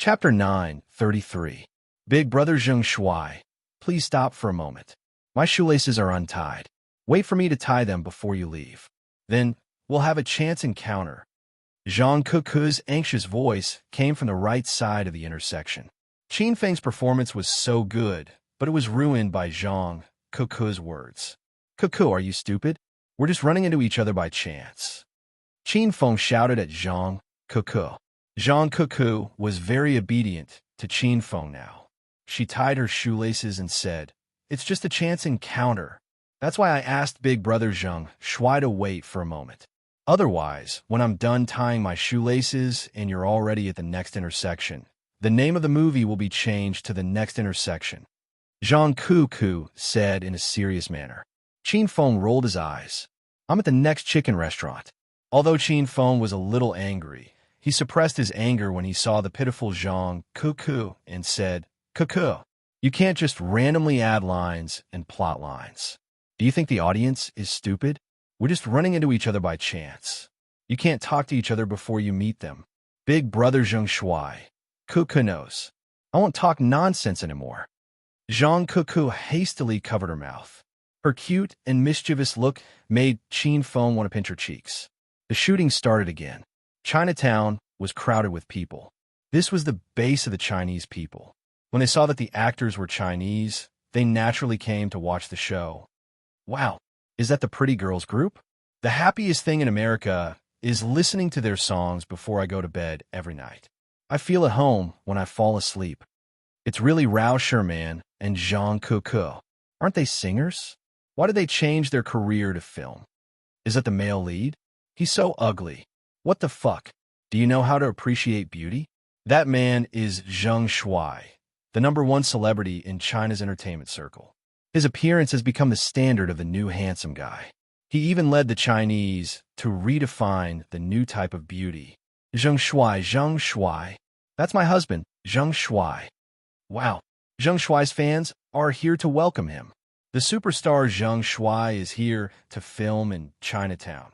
Chapter 9:33. Big Brother Zheng Shuai. Please stop for a moment. My shoelaces are untied. Wait for me to tie them before you leave. Then, we'll have a chance encounter. Zhang Keku's anxious voice came from the right side of the intersection. Qin Feng's performance was so good, but it was ruined by Zhang Keku's words. Keku, are you stupid? We're just running into each other by chance. Qin Feng shouted at Zhang Keku. Zhang Keku was very obedient to Qin Feng now. She tied her shoelaces and said, "It's just a chance encounter. That's why I asked Big Brother Zheng Shuai to wait for a moment. Otherwise, when I'm done tying my shoelaces and you're already at the next intersection, the name of the movie will be changed to The Next Intersection," Zhang Keku said in a serious manner. Qin Feng rolled his eyes. "I'm at the next chicken restaurant." Although Qin Feng was a little angry, he suppressed his anger when he saw the pitiful Zhang Keku and said, "Keku, you can't just randomly add lines and plot lines. Do you think the audience is stupid? We're just running into each other by chance. You can't talk to each other before you meet them. Big Brother Zheng Shuai. Keku knows. I won't talk nonsense anymore." Zhang Keku hastily covered her mouth. Her cute and mischievous look made Qin Feng want to pinch her cheeks. The shooting started again. Chinatown was crowded with people. This was the base of the Chinese people. When they saw that the actors were Chinese, they naturally came to watch the show. Wow, is that the Pretty Girls group? The happiest thing in America is listening to their songs before I go to bed every night. I feel at home when I fall asleep. It's really Rao Sherman and Zhang Keku. Aren't they singers? Why did they change their career to film? Is that the male lead? He's so ugly. What the fuck? Do you know how to appreciate beauty? That man is Zheng Shuai, the #1 celebrity in China's entertainment circle. His appearance has become the standard of the new handsome guy. He even led the Chinese to redefine the new type of beauty. Zheng Shuai. That's my husband, Zheng Shuai. Wow, Zheng Shuai's fans are here to welcome him. The superstar Zheng Shuai is here to film in Chinatown.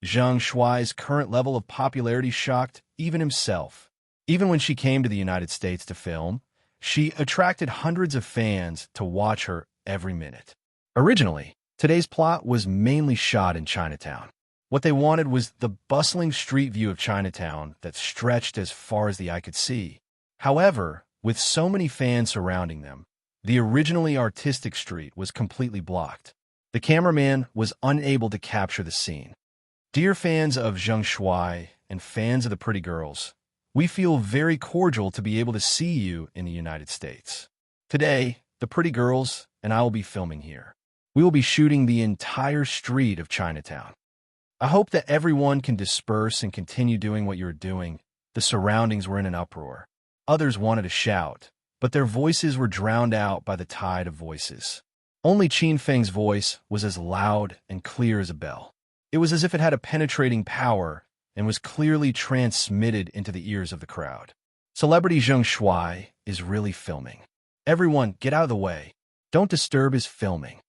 Zheng Shuai's current level of popularity shocked even himself. Even when she came to the United States to film, she attracted hundreds of fans to watch her every minute. Originally, today's plot was mainly shot in Chinatown. What they wanted was the bustling street view of Chinatown that stretched as far as the eye could see. However, with so many fans surrounding them, the originally artistic street was completely blocked. The cameraman was unable to capture the scene. Dear fans of Zheng Shuai and fans of the Pretty Girls, we feel very cordial to be able to see you in the United States. Today, the Pretty Girls and I will be filming here. We will be shooting the entire street of Chinatown. I hope that everyone can disperse and continue doing what you're doing. The surroundings were in an uproar. Others wanted to shout, but their voices were drowned out by the tide of voices. Only Qin Feng's voice was as loud and clear as a bell. It was as if it had a penetrating power and was clearly transmitted into the ears of the crowd. Celebrity Zheng Shuai is really filming. Everyone, get out of the way. Don't disturb his filming.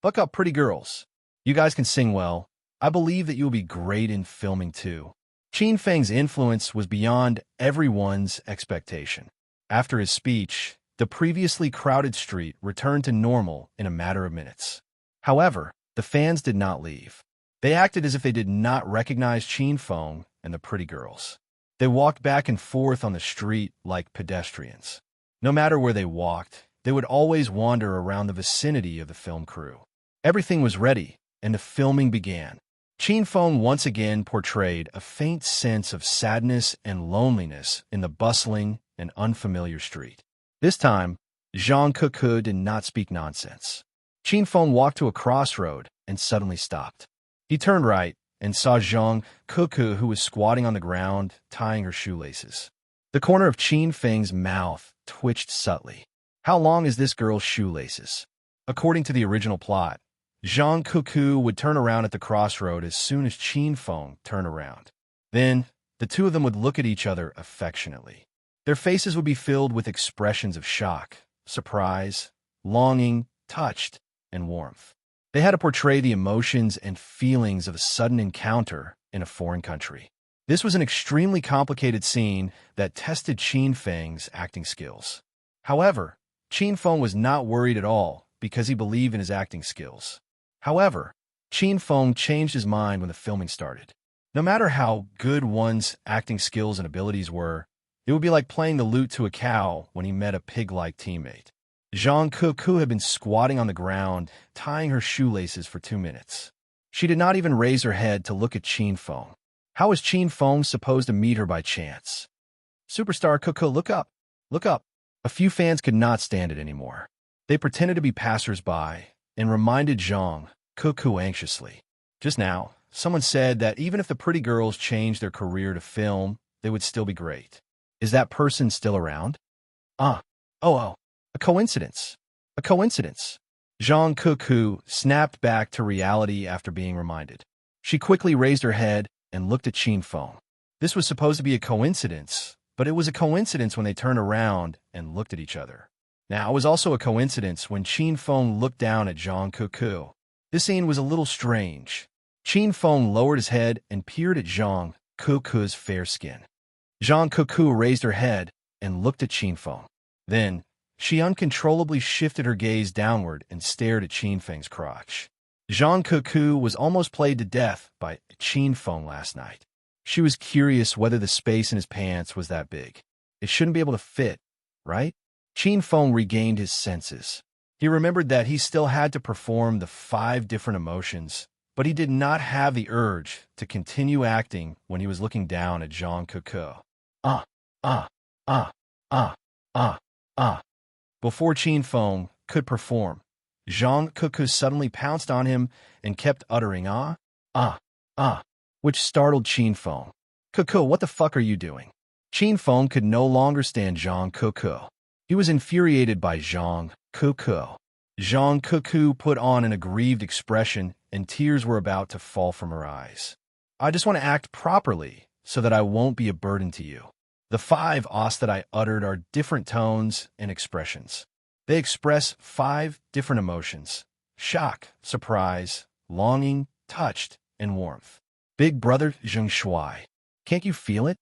Buck up, Pretty Girls. You guys can sing well. I believe that you'll be great in filming too. Qin Feng's influence was beyond everyone's expectation. After his speech, the previously crowded street returned to normal in a matter of minutes. However, the fans did not leave. They acted as if they did not recognize Qin Feng and the Pretty Girls. They walked back and forth on the street like pedestrians. No matter where they walked, they would always wander around the vicinity of the film crew. Everything was ready, and the filming began. Qin Feng once again portrayed a faint sense of sadness and loneliness in the bustling and unfamiliar street. This time, Zhang Keku did not speak nonsense. Qin Feng walked to a crossroad and suddenly stopped. He turned right and saw Zhang Keku, who was squatting on the ground, tying her shoelaces. The corner of Qin Feng's mouth twitched subtly. How long is this girl's shoelaces? According to the original plot, Zhang Keku would turn around at the crossroad as soon as Qin Feng turned around. Then, the two of them would look at each other affectionately. Their faces would be filled with expressions of shock, surprise, longing, touched, and warmth. They had to portray the emotions and feelings of a sudden encounter in a foreign country. This was an extremely complicated scene that tested Qin Feng's acting skills. However, Qin Feng was not worried at all because he believed in his acting skills. However, Qin Feng changed his mind when the filming started. No matter how good one's acting skills and abilities were, it would be like playing the lute to a cow when he met a pig-like teammate. Zhang Kuku had been squatting on the ground, tying her shoelaces for 2 minutes. She did not even raise her head to look at Qin Feng. How was Qin Feng supposed to meet her by chance? Superstar Kuku, look up! Look up! A few fans could not stand it anymore. They pretended to be passers-by and reminded Zhang Kuku anxiously. Just now, someone said that even if the pretty girls changed their career to film, they would still be great. Is that person still around? Oh, a coincidence. A coincidence. Zhang Kuku snapped back to reality after being reminded. She quickly raised her head and looked at Qin Feng. This was supposed to be a coincidence, but it was a coincidence when they turned around and looked at each other. Now, it was also a coincidence when Qin Feng looked down at Zhang Kuku. This scene was a little strange. Qin Feng lowered his head and peered at Zhang Kuku's fair skin. Zhang Kuku raised her head and looked at Qin Feng. Then, she uncontrollably shifted her gaze downward and stared at Qin Feng's crotch. Zhang Kuku was almost played to death by Qin Feng last night. She was curious whether the space in his pants was that big. It shouldn't be able to fit, right? Qin Feng regained his senses. He remembered that he still had to perform the 5 different emotions, but he did not have the urge to continue acting when he was looking down at Zhang Kuku. Before Qin Feng could perform, Zhang Kuku suddenly pounced on him and kept uttering which startled Qin Feng. Kuku, what the fuck are you doing? Qin Feng could no longer stand Zhang Kuku. He was infuriated by Zhang Kuku. Zhang Kuku put on an aggrieved expression and tears were about to fall from her eyes. I just want to act properly so that I won't be a burden to you. The 5 os that I uttered are different tones and expressions. They express 5 different emotions: shock, surprise, longing, touched, and warmth. Big brother Zheng Shuai, can't you feel it?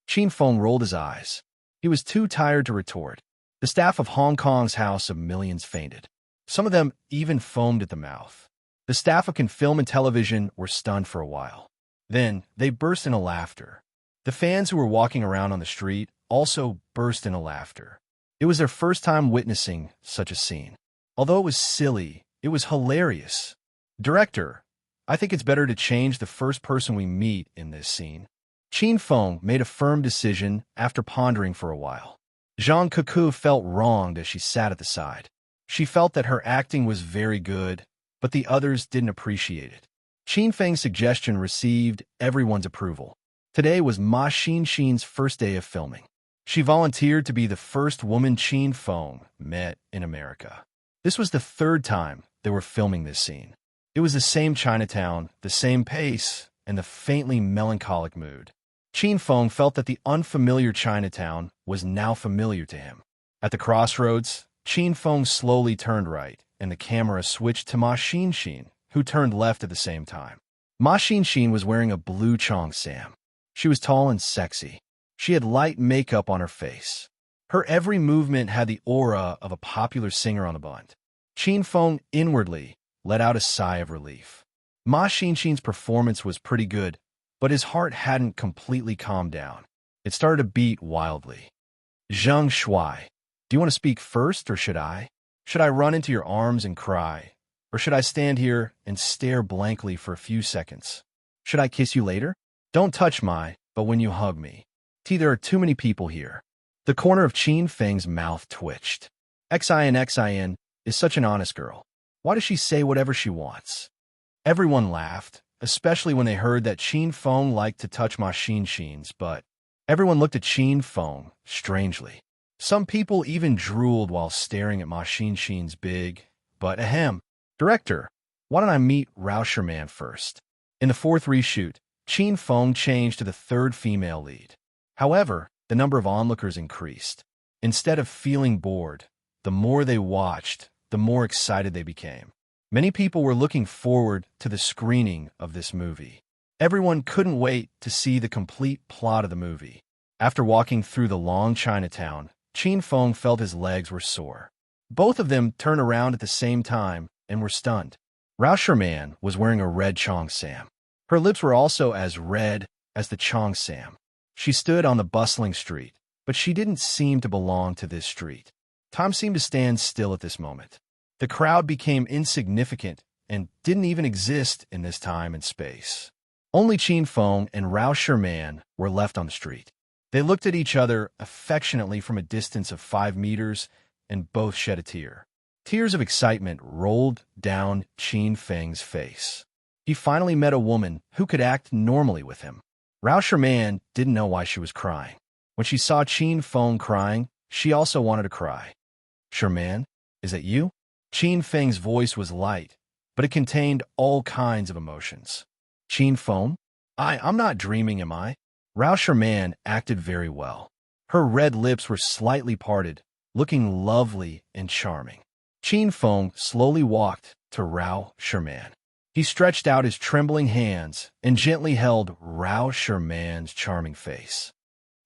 Qin Feng rolled his eyes. He was too tired to retort. The staff of Hong Kong's House of Millions fainted. Some of them even foamed at the mouth. The staff of Film and Television were stunned for a while. Then they burst into laughter. The fans who were walking around on the street also burst into laughter. It was their first time witnessing such a scene. Although it was silly, it was hilarious. Director, I think it's better to change the first person we meet in this scene. Qin Feng made a firm decision after pondering for a while. Zhang Kuku felt wronged as she sat at the side. She felt that her acting was very good, but the others didn't appreciate it. Qin Feng's suggestion received everyone's approval. Today was Ma Xinxin's first day of filming. She volunteered to be the first woman Qin Feng met in America. This was the 3rd time they were filming this scene. It was the same Chinatown, the same pace, and the faintly melancholic mood. Qin Feng felt that the unfamiliar Chinatown was now familiar to him. At the crossroads, Qin Feng slowly turned right, and the camera switched to Ma Xinxin, who turned left at the same time. Ma Xinxin was wearing a blue cheongsam. She was tall and sexy. She had light makeup on her face. Her every movement had the aura of a popular singer on a bund. Qin Feng inwardly let out a sigh of relief. Ma Xinxin's performance was pretty good, but his heart hadn't completely calmed down. It started to beat wildly. Zheng Shuai, do you want to speak first, or should I? Should I run into your arms and cry? Or should I stand here and stare blankly for a few seconds? Should I kiss you later? Don't touch but when you hug me. There are too many people here. The corner of Qin Feng's mouth twitched. Xin is such an honest girl. Why does she say whatever she wants? Everyone laughed, especially when they heard that Qin Feng liked to touch Ma Xinxin's, but everyone looked at Qin Feng strangely. Some people even drooled while staring at Ma Xinxin's big, but Director, why don't I meet Rauscherman first? In the 4th reshoot, Qin Feng changed to the 3rd female lead. However, the number of onlookers increased. Instead of feeling bored, the more they watched, the more excited they became. Many people were looking forward to the screening of this movie. Everyone couldn't wait to see the complete plot of the movie. After walking through the long Chinatown, Qin Feng felt his legs were sore. Both of them turned around at the same time and were stunned. Rao Sherman was wearing a red cheongsam. Her lips were also as red as the cheongsam. She stood on the bustling street, but she didn't seem to belong to this street. Time seemed to stand still at this moment. The crowd became insignificant and didn't even exist in this time and space. Only Qin Feng and Rao Sherman were left on the street. They looked at each other affectionately from a distance of 5 meters, and both shed a tear. Tears of excitement rolled down Qin Feng's face. He finally met a woman who could act normally with him. Rao Sherman didn't know why she was crying. When she saw Qin Feng crying, she also wanted to cry. "Sherman, is that you?" Qin Feng's voice was light, but it contained all kinds of emotions. "Qin Feng? I'm not dreaming, am I?" Rao Sherman acted very well. Her red lips were slightly parted, looking lovely and charming. Qin Feng slowly walked to Rao Sherman. He stretched out his trembling hands and gently held Rao Sherman's charming face.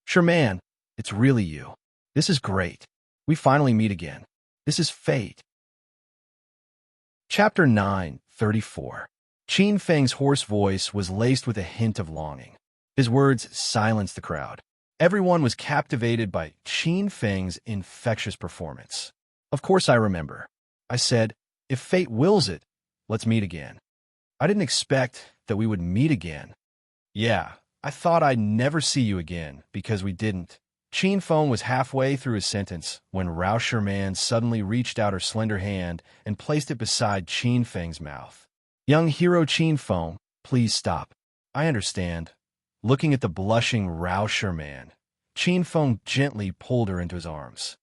"Sherman, it's really you. This is great. We finally meet again. This is fate." Chapter 9:34. Qin Feng's hoarse voice was laced with a hint of longing. His words silenced the crowd. Everyone was captivated by Qin Feng's infectious performance. "Of course I remember. I said, if fate wills it, let's meet again. I didn't expect that we would meet again. Yeah, I thought I'd never see you again, because we didn't." Qin Feng was halfway through his sentence when Rao Sherman suddenly reached out her slender hand and placed it beside Qin Feng's mouth. "Young hero Qin Feng, please stop. I understand." Looking at the blushing Rao Sherman, Qin Feng gently pulled her into his arms.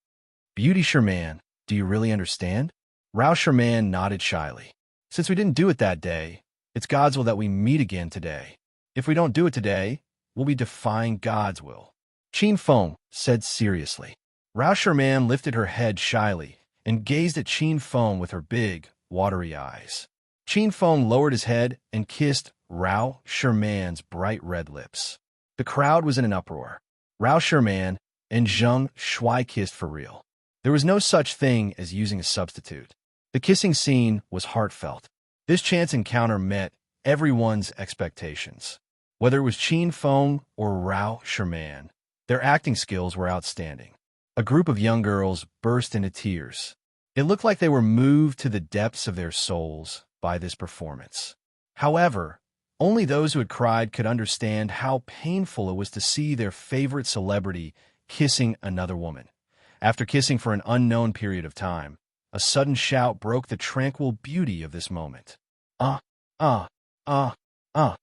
"Beauty Sherman, do you really understand?" Rao Sherman nodded shyly. "Since we didn't do it that day, it's God's will that we meet again today. If we don't do it today, we'll be defying God's will," Qin Feng said seriously. Rao Sherman lifted her head shyly and gazed at Qin Feng with her big, watery eyes. Qin Feng lowered his head and kissed Rao Sherman's bright red lips. The crowd was in an uproar. Rao Sherman and Zheng Shuai kissed for real. There was no such thing as using a substitute. The kissing scene was heartfelt. This chance encounter met everyone's expectations. Whether it was Qin Feng or Rao Sherman, their acting skills were outstanding. A group of young girls burst into tears. It looked like they were moved to the depths of their souls by this performance. However, only those who had cried could understand how painful it was to see their favorite celebrity kissing another woman. After kissing for an unknown period of time, a sudden shout broke the tranquil beauty of this moment. "Ah, ah, ah, ah."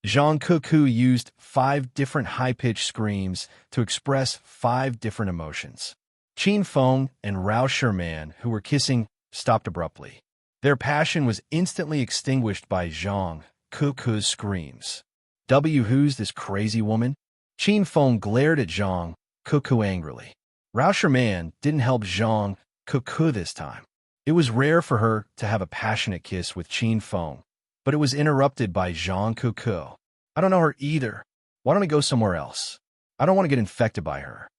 Zhang Kuku used 5 different high-pitched screams to express 5 different emotions. Qin Feng and Rao Sherman, who were kissing, stopped abruptly. Their passion was instantly extinguished by Zhang Kuku's screams. "Who's this crazy woman?" Qin Feng glared at Zhang Kuku angrily. Rao Sherman didn't help Zhang Kuku this time. It was rare for her to have a passionate kiss with Qin Feng, but it was interrupted by Zhang Kuku. "I don't know her either. Why don't we go somewhere else? I don't want to get infected by her."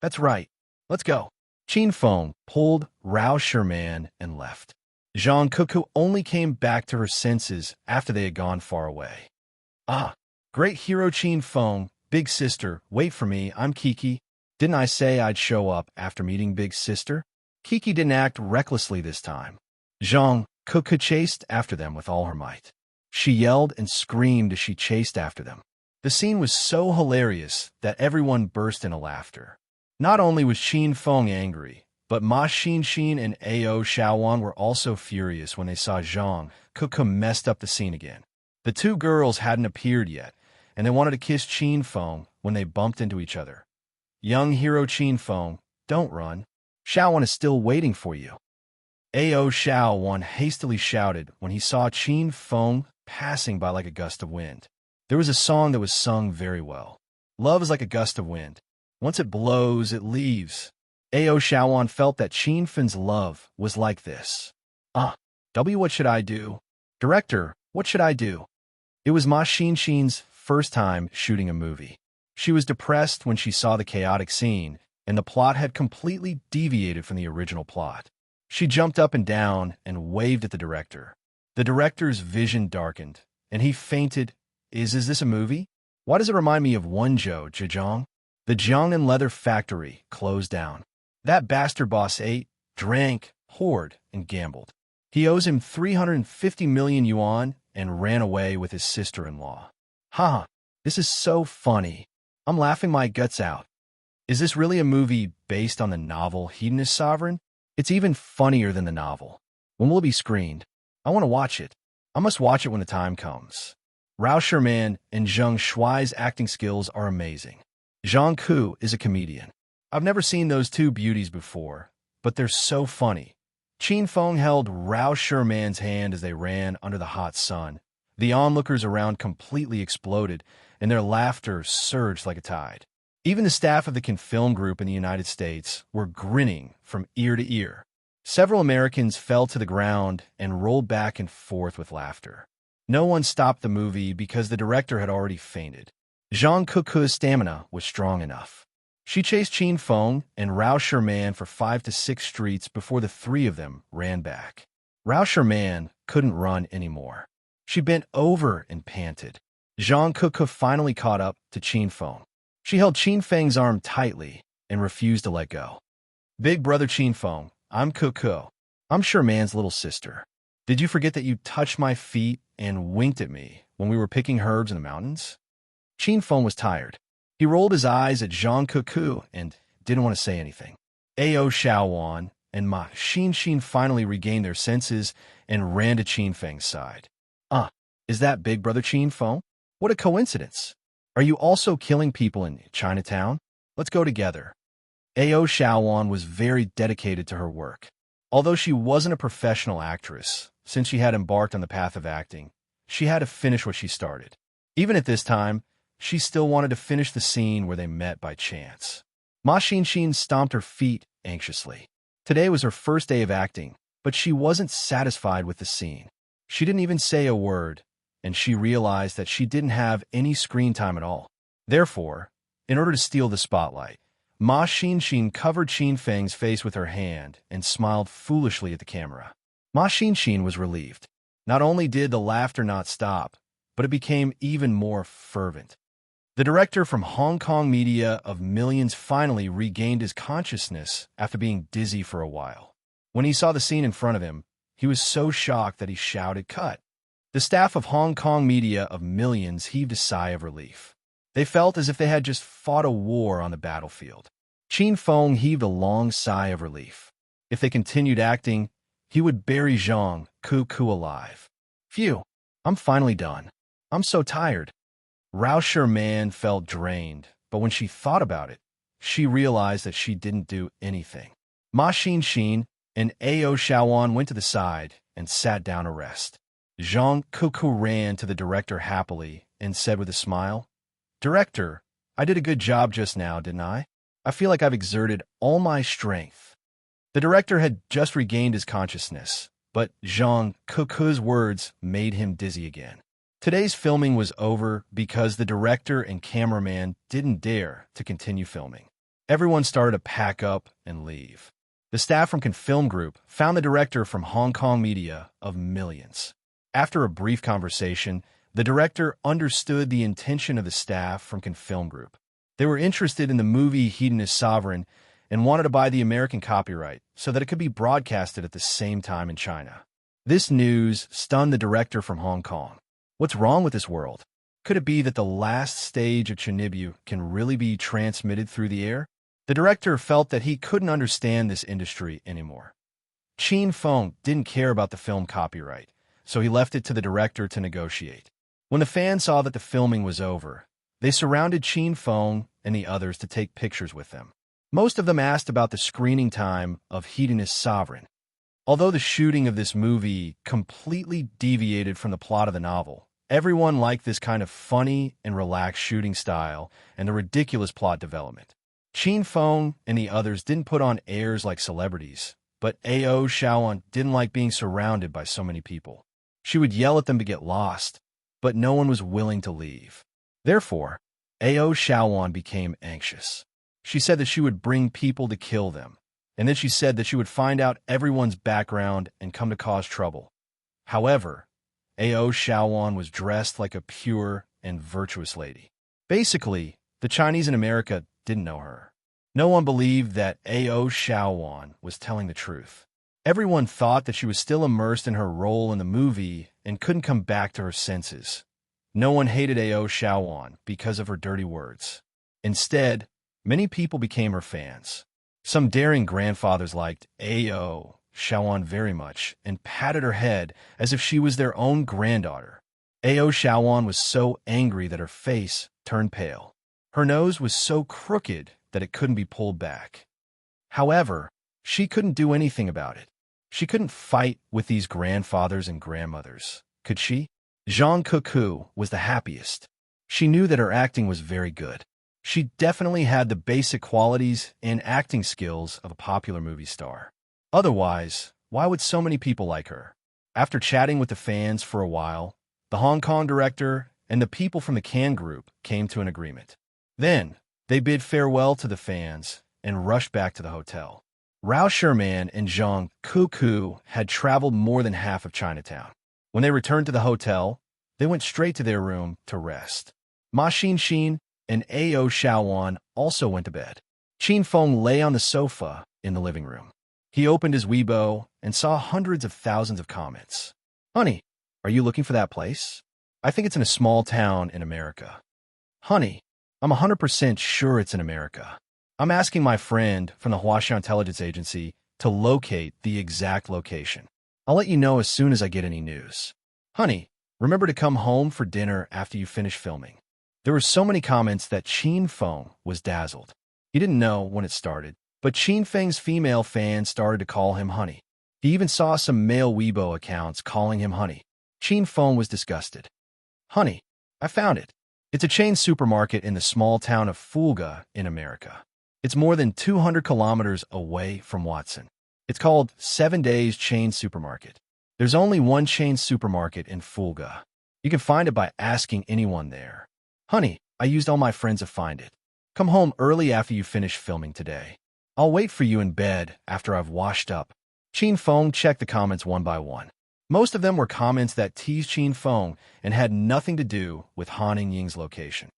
"That's right. Let's go." Qin Feng pulled Rao Sherman and left. Zhang Kuku only came back to her senses after they had gone far away. "Ah, great hero Qin Feng, big sister, wait for me, I'm Kiki. Didn't I say I'd show up after meeting big sister?" Kiki didn't act recklessly this time. Zhang Kuku chased after them with all her might. She yelled and screamed as she chased after them. The scene was so hilarious that everyone burst into laughter. Not only was Qin Feng angry, but Ma Xin and Ao Shaowan were also furious when they saw Zhang Kuku messed up the scene again. The 2 girls hadn't appeared yet, and they wanted to kiss Qin Feng when they bumped into each other. "Young hero Qin Feng, don't run. Shaowan is still waiting for you." Ao Shaowan hastily shouted when he saw Qin Feng passing by like a gust of wind. There was a song that was sung very well. "Love is like a gust of wind. Once it blows, it leaves." Ao Shaowan felt that Qin Feng's love was like this. What should I do? Director, what should I do?" It was Ma Xinxin's first time shooting a movie. She was depressed when she saw the chaotic scene, and the plot had completely deviated from the original plot. She jumped up and down and waved at the director. The director's vision darkened, and he fainted. Is this a movie? Why does it remind me of Wenzhou, Zhejiang? The Jiangnan leather factory closed down. That bastard boss ate, drank, whored, and gambled. He owes him 350 million yuan and ran away with his sister-in-law. Haha, this is so funny. I'm laughing my guts out. Is this really a movie based on the novel Hedonist Sovereign? It's even funnier than the novel. When will it be screened? I want to watch it. I must watch it when the time comes. Rao Sherman and Zheng Shuai's acting skills are amazing. Zhang Ku is a comedian. I've never seen those two beauties before, but they're so funny. Qin Feng held Rao Sherman's hand as they ran under the hot sun. The onlookers around completely exploded, and their laughter surged like a tide. Even the staff of the Film Group in the United States were grinning from ear to ear. Several Americans fell to the ground and rolled back and forth with laughter. No one stopped the movie because the director had already fainted. Zhang Kuku's stamina was strong enough. She chased Qin Feng and Rao Sherman for 5 to 6 streets before the three of them ran back. Rao Sherman couldn't run anymore. She bent over and panted. Zhang Kuku finally caught up to Qin Feng. She held Qin Feng's arm tightly and refused to let go. Big brother Qin Feng, I'm Kuku. I'm Sherman's little sister. Did you forget that you touched my feet and winked at me when we were picking herbs in the mountains? Qin Feng was tired. He rolled his eyes at Zhang Kuku and didn't want to say anything. Ao Xiaowan and Ma Xinxin finally regained their senses and ran to Qin Feng's side. Is that big brother Qin Feng? What a coincidence. Are you also killing people in Chinatown? Let's go together. Ao Xiaowan was very dedicated to her work. Although she wasn't a professional actress, since she had embarked on the path of acting, she had to finish what she started. Even at this time, she still wanted to finish the scene where they met by chance. Ma Xinxin stomped her feet anxiously. Today was her first day of acting, but she wasn't satisfied with the scene. She didn't even say a word, and she realized that she didn't have any screen time at all. Therefore, in order to steal the spotlight, Ma Xinxin covered Qin Feng's face with her hand and smiled foolishly at the camera. Ma Xinxin was relieved. Not only did the laughter not stop, but it became even more fervent. The director from Hong Kong Media of Millions finally regained his consciousness after being dizzy for a while. When he saw the scene in front of him, he was so shocked that he shouted, "Cut!" The staff of Hong Kong Media of Millions heaved a sigh of relief. They felt as if they had just fought a war on the battlefield. Qin Feng heaved a long sigh of relief. If they continued acting, he would bury Zhang Kuku alive. Phew, I'm finally done. I'm so tired. Rao Sherman felt drained, but when she thought about it, she realized that she didn't do anything. Ma Xinxin and Ao Xiaowan went to the side and sat down to rest. Zhang Kuku ran to the director happily and said with a smile, "Director, I did a good job just now, didn't I? I feel like I've exerted all my strength." The director had just regained his consciousness, but Zhang Kuku's words made him dizzy again. Today's filming was over because the director and cameraman didn't dare to continue filming. Everyone started to pack up and leave. The staff from Film Group found the director from Hong Kong Media of Millions. After a brief conversation, the director understood the intention of the staff from Film Group. They were interested in the movie Hedonist Sovereign and wanted to buy the American copyright so that it could be broadcasted at the same time in China. This news stunned the director from Hong Kong. What's wrong with this world? Could it be that the last stage of Chinibu can really be transmitted through the air? The director felt that he couldn't understand this industry anymore. Qin Feng didn't care about the film copyright, so he left it to the director to negotiate. When the fans saw that the filming was over, they surrounded Qin Feng and the others to take pictures with them. Most of them asked about the screening time of Hedonist Sovereign. Although the shooting of this movie completely deviated from the plot of the novel, everyone liked this kind of funny and relaxed shooting style and the ridiculous plot development. Qin Feng and the others didn't put on airs like celebrities, but Ao Xiaowan didn't like being surrounded by so many people. She would yell at them to get lost. but no one was willing to leave. Therefore, Ao Shaoan became anxious. She said that she would bring people to kill them, and then she said that she would find out everyone's background and come to cause trouble. However, Ao Shaoan was dressed like a pure and virtuous lady. Basically, the Chinese in America didn't know her. No one believed that Ao Shaoan was telling the truth. Everyone thought that she was still immersed in her role in the movie and couldn't come back to her senses. No one hated Ao Shaoan because of her dirty words. Instead, many people became her fans. Some daring grandfathers liked Ao Shaoan very much and patted her head as if she was their own granddaughter. Ao Shaoan was so angry that her face turned pale. Her nose was so crooked that it couldn't be pulled back. However, she couldn't do anything about it. She couldn't fight with these grandfathers and grandmothers, could she? Zhang Cuckoo was the happiest. She knew that her acting was very good. She definitely had the basic qualities and acting skills of a popular movie star. Otherwise, why would so many people like her? After chatting with the fans for a while, the Hong Kong director and the people from the Cannes group came to an agreement. Then, they bid farewell to the fans and rushed back to the hotel. Rao Sherman and Zhang Cuckoo had traveled more than half of Chinatown. When they returned to the hotel, they went straight to their room to rest. Ma Xin and Ao Shaoan also went to bed. Qin Feng lay on the sofa in the living room. He opened his Weibo and saw hundreds of thousands of comments. Honey, are you looking for that place? I think it's in a small town in America. Honey, I'm 100% sure it's in America. I'm asking my friend from the Huaxia Intelligence Agency to locate the exact location. I'll let you know as soon as I get any news. Honey, remember to come home for dinner after you finish filming. There were so many comments that Qin Feng was dazzled. He didn't know when it started, but Qin Feng's female fans started to call him Honey. He even saw some male Weibo accounts calling him Honey. Qin Feng was disgusted. Honey, I found it. It's a chain supermarket in the small town of Fulga in America. It's more than 200 kilometers away from Watson. It's called 7 Days Chain Supermarket. There's only one chain supermarket in Fulga. You can find it by asking anyone there. Honey, I used all my friends to find it. Come home early after you finish filming today. I'll wait for you in bed after I've washed up. Qin Feng checked the comments one by one. Most of them were comments that teased Qin Feng and had nothing to do with Han Ying's location.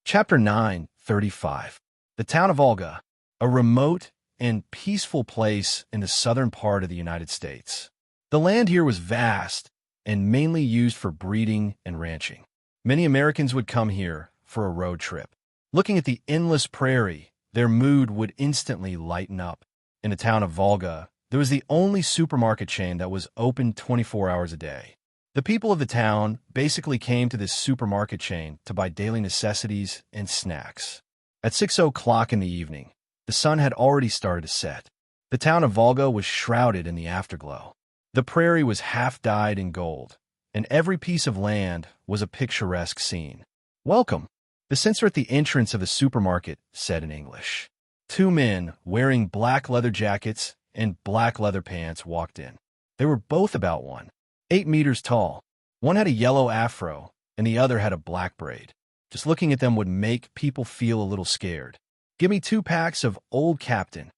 Chapter 9:35. The town of Olga, a remote and peaceful place in the southern part of the United States. The land here was vast and mainly used for breeding and ranching. Many Americans would come here for a road trip. Looking at the endless prairie, their mood would instantly lighten up. In the town of Volga, there was the only supermarket chain that was open 24 hours a day. The people of the town basically came to this supermarket chain to buy daily necessities and snacks. At 6 o'clock in the evening, the sun had already started to set. The town of Volga was shrouded in the afterglow. The prairie was half dyed in gold, and every piece of land was a picturesque scene. Welcome. The censor at the entrance of the supermarket said in English. Two men wearing black leather jackets and black leather pants walked in. They were both about 1.8 meters tall. One had a yellow afro, and the other had a black braid. Just looking at them would make people feel a little scared. Give me 2 packs of Old Captain.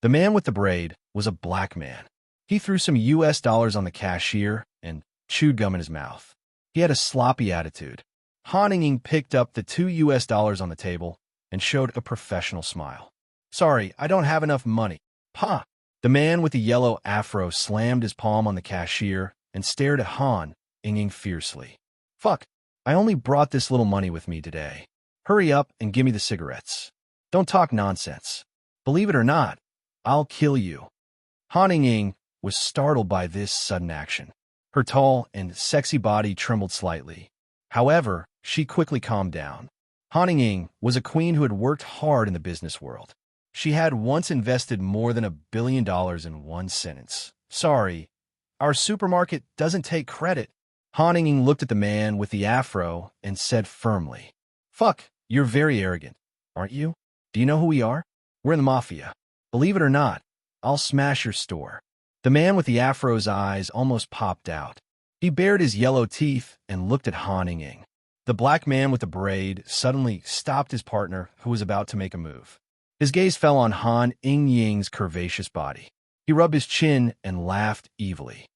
The man with the braid was a black man. He threw some US dollars on the cashier and chewed gum in his mouth. He had a sloppy attitude. Han Ying picked up the 2 US dollars on the table and showed a professional smile. Sorry, I don't have enough money. Pa! The man with the yellow afro slammed his palm on the cashier and stared at Han Ying fiercely. Fuck, I only brought this little money with me today. Hurry up and give me the cigarettes. Don't talk nonsense. Believe it or not, I'll kill you. Han Ying was startled by this sudden action. Her tall and sexy body trembled slightly. However, she quickly calmed down. Han Ying was a queen who had worked hard in the business world. She had once invested more than $1 billion in one sentence. Sorry, our supermarket doesn't take credit. Han Ying looked at the man with the afro and said firmly, Fuck, you're very arrogant, aren't you? Do you know who we are? We're in the mafia. Believe it or not, I'll smash your store. The man with the afro's eyes almost popped out. He bared his yellow teeth and looked at Han Ying. The black man with the braid suddenly stopped his partner, who was about to make a move. His gaze fell on Han Ying's curvaceous body. He rubbed his chin and laughed evilly.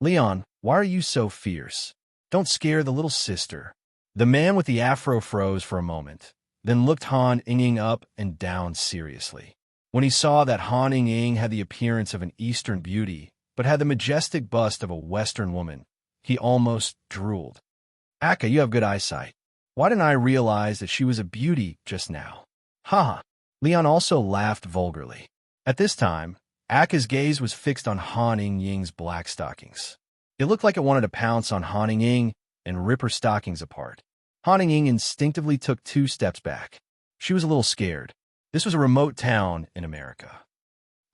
"Leon, why are you so fierce? Don't scare the little sister." The man with the afro froze for a moment, then looked Han Ying up and down seriously. When he saw that Han Ying had the appearance of an Eastern beauty, but had the majestic bust of a Western woman, he almost drooled. "Akka, you have good eyesight. Why didn't I realize that she was a beauty just now?" "Ha!" Leon also laughed vulgarly. At this time, Akka's gaze was fixed on Han Ying's black stockings. It looked like it wanted to pounce on Han Ying and rip her stockings apart. Han Ying instinctively took 2 steps back. She was a little scared. This was a remote town in America.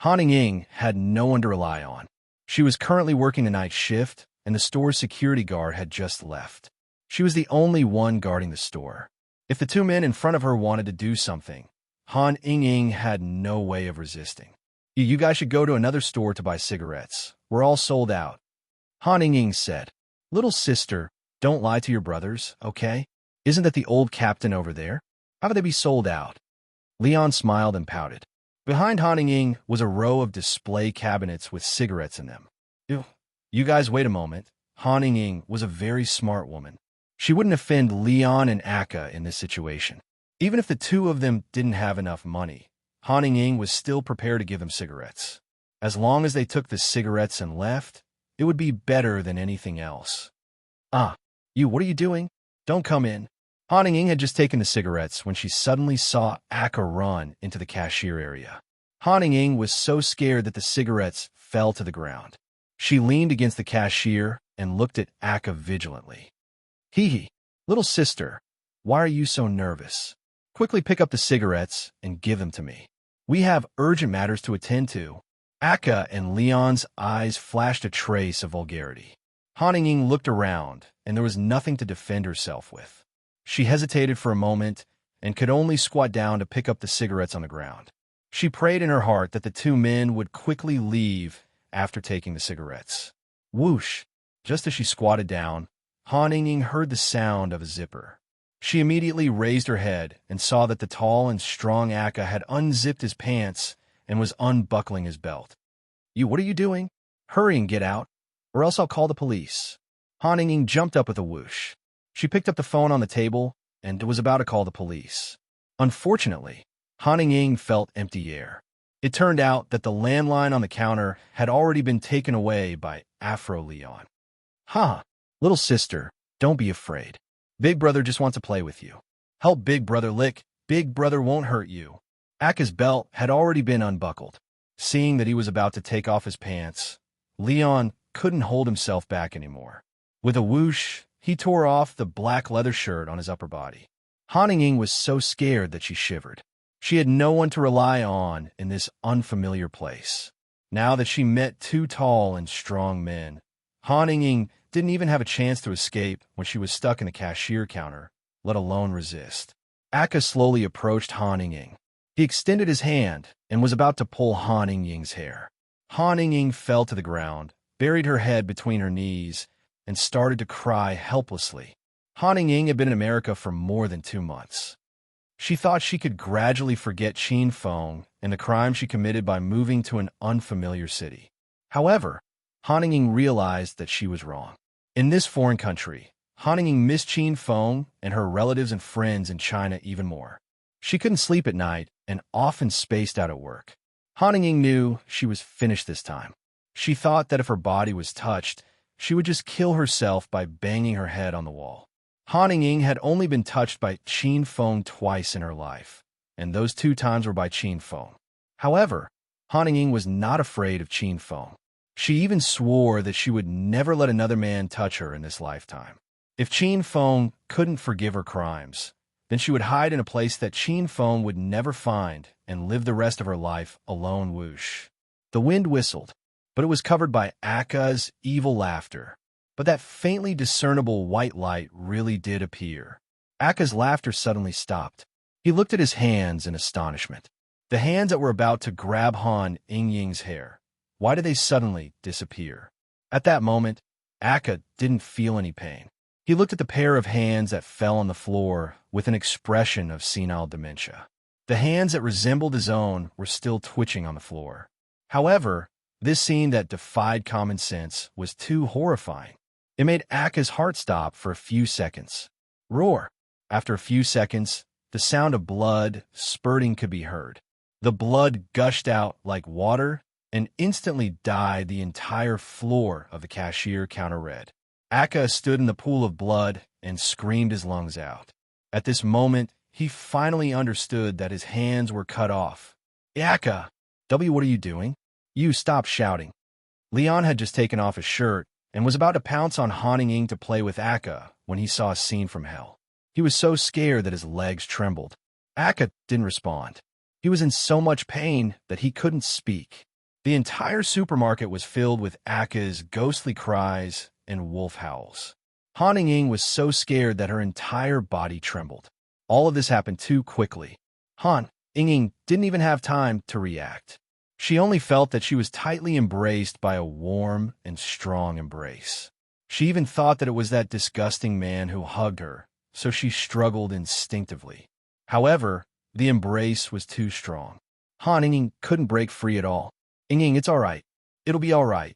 Han Ying had no one to rely on. She was currently working a night shift, and the store's security guard had just left. She was the only one guarding the store. If the 2 men in front of her wanted to do something, Han Ying had no way of resisting. "You guys should go to another store to buy cigarettes. We're all sold out," Han Ying said. "Little sister, don't lie to your brothers, okay? Isn't that the old captain over there? How could they be sold out?" Leon smiled and pouted. Behind Han Ying was a row of display cabinets with cigarettes in them. "Ew. You guys wait a moment." Han Ying was a very smart woman. She wouldn't offend Leon and Akka in this situation. Even if the 2 of them didn't have enough money, Han Ying was still prepared to give them cigarettes. As long as they took the cigarettes and left, it would be better than anything else. "Ah, you, what are you doing? Don't come in." Han Ying had just taken the cigarettes when she suddenly saw Akka run into the cashier area. Han Ying was so scared that the cigarettes fell to the ground. She leaned against the cashier and looked at Akka vigilantly. "Hee, little sister, why are you so nervous? Quickly pick up the cigarettes and give them to me. We have urgent matters to attend to." Akka and Leon's eyes flashed a trace of vulgarity. Han Ying looked around, and there was nothing to defend herself with. She hesitated for a moment and could only squat down to pick up the cigarettes on the ground. She prayed in her heart that the 2 men would quickly leave after taking the cigarettes. Whoosh! Just as she squatted down, Han Ying heard the sound of a zipper. She immediately raised her head and saw that the tall and strong Akka had unzipped his pants and was unbuckling his belt. "You, what are you doing? Hurry and get out, or else I'll call the police." Han Ying jumped up with a whoosh. She picked up the phone on the table and was about to call the police. Unfortunately, Han Ying felt empty air. It turned out that the landline on the counter had already been taken away by Afro Leon. "Ha, little sister, don't be afraid. Big brother just wants to play with you. Help big brother lick. Big brother won't hurt you." Akka's belt had already been unbuckled. Seeing that he was about to take off his pants, Leon couldn't hold himself back anymore. With a whoosh, he tore off the black leather shirt on his upper body. Han Ying was so scared that she shivered. She had no one to rely on in this unfamiliar place. Now that she met 2 tall and strong men, Han Ying didn't even have a chance to escape when she was stuck in the cashier counter, let alone resist. Akka slowly approached Han Ying. He extended his hand and was about to pull Han Ying's hair. Han Ying fell to the ground, buried her head between her knees, and started to cry helplessly. Han Ying had been in America for more than 2 months. She thought she could gradually forget Qin Feng and the crime she committed by moving to an unfamiliar city. However, Han Ying realized that she was wrong. In this foreign country, Han Ying missed Qin Feng and her relatives and friends in China even more. She couldn't sleep at night and often spaced out at work. Han Ying knew she was finished this time. She thought that if her body was touched, she would just kill herself by banging her head on the wall. Han Ying had only been touched by Qin Feng twice in her life, and those 2 times were by Qin Feng. However, Han Ying was not afraid of Qin Feng. She even swore that she would never let another man touch her in this lifetime. If Qin Feng couldn't forgive her crimes, then she would hide in a place that Qin Feng would never find and live the rest of her life alone. Whoosh. The wind whistled, but it was covered by Akka's evil laughter. But that faintly discernible white light really did appear. Akka's laughter suddenly stopped. He looked at his hands in astonishment. The hands that were about to grab Han Ying's hair. Why did they suddenly disappear? At that moment, Akka didn't feel any pain. He looked at the pair of hands that fell on the floor with an expression of senile dementia. The hands that resembled his own were still twitching on the floor. However, this scene that defied common sense was too horrifying. It made Akka's heart stop for a few seconds. Roar! After a few seconds, the sound of blood spurting could be heard. The blood gushed out like water and instantly dyed the entire floor of the cashier counter red. Akka stood in the pool of blood and screamed his lungs out. At this moment, he finally understood that his hands were cut off. Akka! What are you doing? You stop shouting. Leon had just taken off his shirt and was about to pounce on Han Ying to play with Akka when he saw a scene from hell. He was so scared that his legs trembled. Akka didn't respond. He was in so much pain that he couldn't speak. The entire supermarket was filled with Akka's ghostly cries and wolf howls. Han Ying was so scared that her entire body trembled. All of this happened too quickly. Han Ying didn't even have time to react. She only felt that she was tightly embraced by a warm and strong embrace. She even thought that it was that disgusting man who hugged her, so she struggled instinctively. However, the embrace was too strong. Han Ying couldn't break free at all. Ying, it's all right. It'll be all right.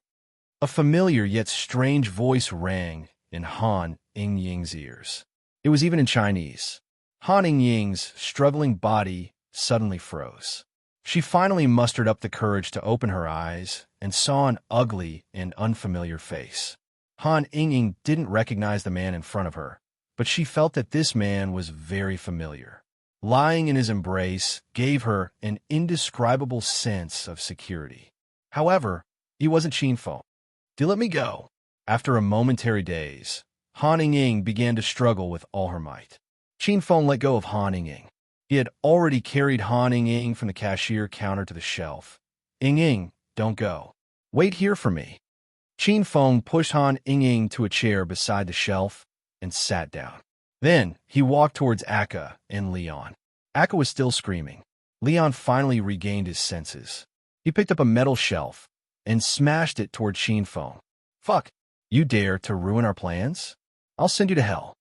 A familiar yet strange voice rang in Han Ying's ears. It was even in Chinese. Han Ying's struggling body suddenly froze. She finally mustered up the courage to open her eyes and saw an ugly and unfamiliar face. Han Ying didn't recognize the man in front of her, but she felt that this man was very familiar. Lying in his embrace gave her an indescribable sense of security. However, he wasn't Qinfeng. Let me go. After a momentary daze, Han Ying began to struggle with all her might. Qinfeng let go of Han Ying. He had already carried Han Ying from the cashier counter to the shelf. Ying, don't go. Wait here for me. Qinfeng pushed Han Ying to a chair beside the shelf and sat down. Then he walked towards Akka and Leon. Akka was still screaming. Leon finally regained his senses. He picked up a metal shelf and smashed it toward Qinfeng. Fuck, you dare to ruin our plans? I'll send you to hell.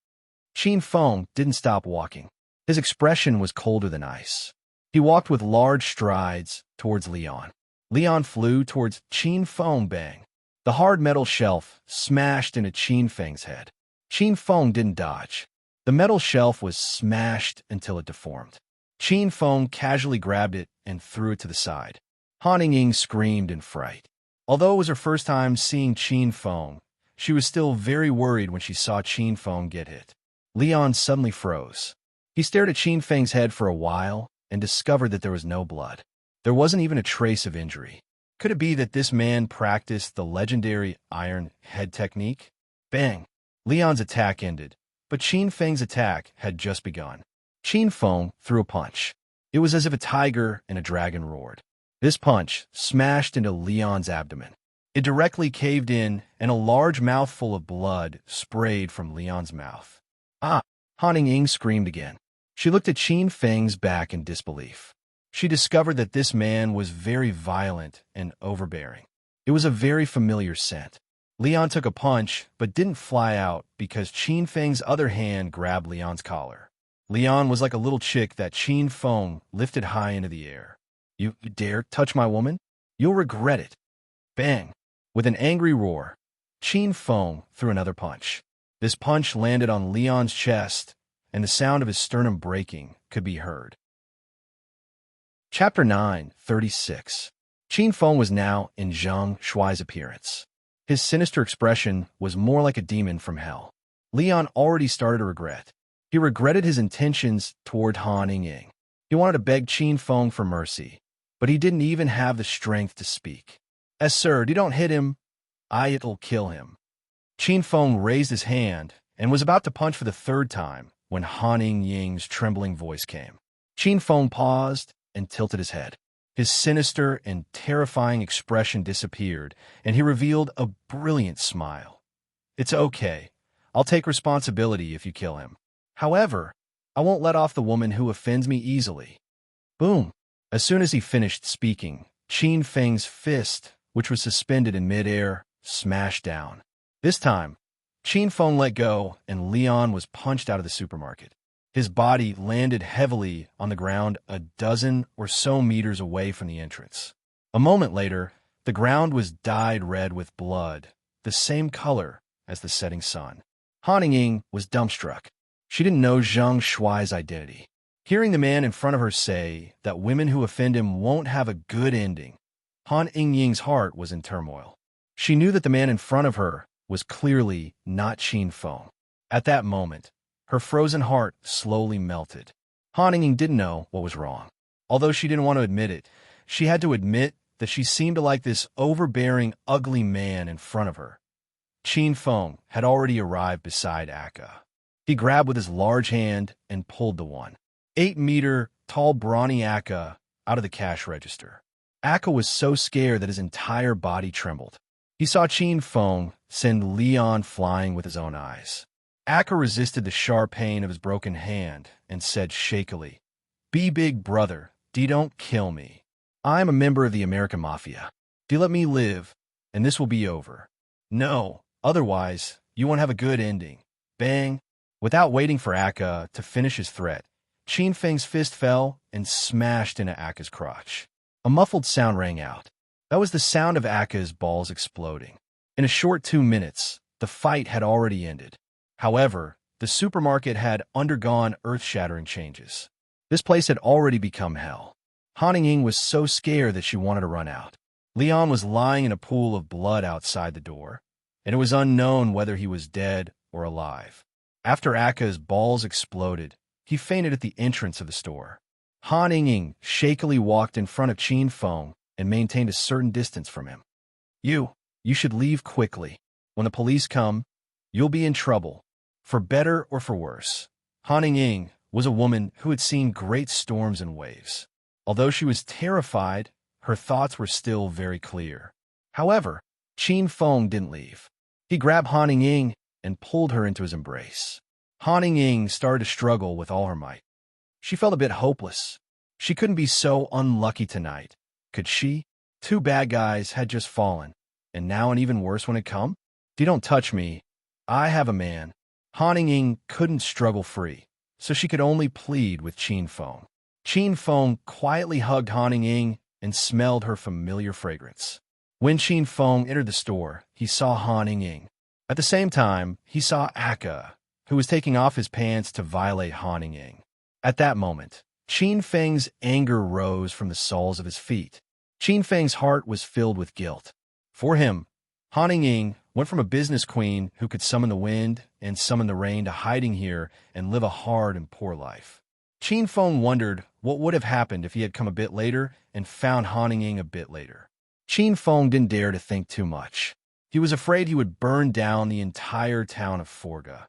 Qinfeng didn't stop walking. His expression was colder than ice. He walked with large strides towards Leon. Leon flew towards Qinfeng. Bang. The hard metal shelf smashed into Qinfeng's head. Qinfeng didn't dodge. The metal shelf was smashed until it deformed. Qinfeng casually grabbed it and threw it to the side. Han Ying screamed in fright. Although it was her first time seeing Qinfeng, she was still very worried when she saw Qinfeng get hit. Leon suddenly froze. He stared at Qinfeng's head for a while and discovered that there was no blood. There wasn't even a trace of injury. Could it be that this man practiced the legendary iron head technique? Bang! Leon's attack ended, but Qinfeng's attack had just begun. Qinfeng threw a punch. It was as if a tiger and a dragon roared. This punch smashed into Leon's abdomen. It directly caved in, and a large mouthful of blood sprayed from Leon's mouth. Ah! Han Ying screamed again. She looked at Qinfeng's back in disbelief. She discovered that this man was very violent and overbearing. It was a very familiar scent. Leon took a punch, but didn't fly out because Qinfeng's other hand grabbed Leon's collar. Leon was like a little chick that Qinfeng lifted high into the air. You dare touch my woman? You'll regret it. Bang! With an angry roar, Qinfeng threw another punch. This punch landed on Leon's chest, and the sound of his sternum breaking could be heard. Chapter 9:36. Qinfeng was now in Zhang Shuai's appearance. His sinister expression was more like a demon from hell. Leon already started to regret. He regretted his intentions toward Han Ying. He wanted to beg Qinfeng for mercy, but he didn't even have the strength to speak. Sir, don't hit him. It'll kill him. Qinfeng raised his hand and was about to punch for the third time when Han Ying's trembling voice came. Qinfeng paused and tilted his head. His sinister and terrifying expression disappeared, and he revealed a brilliant smile. It's okay. I'll take responsibility if you kill him. However, I won't let off the woman who offends me easily. Boom! As soon as he finished speaking, Qinfeng's fist, which was suspended in midair, smashed down. This time, Qin Feng let go and Leon was punched out of the supermarket. His body landed heavily on the ground a dozen or so meters away from the entrance. A moment later, the ground was dyed red with blood, the same color as the setting sun. Han Ying was dumbstruck. She didn't know Zhang Shuai's identity. Hearing the man in front of her say that women who offend him won't have a good ending, Han Ying's heart was in turmoil. She knew that the man in front of her was clearly not Qin Feng. At that moment, her frozen heart slowly melted. Han Ying didn't know what was wrong. Although she didn't want to admit it, she had to admit that she seemed to like this overbearing, ugly man in front of her. Qin Feng had already arrived beside Akka. He grabbed with his large hand and pulled the 1.8-meter tall brawny Akka out of the cash register. Akka was so scared that his entire body trembled. He saw Qin Feng send Leon flying with his own eyes. Akka resisted the sharp pain of his broken hand and said shakily, "Be big brother, don't kill me. I'm a member of the American Mafia. Let me live, and this will be over. No, otherwise, you won't have a good ending." Bang! Without waiting for Akka to finish his threat, Qin Feng's fist fell and smashed into Akka's crotch. A muffled sound rang out. That was the sound of Akka's balls exploding. In a short 2 minutes, the fight had already ended. However, the supermarket had undergone earth-shattering changes. This place had already become hell. Han Ying was so scared that she wanted to run out. Leon was lying in a pool of blood outside the door, and it was unknown whether he was dead or alive. After Akka's balls exploded, he fainted at the entrance of the store. Han Ying shakily walked in front of Qin Feng and maintained a certain distance from him. You should leave quickly. When the police come, you'll be in trouble, for better or for worse." Han Ying was a woman who had seen great storms and waves. Although she was terrified, her thoughts were still very clear. However, Qin Feng didn't leave. He grabbed Han Ying and pulled her into his embrace. Han Ying started to struggle with all her might. She felt a bit hopeless. She couldn't be so unlucky tonight, could she? 2 bad guys had just fallen, and now an even worse one had come? Don't touch me. I have a man." Han Ying couldn't struggle free, so she could only plead with Qin Feng. Qin Feng quietly hugged Han Ying and smelled her familiar fragrance. When Qin Feng entered the store, he saw Han Ying. At the same time, he saw Akka, who was taking off his pants to violate Han Ying. At that moment, Qin Feng's anger rose from the soles of his feet. Qin Feng's heart was filled with guilt. For him, Han Ying went from a business queen who could summon the wind and summon the rain to hiding here and live a hard and poor life. Qin Feng wondered what would have happened if he had come a bit later and found Han Ying a bit later. Qin Feng didn't dare to think too much. He was afraid he would burn down the entire town of Forga.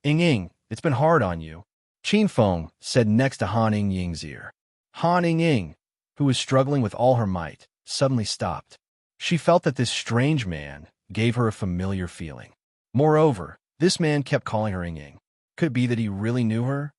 "Ying, it's been hard on you," Qin Feng said next to Han Ying's ear. Han Ying, who was struggling with all her might, suddenly stopped. She felt that this strange man gave her a familiar feeling. Moreover, this man kept calling her Ying. Could it be that he really knew her?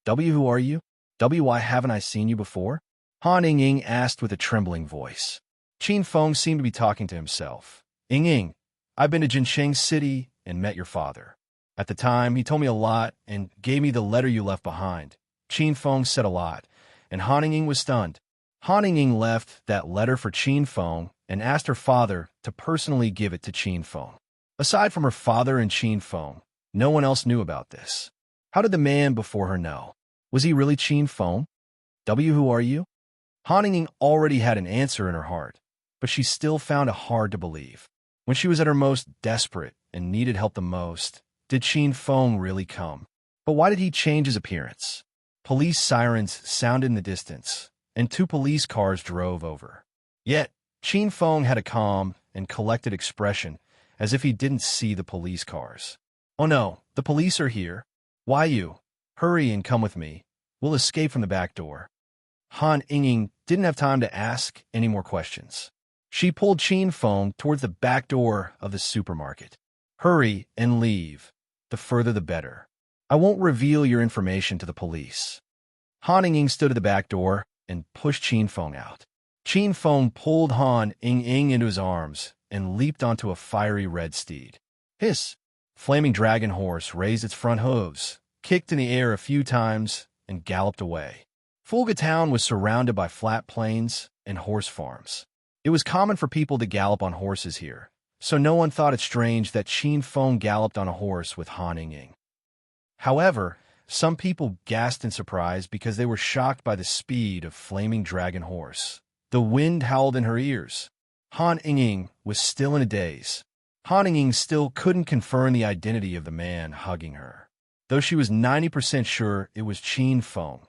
Who are you? Why haven't I seen you before?" Han Ying asked with a trembling voice. Qin Feng seemed to be talking to himself. "Ying, I've been to Jinsheng City and met your father. At the time, he told me a lot and gave me the letter you left behind." Qin Feng said a lot, and Han Ying was stunned. Han Ying left that letter for Qin Feng and asked her father to personally give it to Qin Feng. Aside from her father and Qin Feng, no one else knew about this. How did the man before her know? Was he really Qin Feng? Who are you? Han Ying already had an answer in her heart, but she still found it hard to believe. When she was at her most desperate and needed help the most, did Qin Feng really come? But why did he change his appearance? Police sirens sounded in the distance, and 2 police cars drove over. Yet, Qin Feng had a calm and collected expression, as if he didn't see the police cars. "Oh no, the police are here. Why you? Hurry and come with me. We'll escape from the back door." Han Ying didn't have time to ask any more questions. She pulled Qin Feng towards the back door of the supermarket. "Hurry and leave. The further the better. I won't reveal your information to the police." Han Ying stood at the back door and pushed Qin Feng out. Qin Feng pulled Han Ying into his arms and leaped onto a fiery red steed. Hiss! Flaming dragon horse raised its front hooves, kicked in the air a few times, and galloped away. Fulga town was surrounded by flat plains and horse farms. It was common for people to gallop on horses here, so no one thought it strange that Qin Feng galloped on a horse with Han Ying. However, some people gasped in surprise because they were shocked by the speed of Flaming Dragon Horse. The wind howled in her ears. Han Ying was still in a daze. Han Ying still couldn't confirm the identity of the man hugging her, though she was 90% sure it was Qin Feng.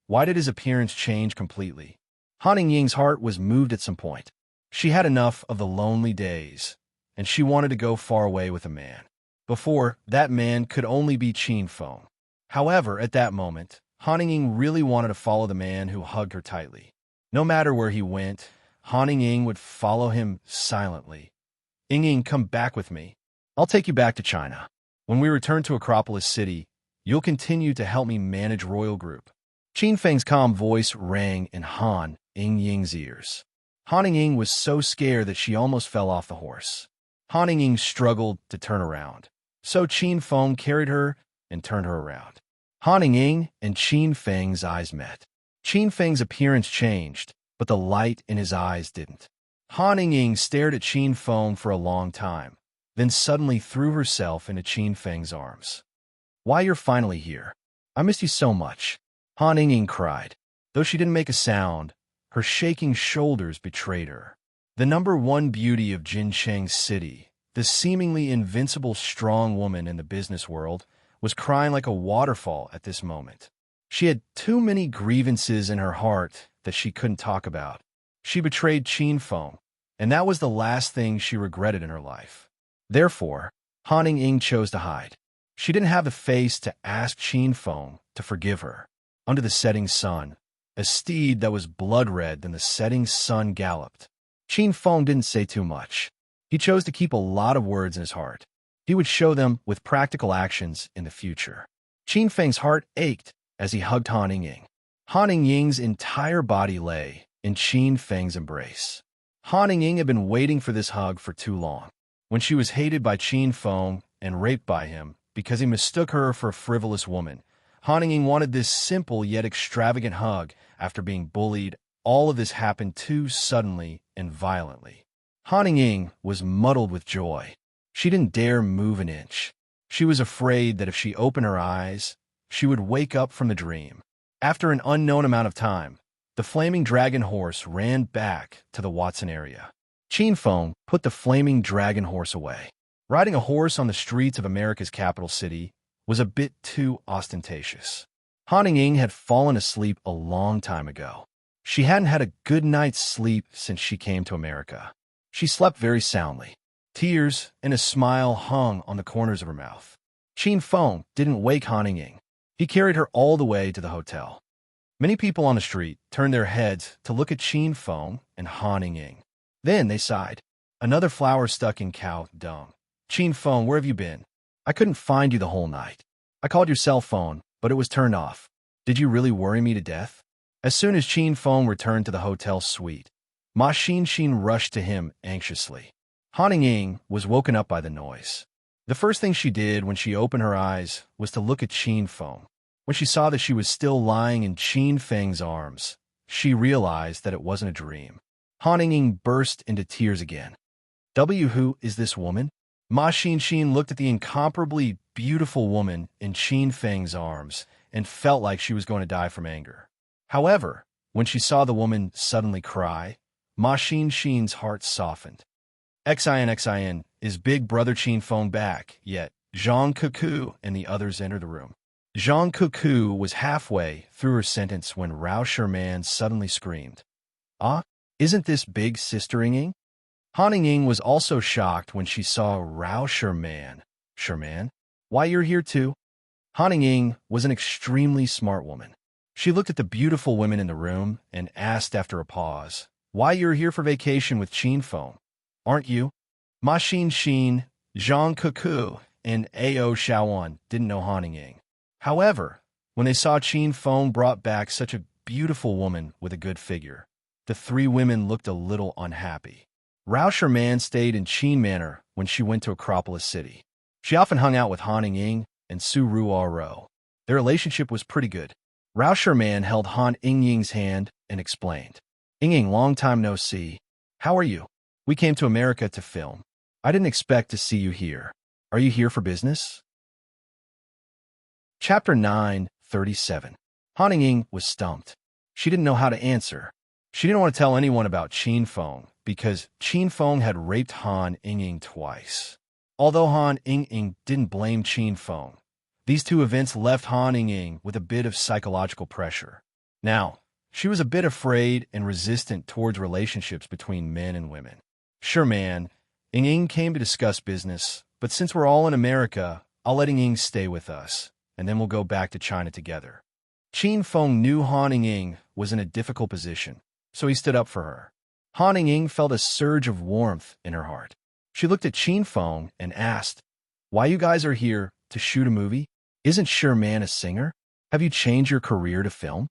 Why did his appearance change completely? Han Ying's heart was moved at some point. She had enough of the lonely days, and she wanted to go far away with a man. Before, that man could only be Qin Feng. However, at that moment, Han Ying really wanted to follow the man who hugged her tightly. No matter where he went, Han Ying would follow him silently. Ying, come back with me. I'll take you back to China. When we return to Acropolis City, you'll continue to help me manage Royal Group. Qin Feng's calm voice rang in Han Ying's ears. Han Ying was so scared that she almost fell off the horse. Han Ying struggled to turn around, so Qin Feng carried her and turned her around. Han Ying and Qin Feng's eyes met. Qin Feng's appearance changed, but the light in his eyes didn't. Han Ying stared at Qin Feng for a long time, then suddenly threw herself into Qin Feng's arms. Why, you're finally here. I missed you so much. Han Ying cried. Though she didn't make a sound, her shaking shoulders betrayed her. The #1 beauty of Jincheng City, the seemingly invincible strong woman in the business world, was crying like a waterfall at this moment. She had too many grievances in her heart that she couldn't talk about. She betrayed Qin Feng, and that was the last thing she regretted in her life. Therefore, Han Ying chose to hide. She didn't have the face to ask Qin Feng to forgive her. Under the setting sun, a steed that was blood-red than the setting sun galloped. Qin Feng didn't say too much. He chose to keep a lot of words in his heart. He would show them with practical actions in the future. Qin Feng's heart ached as he hugged Han Ying. Han Ying's entire body lay in Qin Feng's embrace. Han Ying had been waiting for this hug for too long. When she was hated by Qin Feng and raped by him because he mistook her for a frivolous woman, Han Ying wanted this simple yet extravagant hug after being bullied. All of this happened too suddenly and violently. Han Ying was muddled with joy. She didn't dare move an inch. She was afraid that if she opened her eyes, she would wake up from the dream. After an unknown amount of time, the Flaming Dragon Horse ran back to the Watson area. Qin Feng put the Flaming Dragon Horse away. Riding a horse on the streets of America's capital city was a bit too ostentatious. Han Ying had fallen asleep a long time ago. She hadn't had a good night's sleep since she came to America. She slept very soundly. Tears and a smile hung on the corners of her mouth. Qin Feng didn't wake Han Ying. He carried her all the way to the hotel. Many people on the street turned their heads to look at Qin Feng and Han Ying. Then they sighed. Another flower stuck in cow dung. Qin Feng, where have you been? I couldn't find you the whole night. I called your cell phone, but it was turned off. Did you really worry me to death? As soon as Qin Feng returned to the hotel suite, Ma Xin rushed to him anxiously. Han Ying was woken up by the noise. The first thing she did when she opened her eyes was to look at Qin Feng. When she saw that she was still lying in Qin Feng's arms, she realized that it wasn't a dream. Han Ying burst into tears again. Who is this woman? Ma Xin looked at the incomparably beautiful woman in Qin Feng's arms and felt like she was going to die from anger. However, when she saw the woman suddenly cry, Ma Xin's heart softened. Xin, is big brother Qin Feng back yet? Zhang Kuku and the others entered the room. Zhang Kuku was halfway through her sentence when Rao Sherman suddenly screamed. Ah, isn't this big sister Ying? Han Ying was also shocked when she saw Rao Sherman. Sherman? Why, you're here too? Han Ying was an extremely smart woman. She looked at the beautiful women in the room and asked after a pause, why you're here for vacation with Qin Feng, aren't you? Ma Xin, Zhang Kuku, and Ao Shaoan didn't know Han Ying. However, when they saw Qin Feng brought back such a beautiful woman with a good figure, the three women looked a little unhappy. Rao Sherman stayed in Qin Manor when she went to Acropolis City. She often hung out with Han Ying and Su Ruo. Their relationship was pretty good. Rao Sherman held Han Ying's hand and explained. Ying, long time no see. How are you? We came to America to film. I didn't expect to see you here. Are you here for business? Chapter 9:37. Han Ying was stumped. She didn't know how to answer. She didn't want to tell anyone about Qin Feng because Qin Feng had raped Han Ying twice. Although Han Ying didn't blame Qin Feng, these two events left Han Ying with a bit of psychological pressure. Now, she was a bit afraid and resistant towards relationships between men and women. Sure, man, Ying came to discuss business, but since we're all in America, I'll let Ying stay with us, and then we'll go back to China together. Qin Feng knew Han Ying was in a difficult position, so he stood up for her. Han Ying felt a surge of warmth in her heart. She looked at Qin Feng and asked, "Why you guys are here to shoot a movie? Isn't Sure Man a singer? Have you changed your career to film?"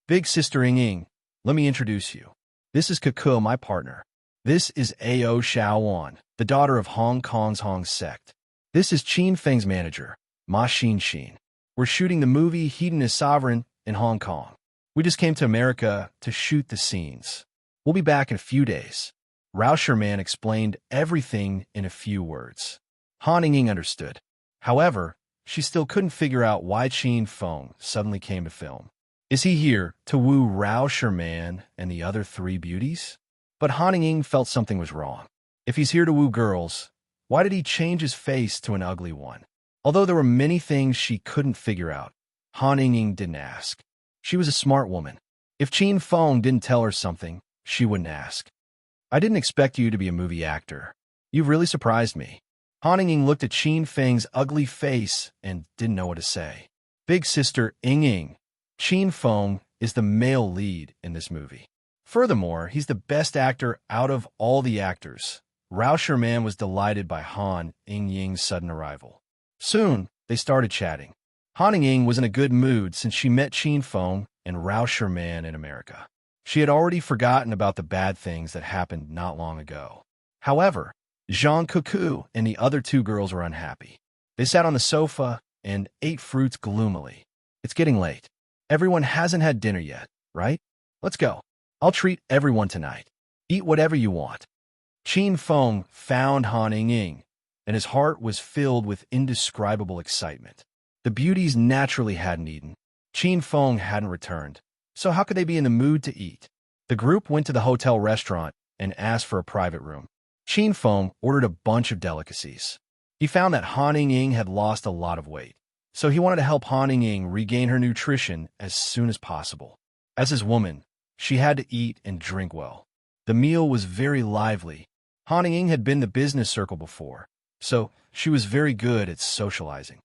"Big sister Ying, let me introduce you. This is Kuko, my partner. This is Ao Xiaowan, the daughter of Hong Kong's Hong sect. This is Qin Feng's manager, Ma Xin. We're shooting the movie Hedonist Sovereign in Hong Kong. We just came to America to shoot the scenes. We'll be back in a few days." Rao Sherman explained everything in a few words. Han Ying understood. However, she still couldn't figure out why Qin Feng suddenly came to film. Is he here to woo Rao Sherman and the other three beauties? But Han Ying felt something was wrong. If he's here to woo girls, why did he change his face to an ugly one? Although there were many things she couldn't figure out, Han Ying didn't ask. She was a smart woman. If Qin Feng didn't tell her something, she wouldn't ask. "I didn't expect you to be a movie actor. You've really surprised me." Han Ying looked at Qin Feng's ugly face and didn't know what to say. "Big sister Ying, Qin Feng is the male lead in this movie. Furthermore, he's the best actor out of all the actors." Rao Sherman was delighted by Han Ying's sudden arrival. Soon, they started chatting. Han Ying was in a good mood since she met Qin Feng and Rao Sherman in America. She had already forgotten about the bad things that happened not long ago. However, Zhang Kuku and the other two girls were unhappy. They sat on the sofa and ate fruits gloomily. "It's getting late. Everyone hasn't had dinner yet, right? Let's go. I'll treat everyone tonight. Eat whatever you want." Qin Feng found Han Ying, and his heart was filled with indescribable excitement. The beauties naturally hadn't eaten. Qin Feng hadn't returned. So how could they be in the mood to eat? The group went to the hotel restaurant and asked for a private room. Qin Feng ordered a bunch of delicacies. He found that Han Ying had lost a lot of weight, so he wanted to help Han Ying regain her nutrition as soon as possible. As his woman, she had to eat and drink well. The meal was very lively. Han Ying had been in the business circle before, so she was very good at socializing.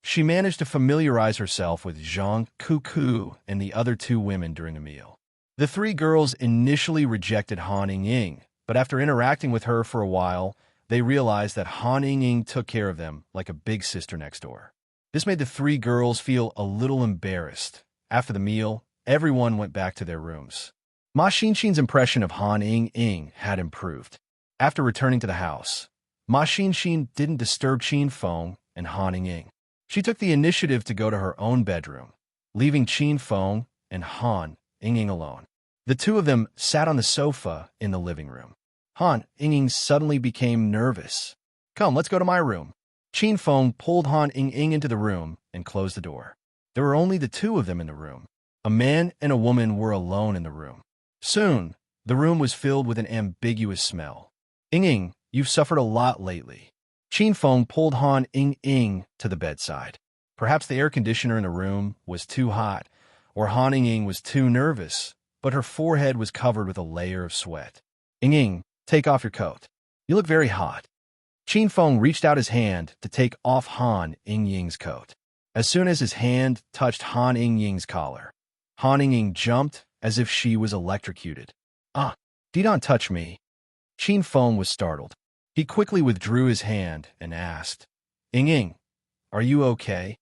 She managed to familiarize herself with Zhang Kuku and the other two women during the meal. The three girls initially rejected Han Ying, but after interacting with her for a while, they realized that Han Ying took care of them like a big sister next door. This made the three girls feel a little embarrassed. After the meal, everyone went back to their rooms. Ma Xinxin's impression of Han Ying had improved. After returning to the house, Ma Xinxin didn't disturb Qin Feng and Han Ying. She took the initiative to go to her own bedroom, leaving Qin Feng and Han Ying alone. The two of them sat on the sofa in the living room. Han Ying suddenly became nervous. "Come, let's go to my room." Qin Feng pulled Han Ying into the room and closed the door. There were only the two of them in the room. A man and a woman were alone in the room. Soon, the room was filled with an ambiguous smell. "Ying, you've suffered a lot lately." Qin Feng pulled Han Ying to the bedside. Perhaps the air conditioner in the room was too hot, or Han Ying was too nervous, but her forehead was covered with a layer of sweat. "Ying, take off your coat. You look very hot." Qin Feng reached out his hand to take off Han Ying's coat. As soon as his hand touched Han Ying's collar, Han Ying jumped as if she was electrocuted. "Ah, don't touch me." Qin Feng was startled. He quickly withdrew his hand and asked, Ying, are you okay?"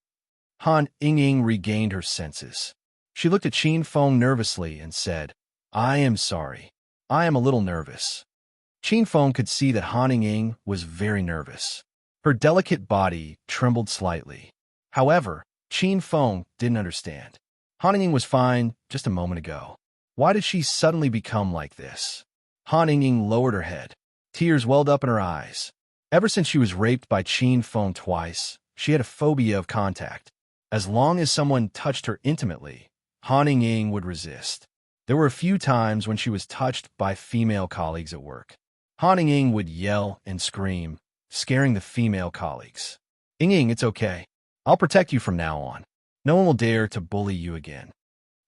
Han Ying regained her senses. She looked at Qin Feng nervously and said, "I am sorry. I am a little nervous." Qin Feng could see that Han Ying was very nervous. Her delicate body trembled slightly. However, Qin Feng didn't understand. Han Ying was fine just a moment ago. Why did she suddenly become like this? Han Ying lowered her head. Tears welled up in her eyes. Ever since she was raped by Qin Feng twice, she had a phobia of contact. As long as someone touched her intimately, Han Ying would resist. There were a few times when she was touched by female colleagues at work. Han Ying would yell and scream, scaring the female colleagues. Ying, it's okay. I'll protect you from now on. No one will dare to bully you again.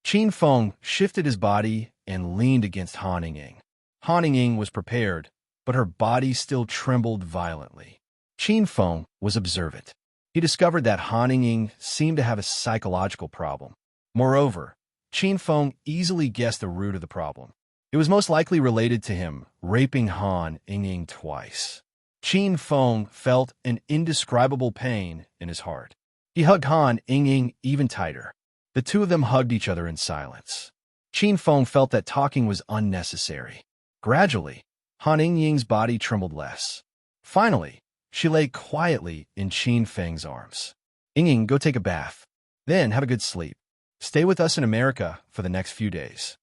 Qin Feng shifted his body and leaned against Han Ying. Han Ying was prepared, but her body still trembled violently. Qin Feng was observant. He discovered that Han Ying seemed to have a psychological problem. Moreover, Qin Feng easily guessed the root of the problem. It was most likely related to him raping Han Ying twice. Qin Feng felt an indescribable pain in his heart. He hugged Han Ying even tighter. The two of them hugged each other in silence. Qin Feng felt that talking was unnecessary. Gradually, Han Ying's body trembled less. Finally, she lay quietly in Qin Feng's arms. Ying, go take a bath. Then have a good sleep. Stay with us in America for the next few days.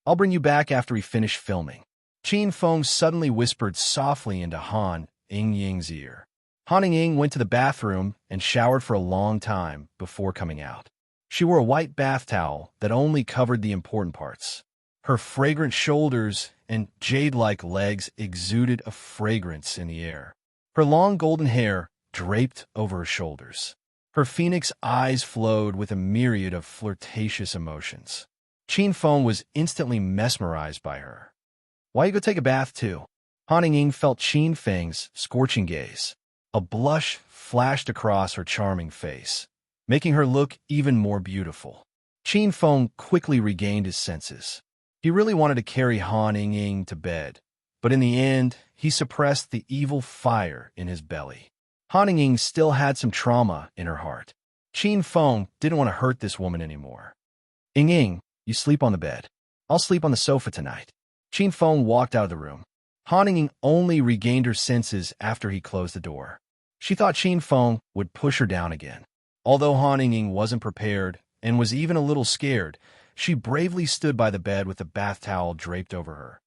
I'll bring you back after we finish filming. Qin Feng suddenly whispered softly into Han Ying's ear. Han Ying went to the bathroom and showered for a long time before coming out. She wore a white bath towel that only covered the important parts. Her fragrant shoulders and jade-like legs exuded a fragrance in the air. Her long golden hair draped over her shoulders. Her phoenix eyes flowed with a myriad of flirtatious emotions. Qin Feng was instantly mesmerized by her. Why you go take a bath too? Han Ying felt Qin Feng's scorching gaze. A blush flashed across her charming face, making her look even more beautiful. Qin Feng quickly regained his senses. He really wanted to carry Han Ying to bed, but in the end, he suppressed the evil fire in his belly. Han Ying still had some trauma in her heart. Qin Feng didn't want to hurt this woman anymore. Ying, you sleep on the bed. I'll sleep on the sofa tonight. Qin Feng walked out of the room. Han Ying only regained her senses after he closed the door. She thought Qin Feng would push her down again. Although Han Ying wasn't prepared and was even a little scared, she bravely stood by the bed with the bath towel draped over her.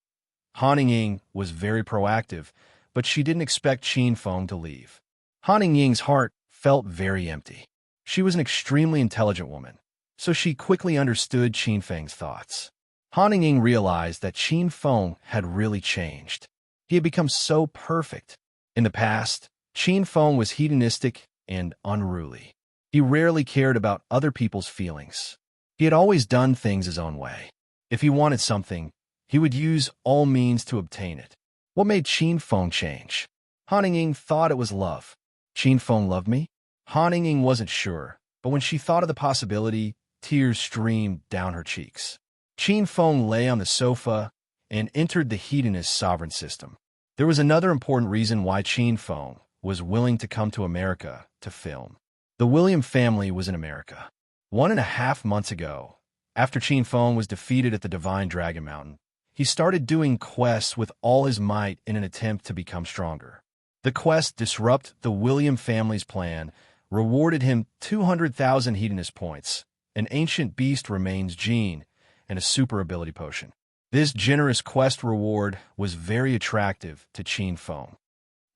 Han Ying was very proactive, but she didn't expect Qin Feng to leave. Han Ying's heart felt very empty. She was an extremely intelligent woman, so she quickly understood Qin Feng's thoughts. Han Ying realized that Qin Feng had really changed. He had become so perfect. In the past, Qin Feng was hedonistic and unruly. He rarely cared about other people's feelings. He had always done things his own way. If he wanted something, he would use all means to obtain it. What made Qin Feng change? Han Ying thought it was love. Qin Feng loved me? Han Ying wasn't sure, but when she thought of the possibility, tears streamed down her cheeks. Qin Feng lay on the sofa and entered the hedonist sovereign system. There was another important reason why Qin Feng was willing to come to America to film. The William family was in America. 1.5 months ago, after Qin Feng was defeated at the Divine Dragon Mountain, he started doing quests with all his might in an attempt to become stronger. The quest Disrupt the William family's plan rewarded him 200,000 hedonist points, an ancient beast remains gene, and a super ability potion. This generous quest reward was very attractive to Qin Feng.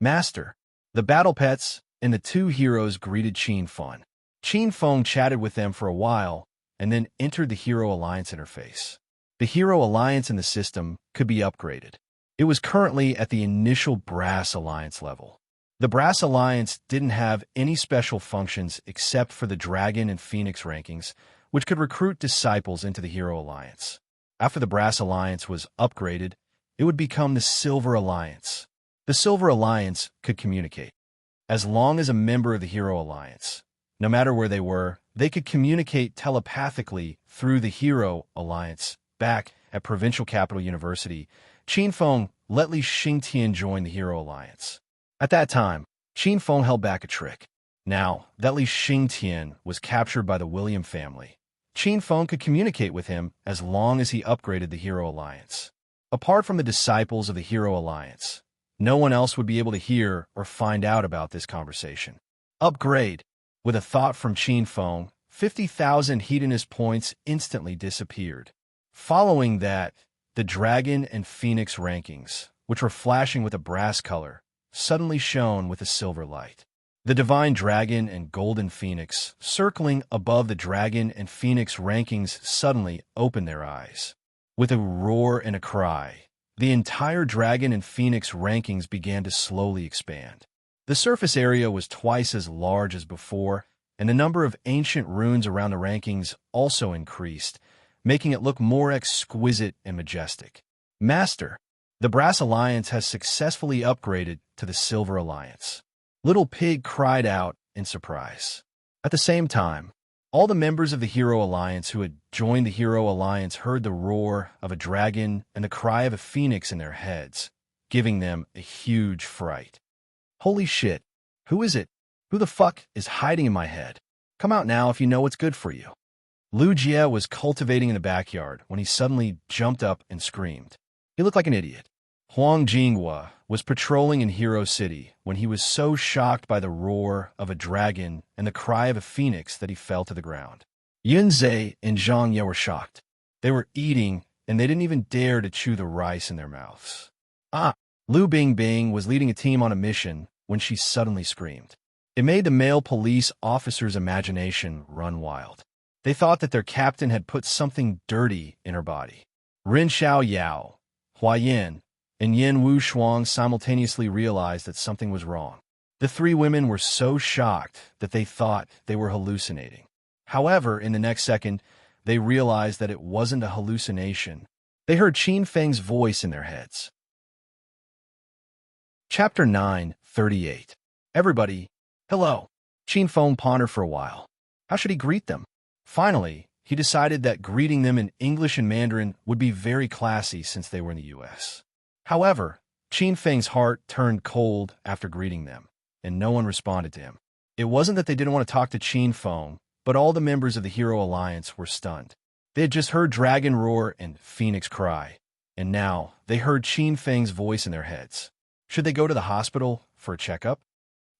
Master, the battle pets and the two heroes greeted Qin Feng. Qin Feng chatted with them for a while and then entered the Hero Alliance interface. The Hero Alliance in the system could be upgraded. It was currently at the initial Brass Alliance level. The Brass Alliance didn't have any special functions except for the Dragon and Phoenix rankings, which could recruit disciples into the Hero Alliance. After the Brass Alliance was upgraded, it would become the Silver Alliance. The Silver Alliance could communicate. As long as a member of the Hero Alliance, no matter where they were, they could communicate telepathically through the Hero Alliance. Back at Provincial Capital University, Qin Feng let Li Xingtian join the Hero Alliance. At that time, Qin Feng held back a trick. Now that Li Xingtian was captured by the William family, Qin Feng could communicate with him as long as he upgraded the Hero Alliance. Apart from the disciples of the Hero Alliance, No one else would be able to hear or find out about this conversation. Upgrade. With a thought from Qin Feng, 50,000 hedonist points instantly disappeared. Following that, the dragon and phoenix rankings, which were flashing with a brass color, suddenly shone with a silver light. The divine dragon and golden phoenix, circling above the dragon and phoenix rankings, suddenly opened their eyes. With a roar and a cry, the entire dragon and phoenix rankings began to slowly expand. The surface area was twice as large as before, and the number of ancient runes around the rankings also increased, making it look more exquisite and majestic. Master, the Brass Alliance has successfully upgraded to the Silver Alliance. Little Pig cried out in surprise. At the same time, all the members of the Hero Alliance who had joined the Hero Alliance heard the roar of a dragon and the cry of a phoenix in their heads, giving them a huge fright. Holy shit, who is it? Who the fuck is hiding in my head? Come out now if you know what's good for you. Lu Jie was cultivating in the backyard when he suddenly jumped up and screamed. He looked like an idiot. Huang Jinghua was patrolling in Hero City when he was so shocked by the roar of a dragon and the cry of a phoenix that he fell to the ground. Yunzhe and Zhang Ye were shocked. They were eating, and they didn't even dare to chew the rice in their mouths. Lu Bingbing was leading a team on a mission when she suddenly screamed. It made the male police officer's imagination run wild. They thought that their captain had put something dirty in her body. Ren Xiao Yao, Hua Yin, and Yin Wu Shuang simultaneously realized that something was wrong. The three women were so shocked that they thought they were hallucinating. However, in the next second, they realized that it wasn't a hallucination. They heard Qin Feng's voice in their heads. Chapter 9:38. Everybody, hello. Qin Feng pondered for a while. How should he greet them? Finally, he decided that greeting them in English and Mandarin would be very classy since they were in the U.S. However, Qin Feng's heart turned cold after greeting them, and no one responded to him. It wasn't that they didn't want to talk to Qin Feng, but all the members of the Hero Alliance were stunned. They had just heard Dragon roar and Phoenix cry, and now they heard Qin Feng's voice in their heads. Should they go to the hospital for a checkup?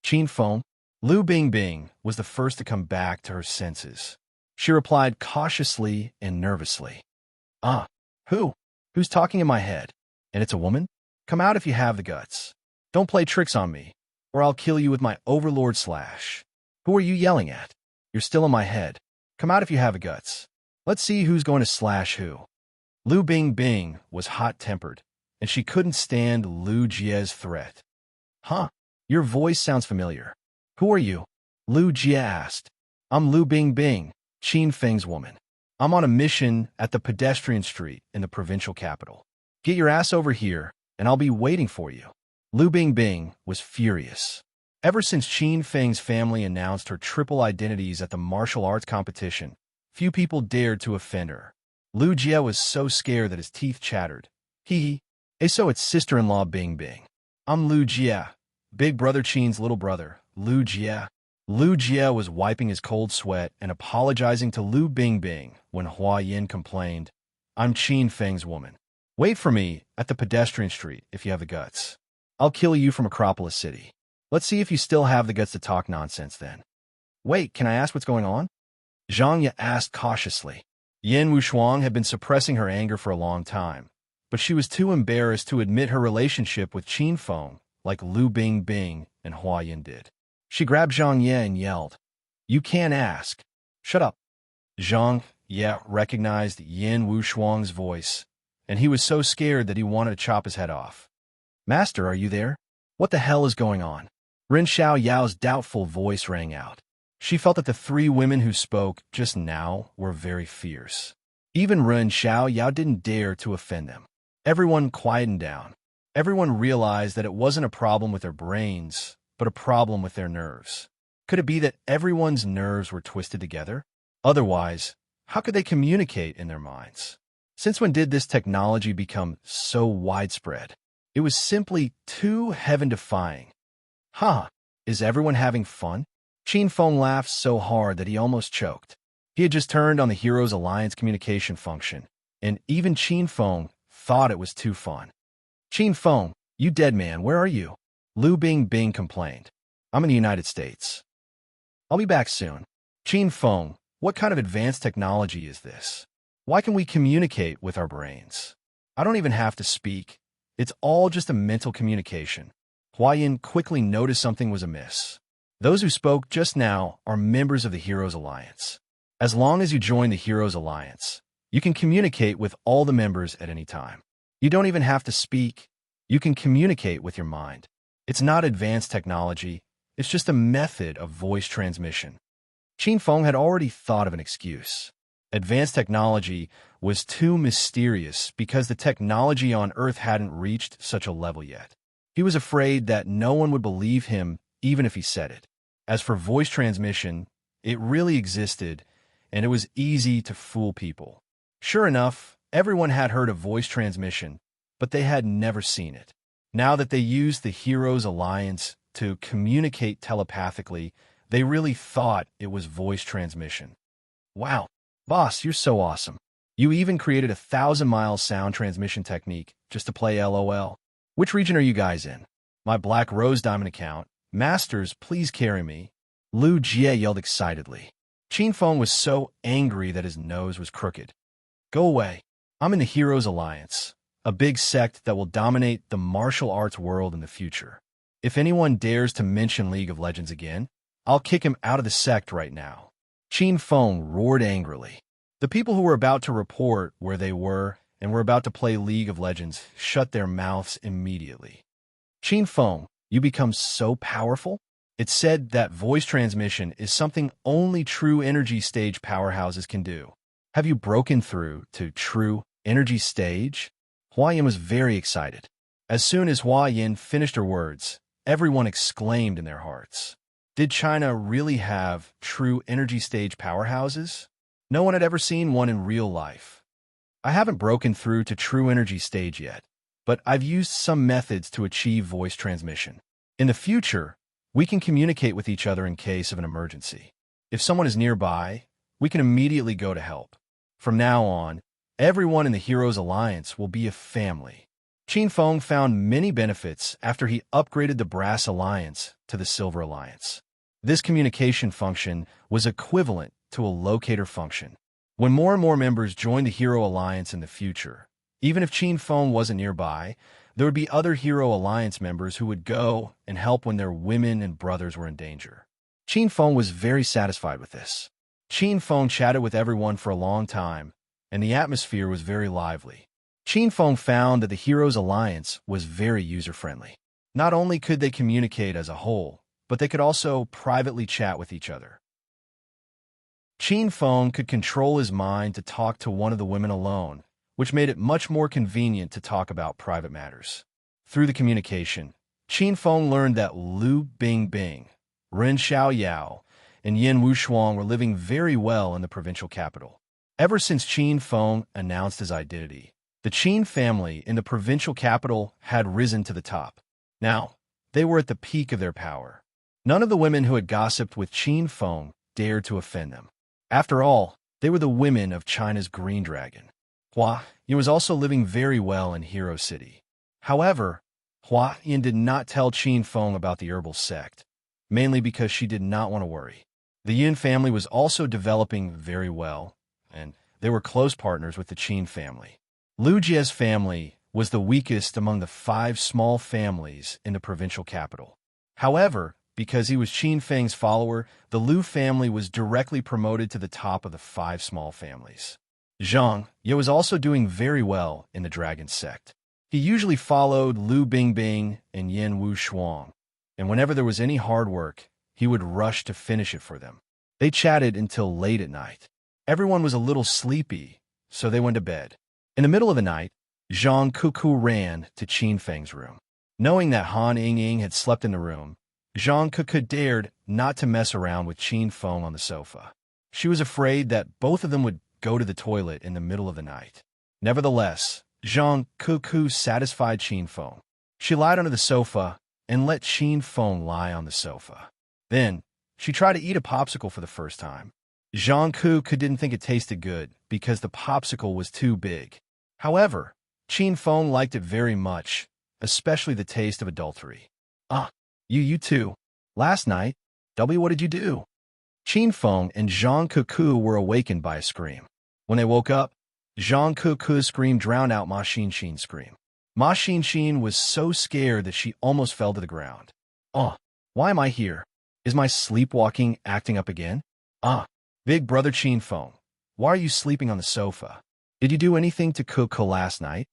Qin Feng, Lu Bingbing was the first to come back to her senses. She replied cautiously and nervously. Who? Who's talking in my head? And it's a woman? Come out if you have the guts. Don't play tricks on me, or I'll kill you with my overlord slash. Who are you yelling at? You're still in my head. Come out if you have the guts. Let's see who's going to slash who. Lu Bingbing was hot-tempered, and she couldn't stand Lu Jie's threat. Your voice sounds familiar. Who are you? Lu Jie asked. I'm Lu Bingbing, Qin Feng's woman. I'm on a mission at the pedestrian street in the provincial capital. Get your ass over here, and I'll be waiting for you. Lu Bingbing was furious. Ever since Qin Feng's family announced her triple identities at the martial arts competition, few people dared to offend her. Lu Jie was so scared that his teeth chattered. So it's sister-in-law Bingbing. I'm Lu Jie, big brother Qin's little brother, Lu Jie. Lu Jie was wiping his cold sweat and apologizing to Lu Bingbing when Hua Yin complained, I'm Qin Feng's woman. Wait for me at the pedestrian street if you have the guts. I'll kill you from Acropolis City. Let's see if you still have the guts to talk nonsense then. Wait, can I ask what's going on? Zhang Ye asked cautiously. Yin Wushuang had been suppressing her anger for a long time, but she was too embarrassed to admit her relationship with Qin Feng like Lu Bingbing and Hua Yin did. She grabbed Zhang Ye and yelled, You can't ask. Shut up. Zhang Ye recognized Yin Wushuang's voice, and he was so scared that he wanted to chop his head off. Master, are you there? What the hell is going on? Ren Xiao Yao's doubtful voice rang out. She felt that the three women who spoke just now were very fierce. Even Ren Xiao Yao didn't dare to offend them. Everyone quietened down. Everyone realized that it wasn't a problem with their brains, but a problem with their nerves. Could it be that everyone's nerves were twisted together? Otherwise, how could they communicate in their minds? Since when did this technology become so widespread? It was simply too heaven-defying. Is everyone having fun? Qin Feng laughed so hard that he almost choked. He had just turned on the Heroes Alliance communication function, and even Qin Feng thought it was too fun. Qin Feng, You dead man, where are you? Lu Bingbing complained. I'm in the United States. I'll be back soon. Qin Feng, what kind of advanced technology is this? Why can we communicate with our brains? I don't even have to speak. It's all just a mental communication. Hua Yin quickly noticed something was amiss. Those who spoke just now are members of the Heroes Alliance. As long as you join the Heroes Alliance, you can communicate with all the members at any time. You don't even have to speak. You can communicate with your mind. It's not advanced technology. It's just a method of voice transmission. Qin Feng had already thought of an excuse. Advanced technology was too mysterious because the technology on Earth hadn't reached such a level yet. He was afraid that no one would believe him even if he said it. As for voice transmission, it really existed, and it was easy to fool people. Sure enough, everyone had heard of voice transmission, but they had never seen it. Now that they used the Heroes Alliance to communicate telepathically, they really thought it was voice transmission. Wow, boss, you're so awesome. You even created a 1,000-mile sound transmission technique just to play LOL. Which region are you guys in? My Black Rose Diamond account. Masters, please carry me. Lu Jie yelled excitedly. Qin Feng was so angry that his nose was crooked. Go away. I'm in the Heroes Alliance, a big sect that will dominate the martial arts world in the future. If anyone dares to mention League of Legends again, I'll kick him out of the sect right now. Qin Feng roared angrily. The people who were about to report where they were and were about to play League of Legends shut their mouths immediately. Qin Feng, you become so powerful? It's said that voice transmission is something only true energy stage powerhouses can do. Have you broken through to true energy stage? Hua Yin was very excited. As soon as Hua Yin finished her words, everyone exclaimed in their hearts. Did China really have true energy stage powerhouses? No one had ever seen one in real life. I haven't broken through to true energy stage yet, but I've used some methods to achieve voice transmission. In the future, we can communicate with each other in case of an emergency. If someone is nearby, we can immediately go to help. From now on, everyone in the Heroes Alliance will be a family. Qin Feng found many benefits after he upgraded the Brass Alliance to the Silver Alliance. This communication function was equivalent to a locator function. When more and more members joined the Hero Alliance in the future, even if Qin Feng wasn't nearby, there would be other Hero Alliance members who would go and help when their women and brothers were in danger. Qin Feng was very satisfied with this. Qin Feng chatted with everyone for a long time, and the atmosphere was very lively. Qin Feng found that the Heroes Alliance was very user-friendly. Not only could they communicate as a whole, but they could also privately chat with each other. Qin Feng could control his mind to talk to one of the women alone, which made it much more convenient to talk about private matters. Through the communication, Qin Feng learned that Lu Bingbing, Ren Xiaoyao, and Yin Wushuang were living very well in the provincial capital. Ever since Qin Feng announced his identity, the Qin family in the provincial capital had risen to the top. Now, they were at the peak of their power. None of the women who had gossiped with Qin Feng dared to offend them. After all, they were the women of China's Green Dragon. Hua Yin was also living very well in Hero City. However, Hua Yin did not tell Qin Feng about the herbal sect, mainly because she did not want to worry. The Yin family was also developing very well, and they were close partners with the Qin family. Lu Jie's family was the weakest among the 5 small families in the provincial capital. However, because he was Qin Feng's follower, the Lu family was directly promoted to the top of the 5 small families. Zhang Ye was also doing very well in the Dragon sect. He usually followed Lu Bingbing and Yin Wushuang, and whenever there was any hard work, he would rush to finish it for them. They chatted until late at night. Everyone was a little sleepy, so they went to bed. In the middle of the night, Zhang Kuku ran to Qin Feng's room. Knowing that Han Ying had slept in the room, Zhang Kuku dared not to mess around with Qin Feng on the sofa. She was afraid that both of them would go to the toilet in the middle of the night. Nevertheless, Zhang Kuku satisfied Qin Feng. She lied under the sofa and let Qin Feng lie on the sofa. Then, she tried to eat a popsicle for the first time. Zhang Kuku didn't think it tasted good because the popsicle was too big. However, Qin Feng liked it very much, especially the taste of adultery. Ah, you too. Last night, W, what did you do? Qin Feng and Zhang Kuku were awakened by a scream. When they woke up, Zhang Kuku's scream drowned out Ma Xinxin's scream. Ma Xinxin was so scared that she almost fell to the ground. Oh, why am I here? Is my sleepwalking acting up again? Ah, big brother Qin Feng, why are you sleeping on the sofa? Did you do anything to Kuku last night?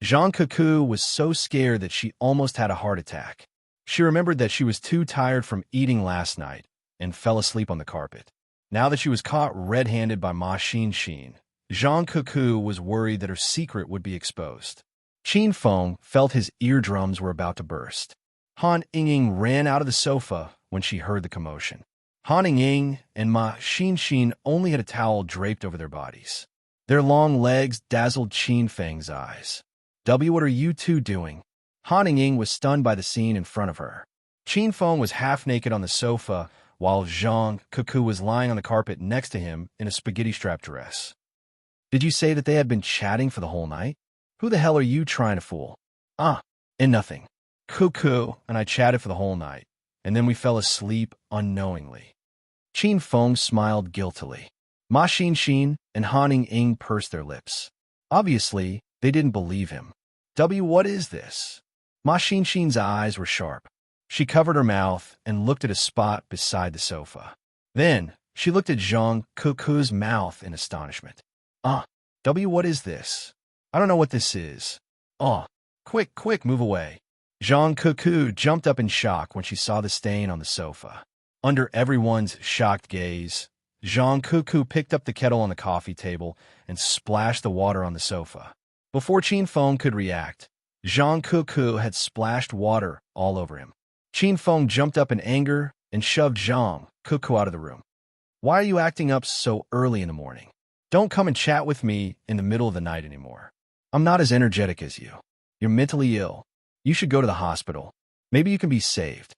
Zhang Kuku was so scared that she almost had a heart attack. She remembered that she was too tired from eating last night and fell asleep on the carpet. Now that she was caught red-handed by Ma Xinxin, Zhang Kuku was worried that her secret would be exposed. Qin Feng felt his eardrums were about to burst. Han Ying ran out of the sofa when she heard the commotion. Han Ying and Ma Xinxin only had a towel draped over their bodies. Their long legs dazzled Qin Feng's eyes. W, what are you two doing? Han Ying was stunned by the scene in front of her. Qin Feng was half naked on the sofa, while Zhang Kuku was lying on the carpet next to him in a spaghetti-strap dress. Did you say that they had been chatting for the whole night? Who the hell are you trying to fool? Ah, and nothing. Kuku and I chatted for the whole night, and then we fell asleep unknowingly. Qin Feng smiled guiltily. Ma Xinxin and Han Ying pursed their lips. Obviously, they didn't believe him. W, what is this? Ma Xinxin's eyes were sharp. She covered her mouth and looked at a spot beside the sofa. Then, she looked at Zhang Kuku's mouth in astonishment. Ah, W, what is this? I don't know what this is. Oh, quick, move away. Zhang Kuku jumped up in shock when she saw the stain on the sofa. Under everyone's shocked gaze, Zhang Kuku picked up the kettle on the coffee table and splashed the water on the sofa. Before Qin Feng could react, Zhang Kuku had splashed water all over him. Qin Feng jumped up in anger and shoved Zhang Kuku out of the room. Why are you acting up so early in the morning? Don't come and chat with me in the middle of the night anymore. I'm not as energetic as you. You're mentally ill. You should go to the hospital. Maybe you can be saved.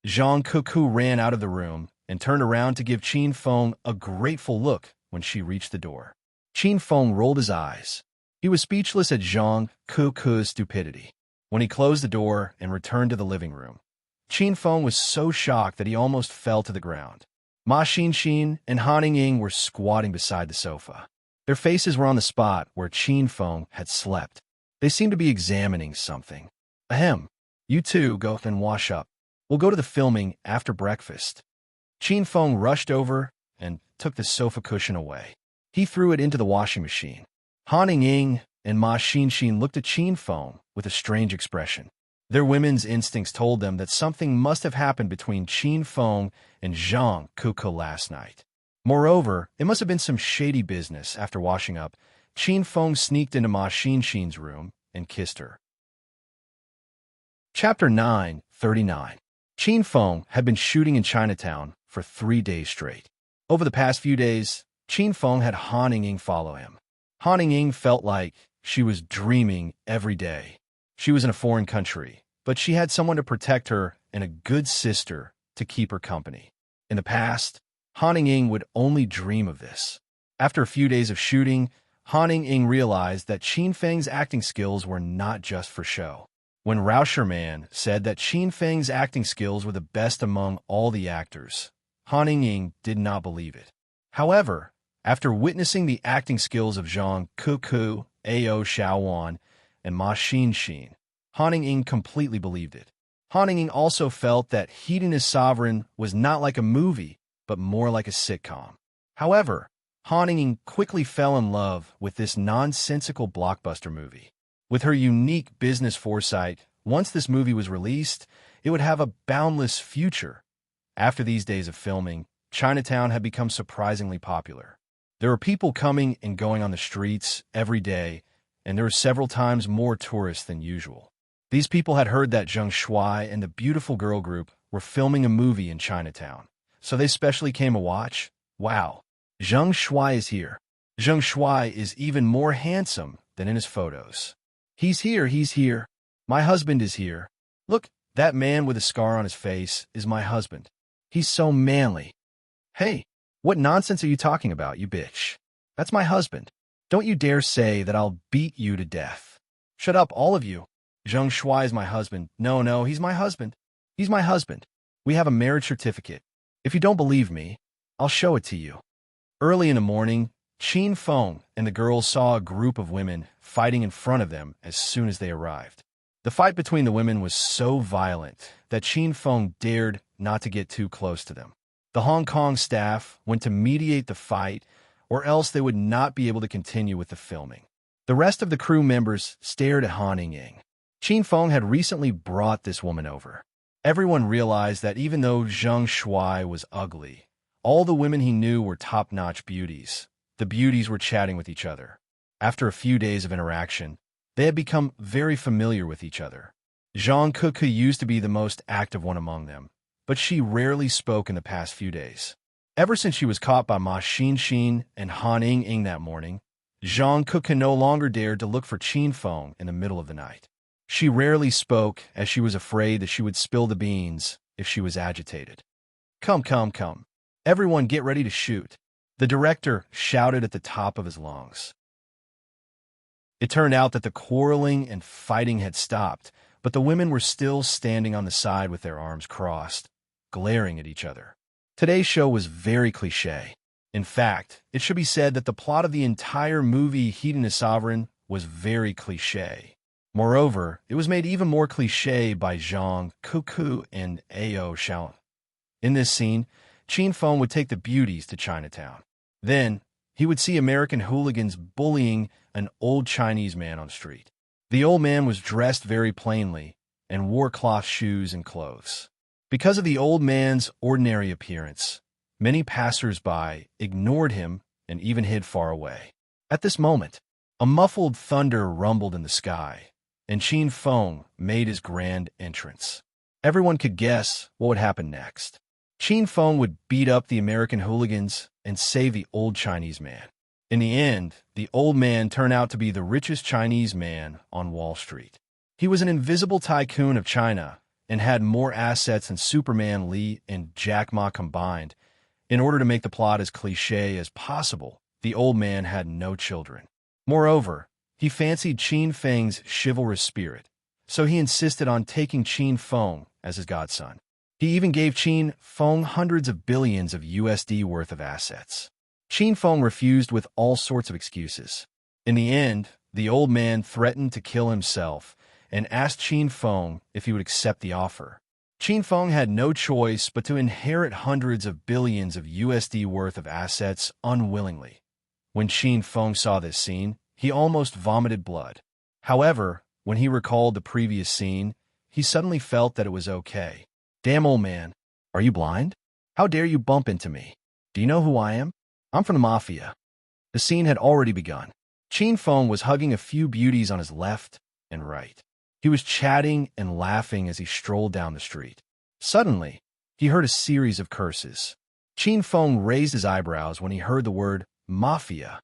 Zhang Kuku ran out of the room and turned around to give Qin Feng a grateful look when she reached the door. Qin Feng rolled his eyes. He was speechless at Zhang Kuku's stupidity. When he closed the door and returned to the living room, Qin Feng was so shocked that he almost fell to the ground. Ma Xinxin and Han Ying were squatting beside the sofa. Their faces were on the spot where Qin Feng had slept. They seemed to be examining something. Ahem. You two go and wash up. We'll go to the filming after breakfast. Qin Feng rushed over and took the sofa cushion away. He threw it into the washing machine. Han Ying and Ma Xinxin looked at Qin Feng with a strange expression. Their women's instincts told them that something must have happened between Qin Feng and Zhang Kuku last night. Moreover, it must have been some shady business. After washing up, Qin Feng sneaked into Ma Xinxin's room and kissed her. Chapter 9:39. Qin Feng had been shooting in Chinatown for 3 days straight. Over the past few days, Qin Feng had Han Ying follow him. Han Ying felt like she was dreaming every day. She was in a foreign country, but she had someone to protect her and a good sister to keep her company. In the past, Han Ying would only dream of this. After a few days of shooting, Han Ying realized that Qin Feng's acting skills were not just for show. When Rauscherman said that Qin Feng's acting skills were the best among all the actors, Han Ying did not believe it. However, after witnessing the acting skills of Zhang Kuku, Ao Xiaowan, and Ma Xinxin, Han Ying completely believed it. Han Ying also felt that Hedonist Sovereign was not like a movie, but more like a sitcom. However, Han Ying quickly fell in love with this nonsensical blockbuster movie. With her unique business foresight, once this movie was released, it would have a boundless future. After these days of filming, Chinatown had become surprisingly popular. There were people coming and going on the streets every day, and there were several times more tourists than usual. These people had heard that Zheng Shuai and the Beautiful Girl Group were filming a movie in Chinatown, so they specially came to watch. Wow, Zheng Shuai is here. Zheng Shuai is even more handsome than in his photos. He's here. My husband is here. Look, that man with a scar on his face is my husband. He's so manly. Hey, what nonsense are you talking about, you bitch? That's my husband. Don't you dare say that I'll beat you to death. Shut up, all of you. Zheng Shuai is my husband. No, no, he's my husband. He's my husband. We have a marriage certificate. If you don't believe me, I'll show it to you. Early in the morning, Qin Feng and the girls saw a group of women fighting in front of them as soon as they arrived. The fight between the women was so violent that Qin Feng dared not to get too close to them. The Hong Kong staff went to mediate the fight, or else they would not be able to continue with the filming. The rest of the crew members stared at Han Ying. Qin Feng had recently brought this woman over. Everyone realized that even though Zheng Shuai was ugly, all the women he knew were top-notch beauties. The beauties were chatting with each other. After a few days of interaction, they had become very familiar with each other. Zhang Kuku used to be the most active one among them, but she rarely spoke in the past few days. Ever since she was caught by Ma Xin and Han Ying that morning, Zhang Kuku no longer dared to look for Qin Feng in the middle of the night. She rarely spoke as she was afraid that she would spill the beans if she was agitated. Come, come, come. Everyone get ready to shoot. The director shouted at the top of his lungs. It turned out that the quarreling and fighting had stopped, but the women were still standing on the side with their arms crossed, glaring at each other. Today's show was very cliché. In fact, it should be said that the plot of the entire movie Hedonist Sovereign was very cliché. Moreover, it was made even more cliché by Zhang Kuku and Ao Xiao. In this scene, Qin Feng would take the beauties to Chinatown. Then, he would see American hooligans bullying an old Chinese man on the street. The old man was dressed very plainly and wore cloth shoes and clothes. Because of the old man's ordinary appearance, many passers-by ignored him and even hid far away. At this moment, a muffled thunder rumbled in the sky, and Qin Feng made his grand entrance. Everyone could guess what would happen next. Qin Feng would beat up the American hooligans and save the old Chinese man. In the end, the old man turned out to be the richest Chinese man on Wall Street. He was an invisible tycoon of China and had more assets than Superman Lee and Jack Ma combined. In order to make the plot as cliché as possible, the old man had no children. Moreover, he fancied Qin Feng's chivalrous spirit, so he insisted on taking Qin Feng as his godson. He even gave Qin Feng hundreds of billions of USD worth of assets. Qin Feng refused with all sorts of excuses. In the end, the old man threatened to kill himself and asked Qin Feng if he would accept the offer. Qin Feng had no choice but to inherit hundreds of billions of USD worth of assets unwillingly. When Qin Feng saw this scene, he almost vomited blood. However, when he recalled the previous scene, he suddenly felt that it was okay. Damn, old man, are you blind? How dare you bump into me? Do you know who I am? I'm from the Mafia. The scene had already begun. Qin Feng was hugging a few beauties on his left and right. He was chatting and laughing as he strolled down the street. Suddenly, he heard a series of curses. Qin Feng raised his eyebrows when he heard the word Mafia.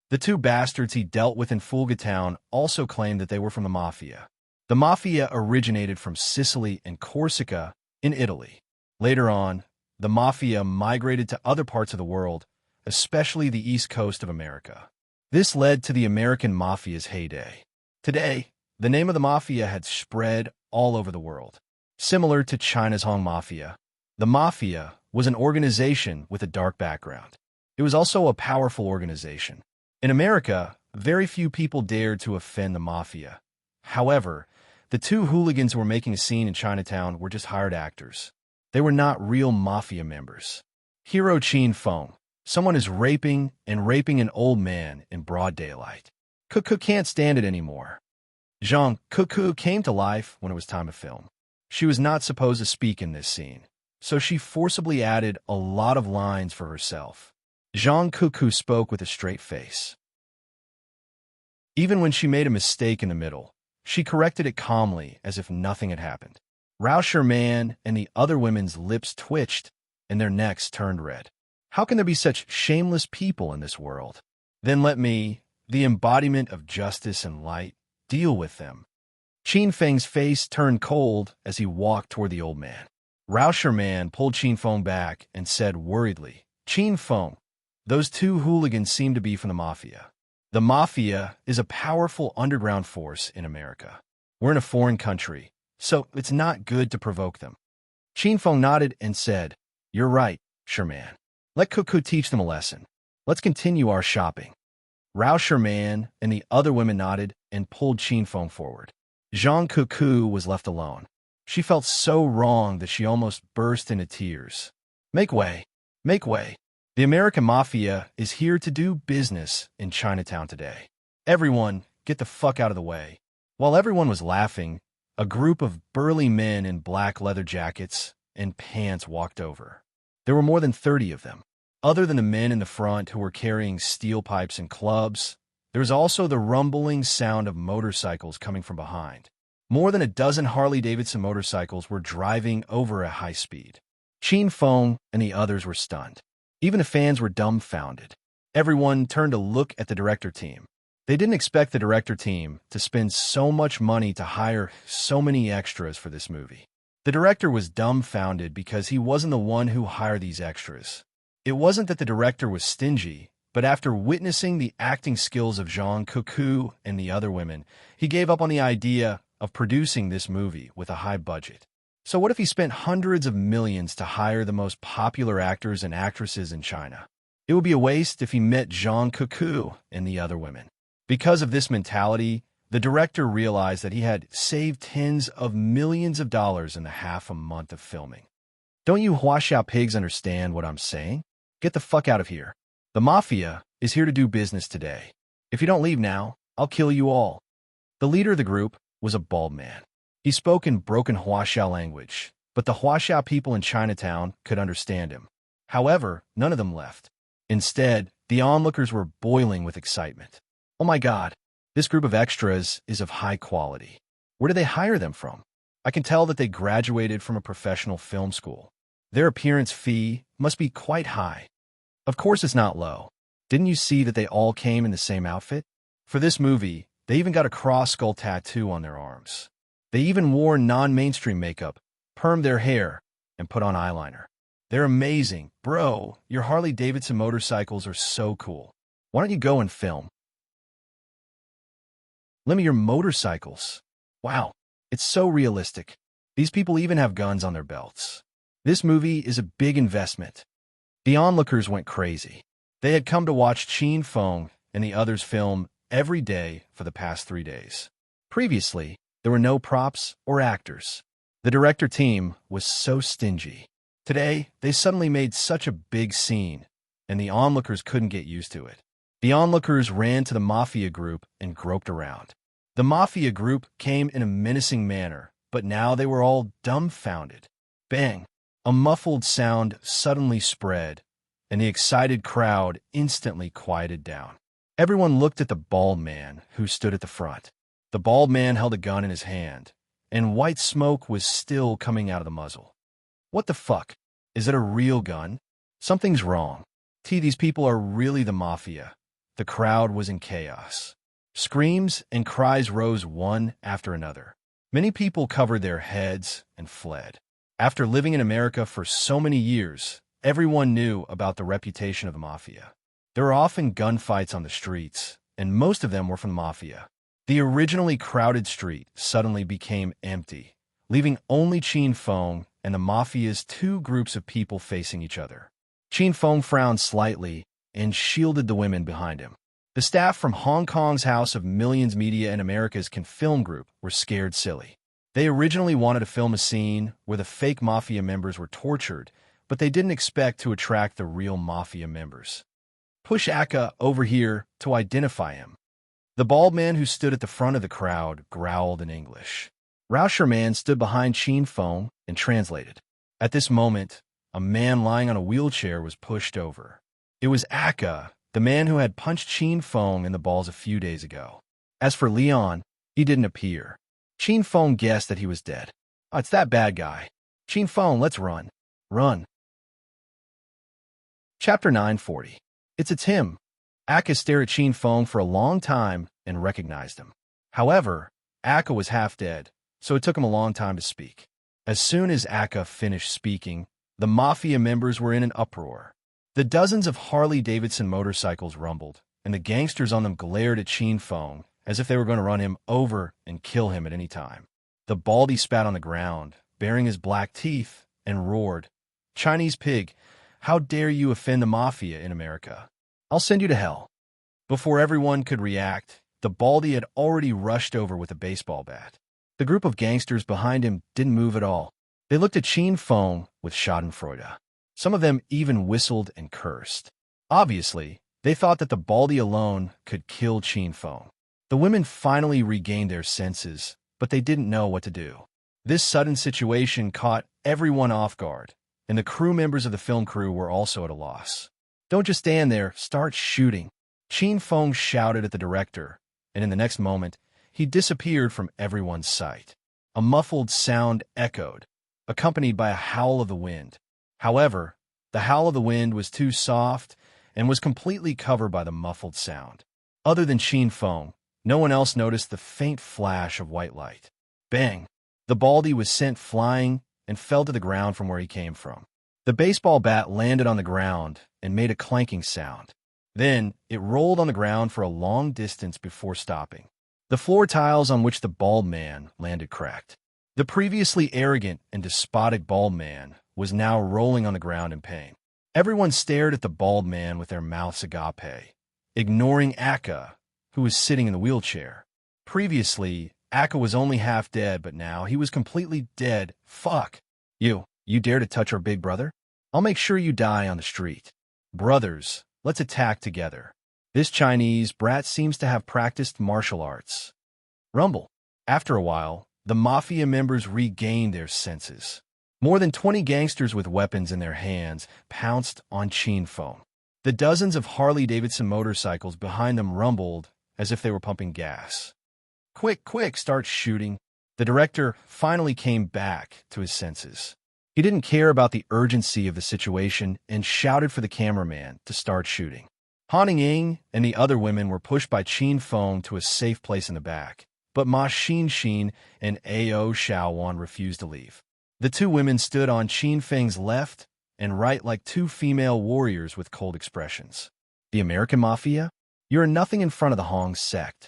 The two bastards he dealt with in Fulga Town also claimed that they were from the Mafia. The Mafia originated from Sicily and Corsica in Italy. Later on, the Mafia migrated to other parts of the world, especially the east coast of America. This led to the American Mafia's heyday. Today, the name of the Mafia had spread all over the world. Similar to China's Hong Mafia, the Mafia was an organization with a dark background. It was also a powerful organization. In America, very few people dared to offend the Mafia. However, the two hooligans who were making a scene in Chinatown were just hired actors. They were not real Mafia members. Hero Qin Feng. Someone is raping an old man in broad daylight. Kuku can't stand it anymore. Zhang Kuku came to life when it was time to film. She was not supposed to speak in this scene, so she forcibly added a lot of lines for herself. Zhang Kuku spoke with a straight face. Even when she made a mistake in the middle, she corrected it calmly as if nothing had happened. Rao Sherman and the other women's lips twitched and their necks turned red. How can there be such shameless people in this world? Then let me, the embodiment of justice and light, deal with them. Qin Feng's face turned cold as he walked toward the old man. Rao Sherman pulled Qin Feng back and said worriedly, Qin Feng, those two hooligans seem to be from the Mafia. The Mafia is a powerful underground force in America. We're in a foreign country, so it's not good to provoke them. Qin Feng nodded and said, "You're right, Sherman. Let Cuckoo teach them a lesson. Let's continue our shopping." Rao Sherman and the other women nodded and pulled Qin Feng forward. Zhang Cuckoo was left alone. She felt so wrong that she almost burst into tears. Make way. Make way. The American Mafia is here to do business in Chinatown today. Everyone, get the fuck out of the way. While everyone was laughing, a group of burly men in black leather jackets and pants walked over. There were more than 30 of them. Other than the men in the front who were carrying steel pipes and clubs, there was also the rumbling sound of motorcycles coming from behind. More than a dozen Harley-Davidson motorcycles were driving over at high speed. Qin Feng and the others were stunned. Even the fans were dumbfounded. Everyone turned to look at the director team. They didn't expect the director team to spend so much money to hire so many extras for this movie. The director was dumbfounded because he wasn't the one who hired these extras. It wasn't that the director was stingy, but after witnessing the acting skills of Zhang Cuckoo and the other women, he gave up on the idea of producing this movie with a high budget. So what if he spent hundreds of millions to hire the most popular actors and actresses in China? It would be a waste if he met Zhang Cuckoo and the other women. Because of this mentality, the director realized that he had saved tens of millions of dollars in the half a month of filming. Don't you Huaxia pigs understand what I'm saying? Get the fuck out of here. The Mafia is here to do business today. If you don't leave now, I'll kill you all. The leader of the group was a bald man. He spoke in broken Huaxia language, but the Huaxia people in Chinatown could understand him. However, none of them left. Instead, the onlookers were boiling with excitement. Oh my God, this group of extras is of high quality. Where did they hire them from? I can tell that they graduated from a professional film school. Their appearance fee must be quite high. Of course it's not low. Didn't you see that they all came in the same outfit? For this movie, they even got a cross-skull tattoo on their arms. They even wore non-mainstream makeup, permed their hair, and put on eyeliner. They're amazing. Bro, your Harley-Davidson motorcycles are so cool. Why don't you go and film? Lend me your motorcycles. Wow, it's so realistic. These people even have guns on their belts. This movie is a big investment. The onlookers went crazy. They had come to watch Qin Feng and the others film every day for the past 3 days. Previously, there were no props or actors. The director team was so stingy. Today, they suddenly made such a big scene, and the onlookers couldn't get used to it. The onlookers ran to the Mafia group and groped around. The Mafia group came in a menacing manner, but now they were all dumbfounded. Bang! A muffled sound suddenly spread, and the excited crowd instantly quieted down. Everyone looked at the bald man who stood at the front. The bald man held a gun in his hand, and white smoke was still coming out of the muzzle. What the fuck? Is it a real gun? Something's wrong. These people are really the Mafia. The crowd was in chaos. Screams and cries rose one after another. Many people covered their heads and fled. After living in America for so many years, everyone knew about the reputation of the Mafia. There were often gunfights on the streets, and most of them were from the Mafia. The originally crowded street suddenly became empty, leaving only Qin Feng and the Mafia's 2 groups of people facing each other. Qin Feng frowned slightly and shielded the women behind him. The staff from Hong Kong's House of Millions Media and America's Can Film Group were scared silly. They originally wanted to film a scene where the fake Mafia members were tortured, but they didn't expect to attract the real Mafia members. Push Aka over here to identify him. The bald man who stood at the front of the crowd growled in English. Rao Sherman stood behind Qin Feng and translated. At this moment, a man lying on a wheelchair was pushed over. It was Aka, the man who had punched Qin Feng in the balls a few days ago. As for Leon, he didn't appear. Qin Feng guessed that he was dead. Oh, it's that bad guy. Qin Feng, let's run. Run. Chapter 940. It's him. Aka stared at Qin Feng for a long time and recognized him. However, Aka was half dead, so it took him a long time to speak. As soon as Aka finished speaking, the Mafia members were in an uproar. The dozens of Harley-Davidson motorcycles rumbled, and the gangsters on them glared at Qin Feng as if they were going to run him over and kill him at any time. The baldy spat on the ground, baring his black teeth, and roared, "Chinese pig, how dare you offend the mafia in America? I'll send you to hell." Before everyone could react, the baldy had already rushed over with a baseball bat. The group of gangsters behind him didn't move at all. They looked at Qin Feng with schadenfreude. Some of them even whistled and cursed. Obviously, they thought that the baldy alone could kill Qin Feng. The women finally regained their senses, but they didn't know what to do. This sudden situation caught everyone off guard, and the crew members of the film crew were also at a loss. "Don't just stand there, start shooting," Qin Feng shouted at the director, and in the next moment, he disappeared from everyone's sight. A muffled sound echoed, accompanied by a howl of the wind. However, the howl of the wind was too soft and was completely covered by the muffled sound. Other than Qin Feng, no one else noticed the faint flash of white light. Bang! The baldy was sent flying and fell to the ground from where he came from. The baseball bat landed on the ground and made a clanking sound. Then, it rolled on the ground for a long distance before stopping. The floor tiles on which the bald man landed cracked. The previously arrogant and despotic bald man was now rolling on the ground in pain. Everyone stared at the bald man with their mouths agape, ignoring Akka, who was sitting in the wheelchair. Previously, Akka was only half dead, but now he was completely dead. "Fuck! You dare to touch our big brother? I'll make sure you die on the street. Brothers, let's attack together. This Chinese brat seems to have practiced martial arts." Rumble. After a while, the mafia members regained their senses. More than 20 gangsters with weapons in their hands pounced on Qin Feng. The dozens of Harley-Davidson motorcycles behind them rumbled as if they were pumping gas. "Quick, quick, start shooting." The director finally came back to his senses. He didn't care about the urgency of the situation and shouted for the cameraman to start shooting. Han Ying and the other women were pushed by Qin Feng to a safe place in the back, but Ma Xin and Ao Xiaowan refused to leave. The two women stood on Qin Feng's left and right like two female warriors with cold expressions. "The American Mafia? You're nothing in front of the Hong sect."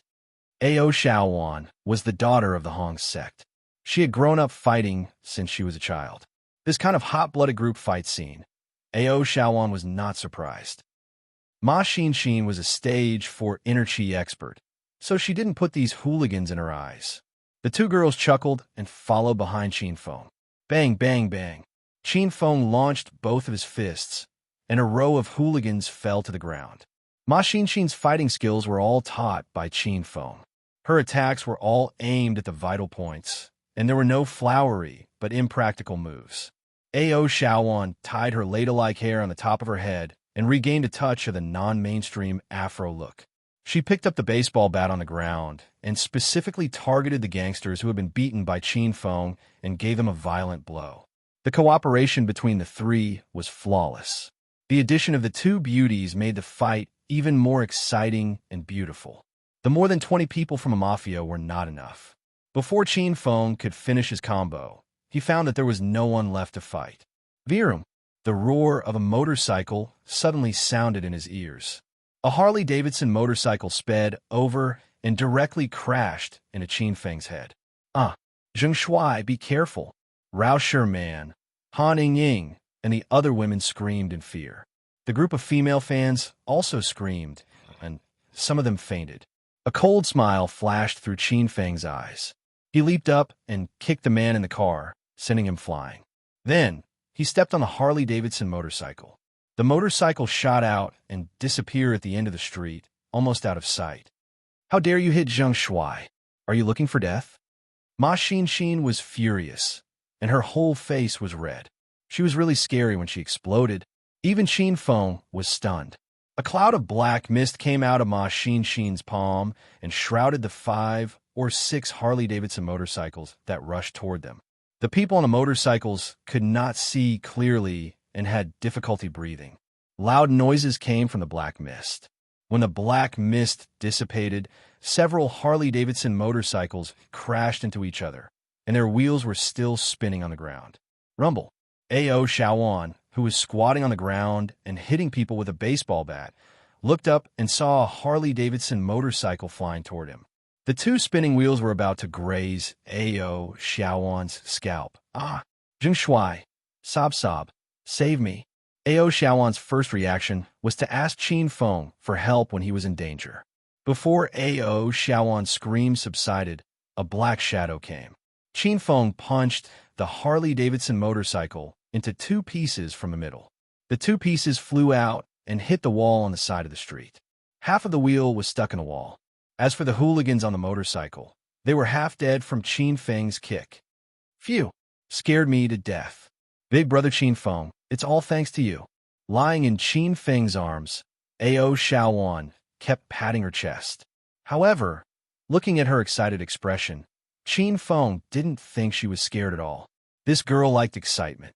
Ao Xiaowan was the daughter of the Hong sect. She had grown up fighting since she was a child. This kind of hot-blooded group fight scene, Ao Xiaowan was not surprised. Ma Xin was a stage 4 enrich expert, so she didn't put these hooligans in her eyes. The two girls chuckled and followed behind Qin Feng. Bang, bang, bang. Qin Feng launched both of his fists, and a row of hooligans fell to the ground. Ma Xin's fighting skills were all taught by Qin Feng. Her attacks were all aimed at the vital points, and there were no flowery but impractical moves. Ao Xiaowan tied her ladle-like hair on the top of her head and regained a touch of the non-mainstream afro look. She picked up the baseball bat on the ground and specifically targeted the gangsters who had been beaten by Qin Feng and gave them a violent blow. The cooperation between the three was flawless. The addition of the two beauties made the fight even more exciting and beautiful. The more than 20 people from a mafia were not enough. Before Qin Feng could finish his combo, he found that there was no one left to fight. Virum! The roar of a motorcycle suddenly sounded in his ears. A Harley-Davidson motorcycle sped over and directly crashed into Qin Feng's head. Zheng Shuai, be careful. Rao Sherman, Han Ying, and the other women screamed in fear. The group of female fans also screamed, and some of them fainted. A cold smile flashed through Qin Feng's eyes. He leaped up and kicked the man in the car, sending him flying. Then, he stepped on the Harley-Davidson motorcycle. The motorcycle shot out and disappeared at the end of the street, almost out of sight. "How dare you hit Zheng Shuai? Are you looking for death?" Ma Xin was furious, and her whole face was red. She was really scary when she exploded. Even Qin Feng was stunned. A cloud of black mist came out of Ma Xin's palm and shrouded the 5 or 6 Harley-Davidson motorcycles that rushed toward them. The people on the motorcycles could not see clearly and had difficulty breathing. Loud noises came from the black mist. When the black mist dissipated, several Harley-Davidson motorcycles crashed into each other, and their wheels were still spinning on the ground. Rumble. Ao Xiaowan, who was squatting on the ground and hitting people with a baseball bat, looked up and saw a Harley-Davidson motorcycle flying toward him. The two spinning wheels were about to graze Ao Xiaowan's scalp. Ah! Zheng Shuai. Sob. Save me. Ao Xiaowan's first reaction was to ask Qin Feng for help when he was in danger. Before Ao Xiaowan's scream subsided, a black shadow came. Qin Feng punched the Harley-Davidson motorcycle into two pieces from the middle. The two pieces flew out and hit the wall on the side of the street. Half of the wheel was stuck in the wall. As for the hooligans on the motorcycle, they were half dead from Qin Feng's kick. Phew! Scared me to death. Big brother Qin Feng, it's all thanks to you. Lying in Qin Feng's arms, Ao Xiaowan kept patting her chest. However, looking at her excited expression, Qin Feng didn't think she was scared at all. This girl liked excitement.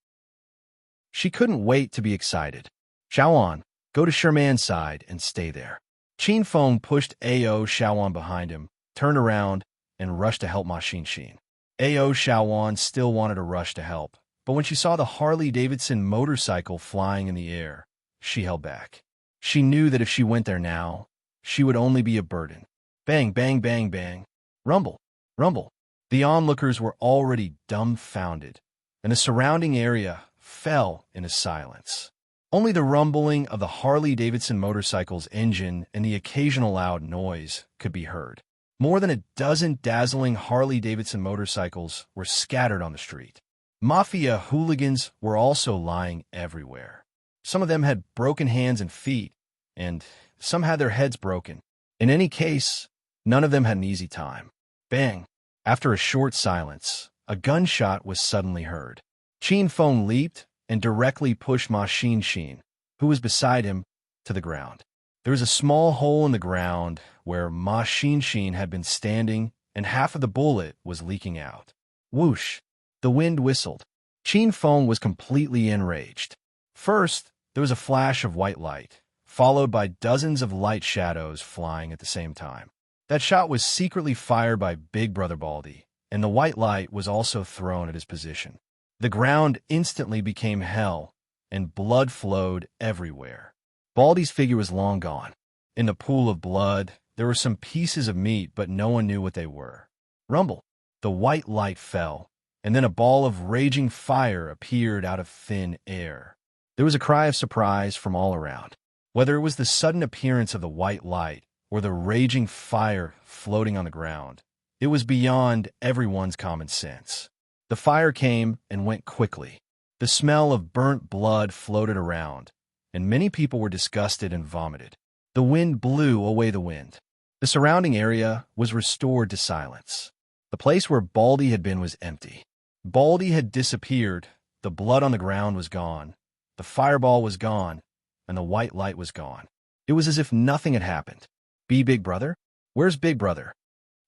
She couldn't wait to be excited. Xiaowan, go to Sherman's side and stay there. Qin Feng pushed Ao Xiaowan behind him, turned around, and rushed to help Ma Xin. Ao Xiaowan still wanted to rush to help, but when she saw the Harley-Davidson motorcycle flying in the air, she held back. She knew that if she went there now, she would only be a burden. Bang, bang, bang, bang. Rumble, rumble. The onlookers were already dumbfounded, and the surrounding area fell into silence. Only the rumbling of the Harley-Davidson motorcycle's engine and the occasional loud noise could be heard. More than a dozen dazzling Harley-Davidson motorcycles were scattered on the street. Mafia hooligans were also lying everywhere. Some of them had broken hands and feet, and some had their heads broken. In any case, none of them had an easy time. Bang! After a short silence, a gunshot was suddenly heard. Qin Feng leaped and directly pushed Ma Xin, who was beside him, to the ground. There was a small hole in the ground where Ma Xin had been standing, and half of the bullet was leaking out. Whoosh! The wind whistled. Qin Feng was completely enraged. First, there was a flash of white light, followed by dozens of light shadows flying at the same time. That shot was secretly fired by Big Brother Baldy, and the white light was also thrown at his position. The ground instantly became hell, and blood flowed everywhere. Baldy's figure was long gone. In the pool of blood, there were some pieces of meat, but no one knew what they were. Rumble! The white light fell, and then a ball of raging fire appeared out of thin air. There was a cry of surprise from all around. Whether it was the sudden appearance of the white light or the raging fire floating on the ground, it was beyond everyone's common sense. The fire came and went quickly. The smell of burnt blood floated around, and many people were disgusted and vomited. The wind blew away the wind. The surrounding area was restored to silence. The place where Baldy had been was empty. Baldy had disappeared, the blood on the ground was gone, the fireball was gone, and the white light was gone. It was as if nothing had happened. Big Brother? Where's Big Brother?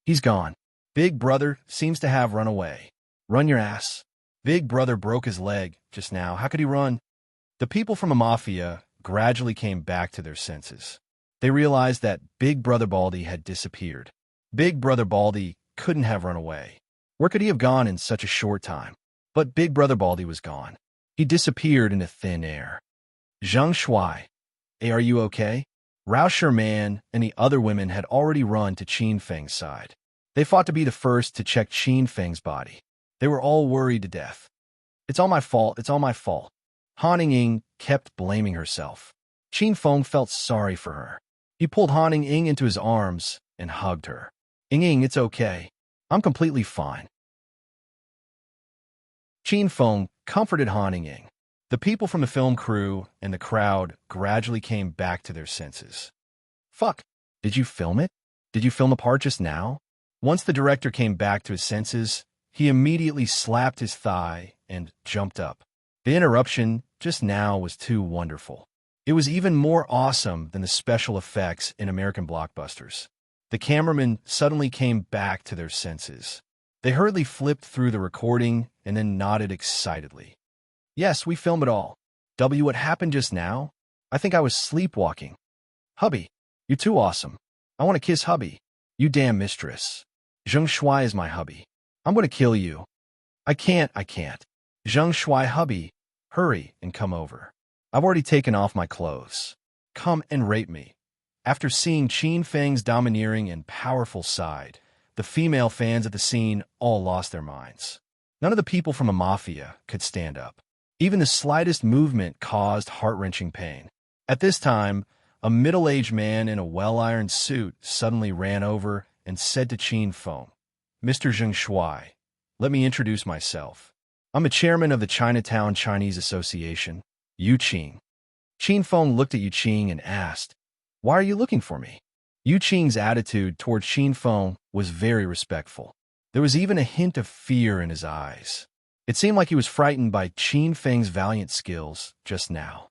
He's gone. Big Brother seems to have run away. Run your ass. Big Brother broke his leg just now. How could he run? The people from the mafia gradually came back to their senses. They realized that Big Brother Baldy had disappeared. Big Brother Baldy couldn't have run away. Where could he have gone in such a short time? But Big Brother Baldy was gone. He disappeared into thin air. Zheng Shuai. Hey, are you okay? Rao Sherman and the other women had already run to Qin Feng's side. They fought to be the first to check Qin Feng's body. They were all worried to death. It's all my fault, it's all my fault. Han Ying kept blaming herself. Qin Feng felt sorry for her. He pulled Han Ying into his arms and hugged her. Ying, it's okay. I'm completely fine. Qin Feng comforted Han Ying. The people from the film crew and the crowd gradually came back to their senses. Fuck, did you film it? Did you film the part just now? Once the director came back to his senses, he immediately slapped his thigh and jumped up. The interruption just now was too wonderful. It was even more awesome than the special effects in American blockbusters. The cameramen suddenly came back to their senses. They hurriedly flipped through the recording and then nodded excitedly. Yes, we filmed it all. What happened just now? I think I was sleepwalking. Hubby, you're too awesome. I want to kiss hubby. You damn mistress. Zheng Shuai is my hubby. I'm going to kill you. I can't. Zheng Shuai hubby, hurry and come over. I've already taken off my clothes. Come and rape me. After seeing Qin Feng's domineering and powerful side, the female fans at the scene all lost their minds. None of the people from the mafia could stand up. Even the slightest movement caused heart-wrenching pain. At this time, a middle-aged man in a well-ironed suit suddenly ran over and said to Qin Feng, "Mr. Zheng Shuai, let me introduce myself. I'm the chairman of the Chinatown Chinese Association, Yu Qing." Qin Feng looked at Yu Qing and asked, "Why are you looking for me?" Yu Qing's attitude toward Qin Feng was very respectful. There was even a hint of fear in his eyes. It seemed like he was frightened by Qin Feng's valiant skills just now.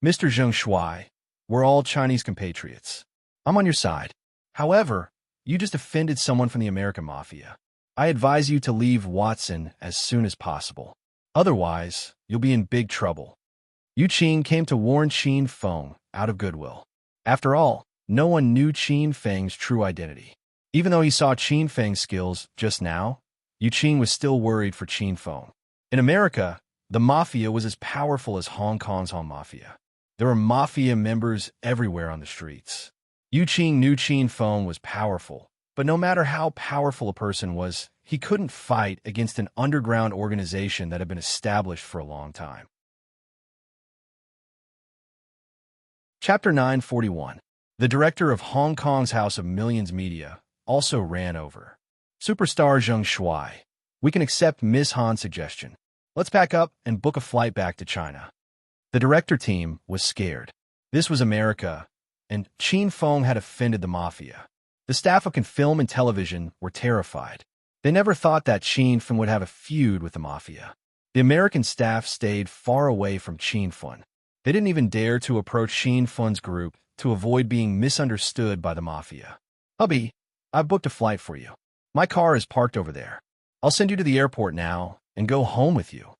"Mr. Zheng Shuai, we're all Chinese compatriots. I'm on your side. However, you just offended someone from the American Mafia. I advise you to leave Watson as soon as possible. Otherwise, you'll be in big trouble." Yu Qing came to warn Qin Feng out of goodwill. After all, no one knew Qin Feng's true identity. Even though he saw Qin Feng's skills just now, Yu Qing was still worried for Qin Feng. In America, the mafia was as powerful as Hong Kong's Hong Mafia. There were mafia members everywhere on the streets. Yu Qing knew Qin Feng was powerful, but no matter how powerful a person was, he couldn't fight against an underground organization that had been established for a long time. Chapter 941. The director of Hong Kong's House of Millions Media also ran over. "Superstar Zheng Shuai, we can accept Ms. Han's suggestion. Let's pack up and book a flight back to China." The director team was scared. This was America, and Qin Feng had offended the mafia. The staff of film and television were terrified. They never thought that Qin Feng would have a feud with the mafia. The American staff stayed far away from Qin Feng. They didn't even dare to approach Qin Feng's group to avoid being misunderstood by the mafia. "Hubby, I've booked a flight for you. My car is parked over there. I'll send you to the airport now and go home with you."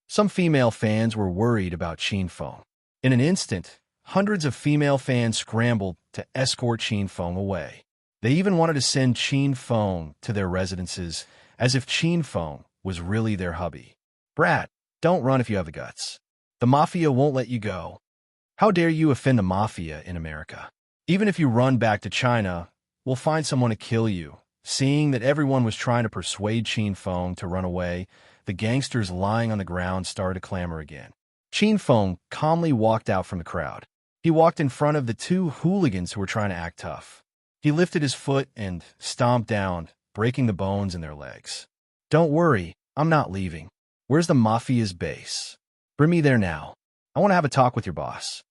Some female fans were worried about Qin Feng. In an instant, hundreds of female fans scrambled to escort Qin Feng away. They even wanted to send Qin Feng to their residences as if Qin Feng was really their hubby. "Brat, don't run if you have the guts. The mafia won't let you go. How dare you offend the mafia in America? Even if you run back to China, we'll find someone to kill you." Seeing that everyone was trying to persuade Qin Feng to run away, the gangsters lying on the ground started to clamor again. Qin Feng calmly walked out from the crowd. He walked in front of the two hooligans who were trying to act tough. He lifted his foot and stomped down, breaking the bones in their legs. "Don't worry, I'm not leaving. Where's the mafia's base? Bring me there now. I want to have a talk with your boss."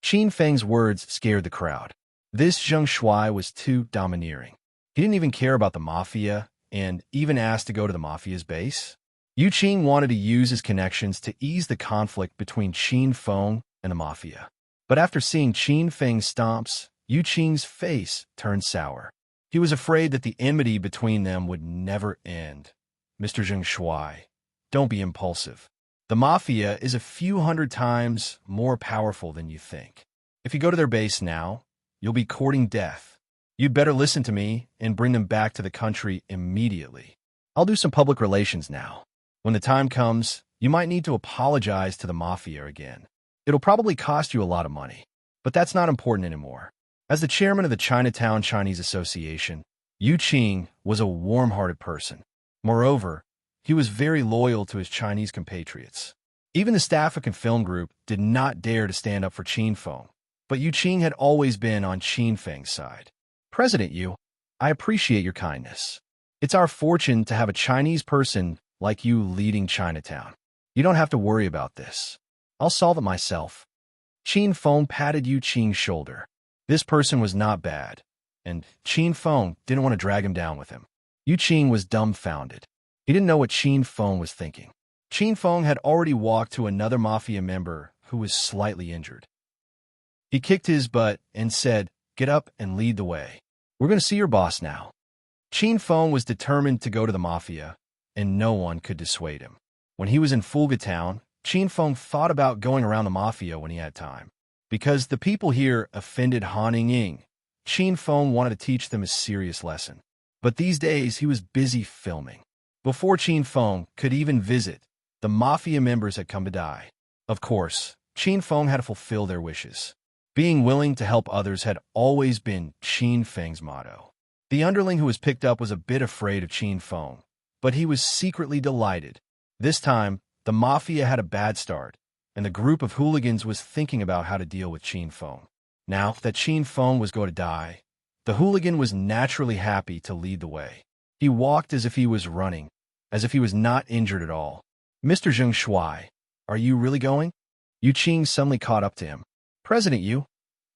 Qin Feng's words scared the crowd. This Zheng Shuai was too domineering. He didn't even care about the mafia and even asked to go to the mafia's base. Yu Qing wanted to use his connections to ease the conflict between Qin Feng and the mafia. But after seeing Qin Feng's stomps, Yu Qing's face turned sour. He was afraid that the enmity between them would never end. "Mr. Zheng Shuai, don't be impulsive. The mafia is a few hundred times more powerful than you think. If you go to their base now, you'll be courting death. You'd better listen to me and bring them back to the country immediately. I'll do some public relations now. When the time comes, you might need to apologize to the mafia again. It'll probably cost you a lot of money, but that's not important anymore." As the chairman of the Chinatown Chinese Association, Yu Qing was a warm-hearted person. Moreover, he was very loyal to his Chinese compatriots. Even the staff of film group did not dare to stand up for Qin Feng, but Yu Qing had always been on Qin Feng's side. "President Yu, I appreciate your kindness. It's our fortune to have a Chinese person like you leading Chinatown. You don't have to worry about this. I'll solve it myself." Qin Feng patted Yu Qing's shoulder. This person was not bad, and Qin Feng didn't want to drag him down with him. Yu Qing was dumbfounded. He didn't know what Qin Feng was thinking. Qin Feng had already walked to another mafia member who was slightly injured. He kicked his butt and said, "Get up and lead the way. We're going to see your boss now." Qin Feng was determined to go to the mafia, and no one could dissuade him. When he was in Fulga Town, Qin Feng thought about going around the mafia when he had time. Because the people here offended Han Ying, Qin Feng wanted to teach them a serious lesson. But these days, he was busy filming. Before Qin Feng could even visit, the mafia members had come to die. Of course, Qin Feng had to fulfill their wishes. Being willing to help others had always been Qin Feng's motto. The underling who was picked up was a bit afraid of Qin Feng, but he was secretly delighted. This time, the mafia had a bad start, and the group of hooligans was thinking about how to deal with Qin Feng. Now that Qin Feng was going to die, the hooligan was naturally happy to lead the way. He walked as if he was running, as if he was not injured at all. Mr. Zheng Shuai, are you really going? Yu Qing suddenly caught up to him. President Yu,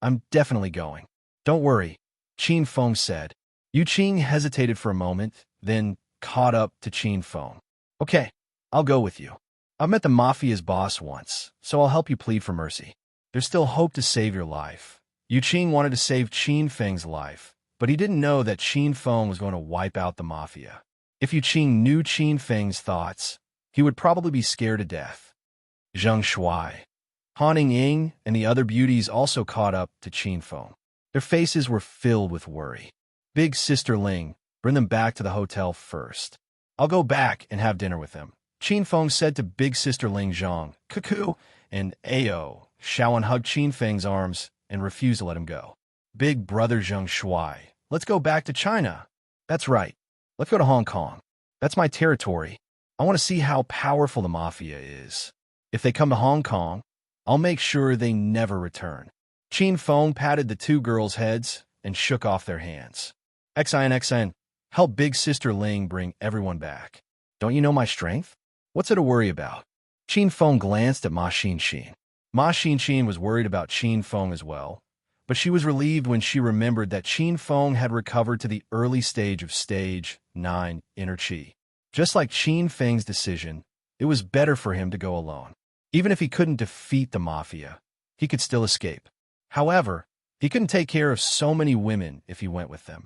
I'm definitely going. Don't worry, Qin Feng said. Yu Qing hesitated for a moment, then caught up to Qin Feng. Okay, I'll go with you. I've met the mafia's boss once, so I'll help you plead for mercy. There's still hope to save your life. Yu Qing wanted to save Qin Feng's life, but he didn't know that Qin Feng was going to wipe out the mafia. If Yu Qing knew Qin Feng's thoughts, he would probably be scared to death. Zheng Shuai, Han Ying, and the other beauties also caught up to Qin Feng. Their faces were filled with worry. Big Sister Ling, bring them back to the hotel first. I'll go back and have dinner with them. Qin Feng said to Big Sister Ling Zhang, Cuckoo, and Ao. Shaoan hugged Qin Feng's arms and refused to let him go. Big brother Zheng Shuai, let's go back to China. That's right. Let's go to Hong Kong. That's my territory. I want to see how powerful the mafia is. If they come to Hong Kong, I'll make sure they never return. Qin Feng patted the two girls' heads and shook off their hands. XIN, help Big Sister Ling bring everyone back. Don't you know my strength? What's it to worry about? Qin Feng glanced at Ma Xin. Ma Xin was worried about Qin Feng as well, but she was relieved when she remembered that Qin Feng had recovered to the early stage of Stage 9 inner Qi. Just like Qin Feng's decision, it was better for him to go alone. Even if he couldn't defeat the mafia, he could still escape. However, he couldn't take care of so many women if he went with them.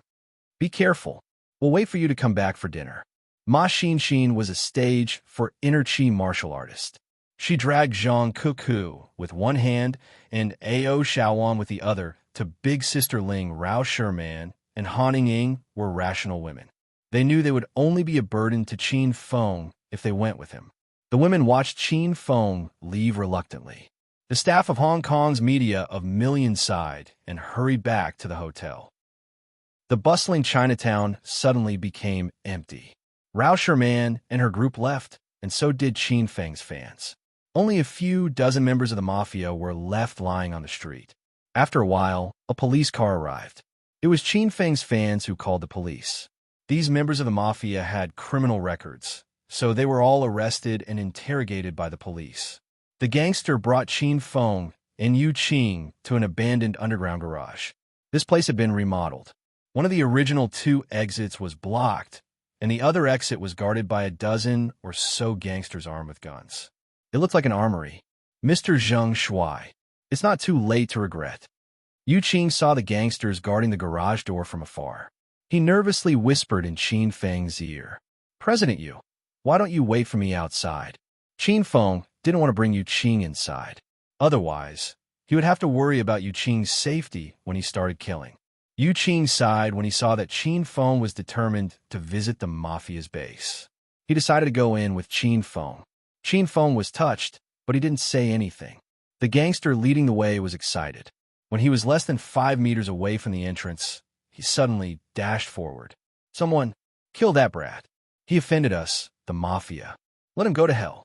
Be careful. We'll wait for you to come back for dinner. Ma Xin was a stage for inner Qi martial artist. She dragged Zhang Cuckoo with one hand and Ao Shaoan with the other to Big Sister Ling. Rao Sherman and Han Ying were rational women. They knew they would only be a burden to Qin Feng if they went with him. The women watched Qin Feng leave reluctantly. The staff of Hong Kong's media of Millions sighed and hurried back to the hotel. The bustling Chinatown suddenly became empty. Rao Sherman and her group left, and so did Qin Feng's fans. Only a few dozen members of the mafia were left lying on the street. After a while, a police car arrived. It was Qin Feng's fans who called the police. These members of the mafia had criminal records, so they were all arrested and interrogated by the police. The gangster brought Qin Feng and Yu Qing to an abandoned underground garage. This place had been remodeled. One of the original two exits was blocked, and the other exit was guarded by a dozen or so gangsters armed with guns. It looked like an armory. Mr. Zheng Shuai, it's not too late to regret. Yu Qing saw the gangsters guarding the garage door from afar. He nervously whispered in Qin Feng's ear, President Yu, why don't you wait for me outside? Qin Feng didn't want to bring Yu Qing inside. Otherwise, he would have to worry about Yu Qing's safety when he started killing. Yu Qing sighed when he saw that Qin Feng was determined to visit the mafia's base. He decided to go in with Qin Feng. Qin Feng was touched, but he didn't say anything. The gangster leading the way was excited. When he was less than 5 meters away from the entrance, he suddenly dashed forward. Someone, kill that brat. He offended us, the mafia. Let him go to hell.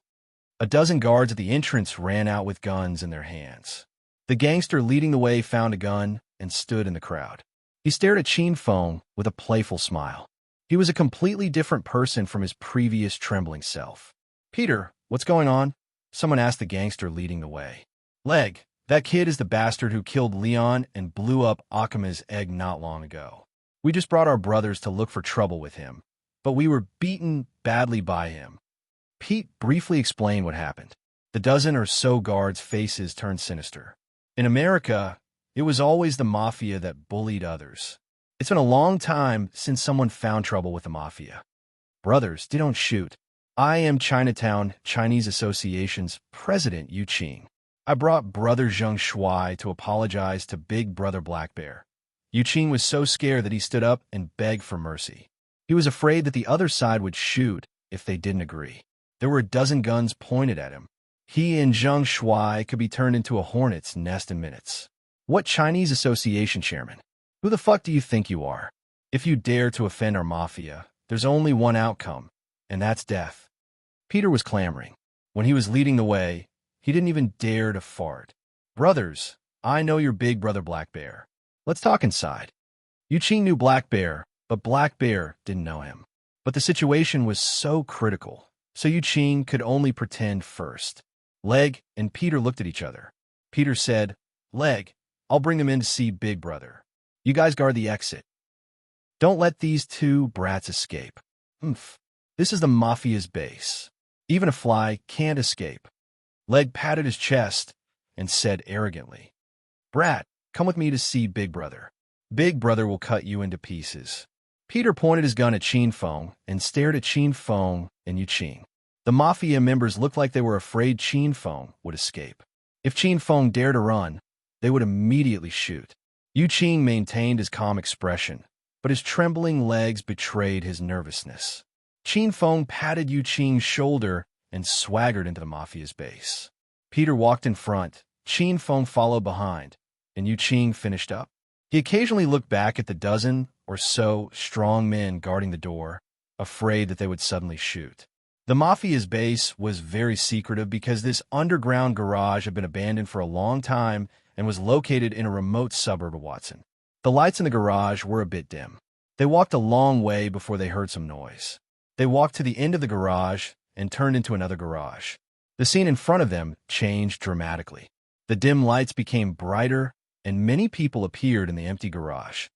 A dozen guards at the entrance ran out with guns in their hands. The gangster leading the way found a gun and stood in the crowd. He stared at Qin Feng with a playful smile. He was a completely different person from his previous trembling self. Peter, what's going on? Someone asked the gangster leading the way. Leg, that kid is the bastard who killed Leon and blew up Akima's egg not long ago. We just brought our brothers to look for trouble with him, but we were beaten badly by him. Pete briefly explained what happened. The dozen or so guards' faces turned sinister. In America, it was always the mafia that bullied others. It's been a long time since someone found trouble with the mafia. Brothers, they don't shoot. I am Chinatown Chinese Association's president, Yu Qing. I brought Brother Zheng Shuai to apologize to Big Brother Black Bear. Yu Qing was so scared that he stood up and begged for mercy. He was afraid that the other side would shoot if they didn't agree. There were a dozen guns pointed at him. He and Zheng Shuai could be turned into a hornet's nest in minutes. What Chinese Association chairman? Who the fuck do you think you are? If you dare to offend our mafia, there's only one outcome, and that's death. Peter was clamoring. When he was leading the way, he didn't even dare to fart. Brothers, I know your big brother Black Bear. Let's talk inside. Yuqing knew Black Bear, but Black Bear didn't know him. But the situation was so critical, so Yuqing could only pretend first. Leg and Peter looked at each other. Peter said, Leg, I'll bring them in to see Big Brother. You guys guard the exit. Don't let these two brats escape. Oomph. This is the mafia's base. Even a fly can't escape. Leg patted his chest and said arrogantly, Brat, come with me to see Big Brother. Big Brother will cut you into pieces. Peter pointed his gun at Qin Feng and stared at Qin Feng and Yuqing. The mafia members looked like they were afraid Qin Feng would escape. If Qin Feng dared to run, they would immediately shoot. Yuqing maintained his calm expression, but his trembling legs betrayed his nervousness. Qin Feng patted Yuqing's shoulder and swaggered into the mafia's base. Peter walked in front, Qin Feng followed behind, and Yuqing finished up. He occasionally looked back at the dozen or so strong men guarding the door, afraid that they would suddenly shoot. The mafia's base was very secretive because this underground garage had been abandoned for a long time and was located in a remote suburb of Watson. The lights in the garage were a bit dim. They walked a long way before they heard some noise. They walked to the end of the garage and turned into another garage. The scene in front of them changed dramatically. The dim lights became brighter, and many people appeared in the empty garage.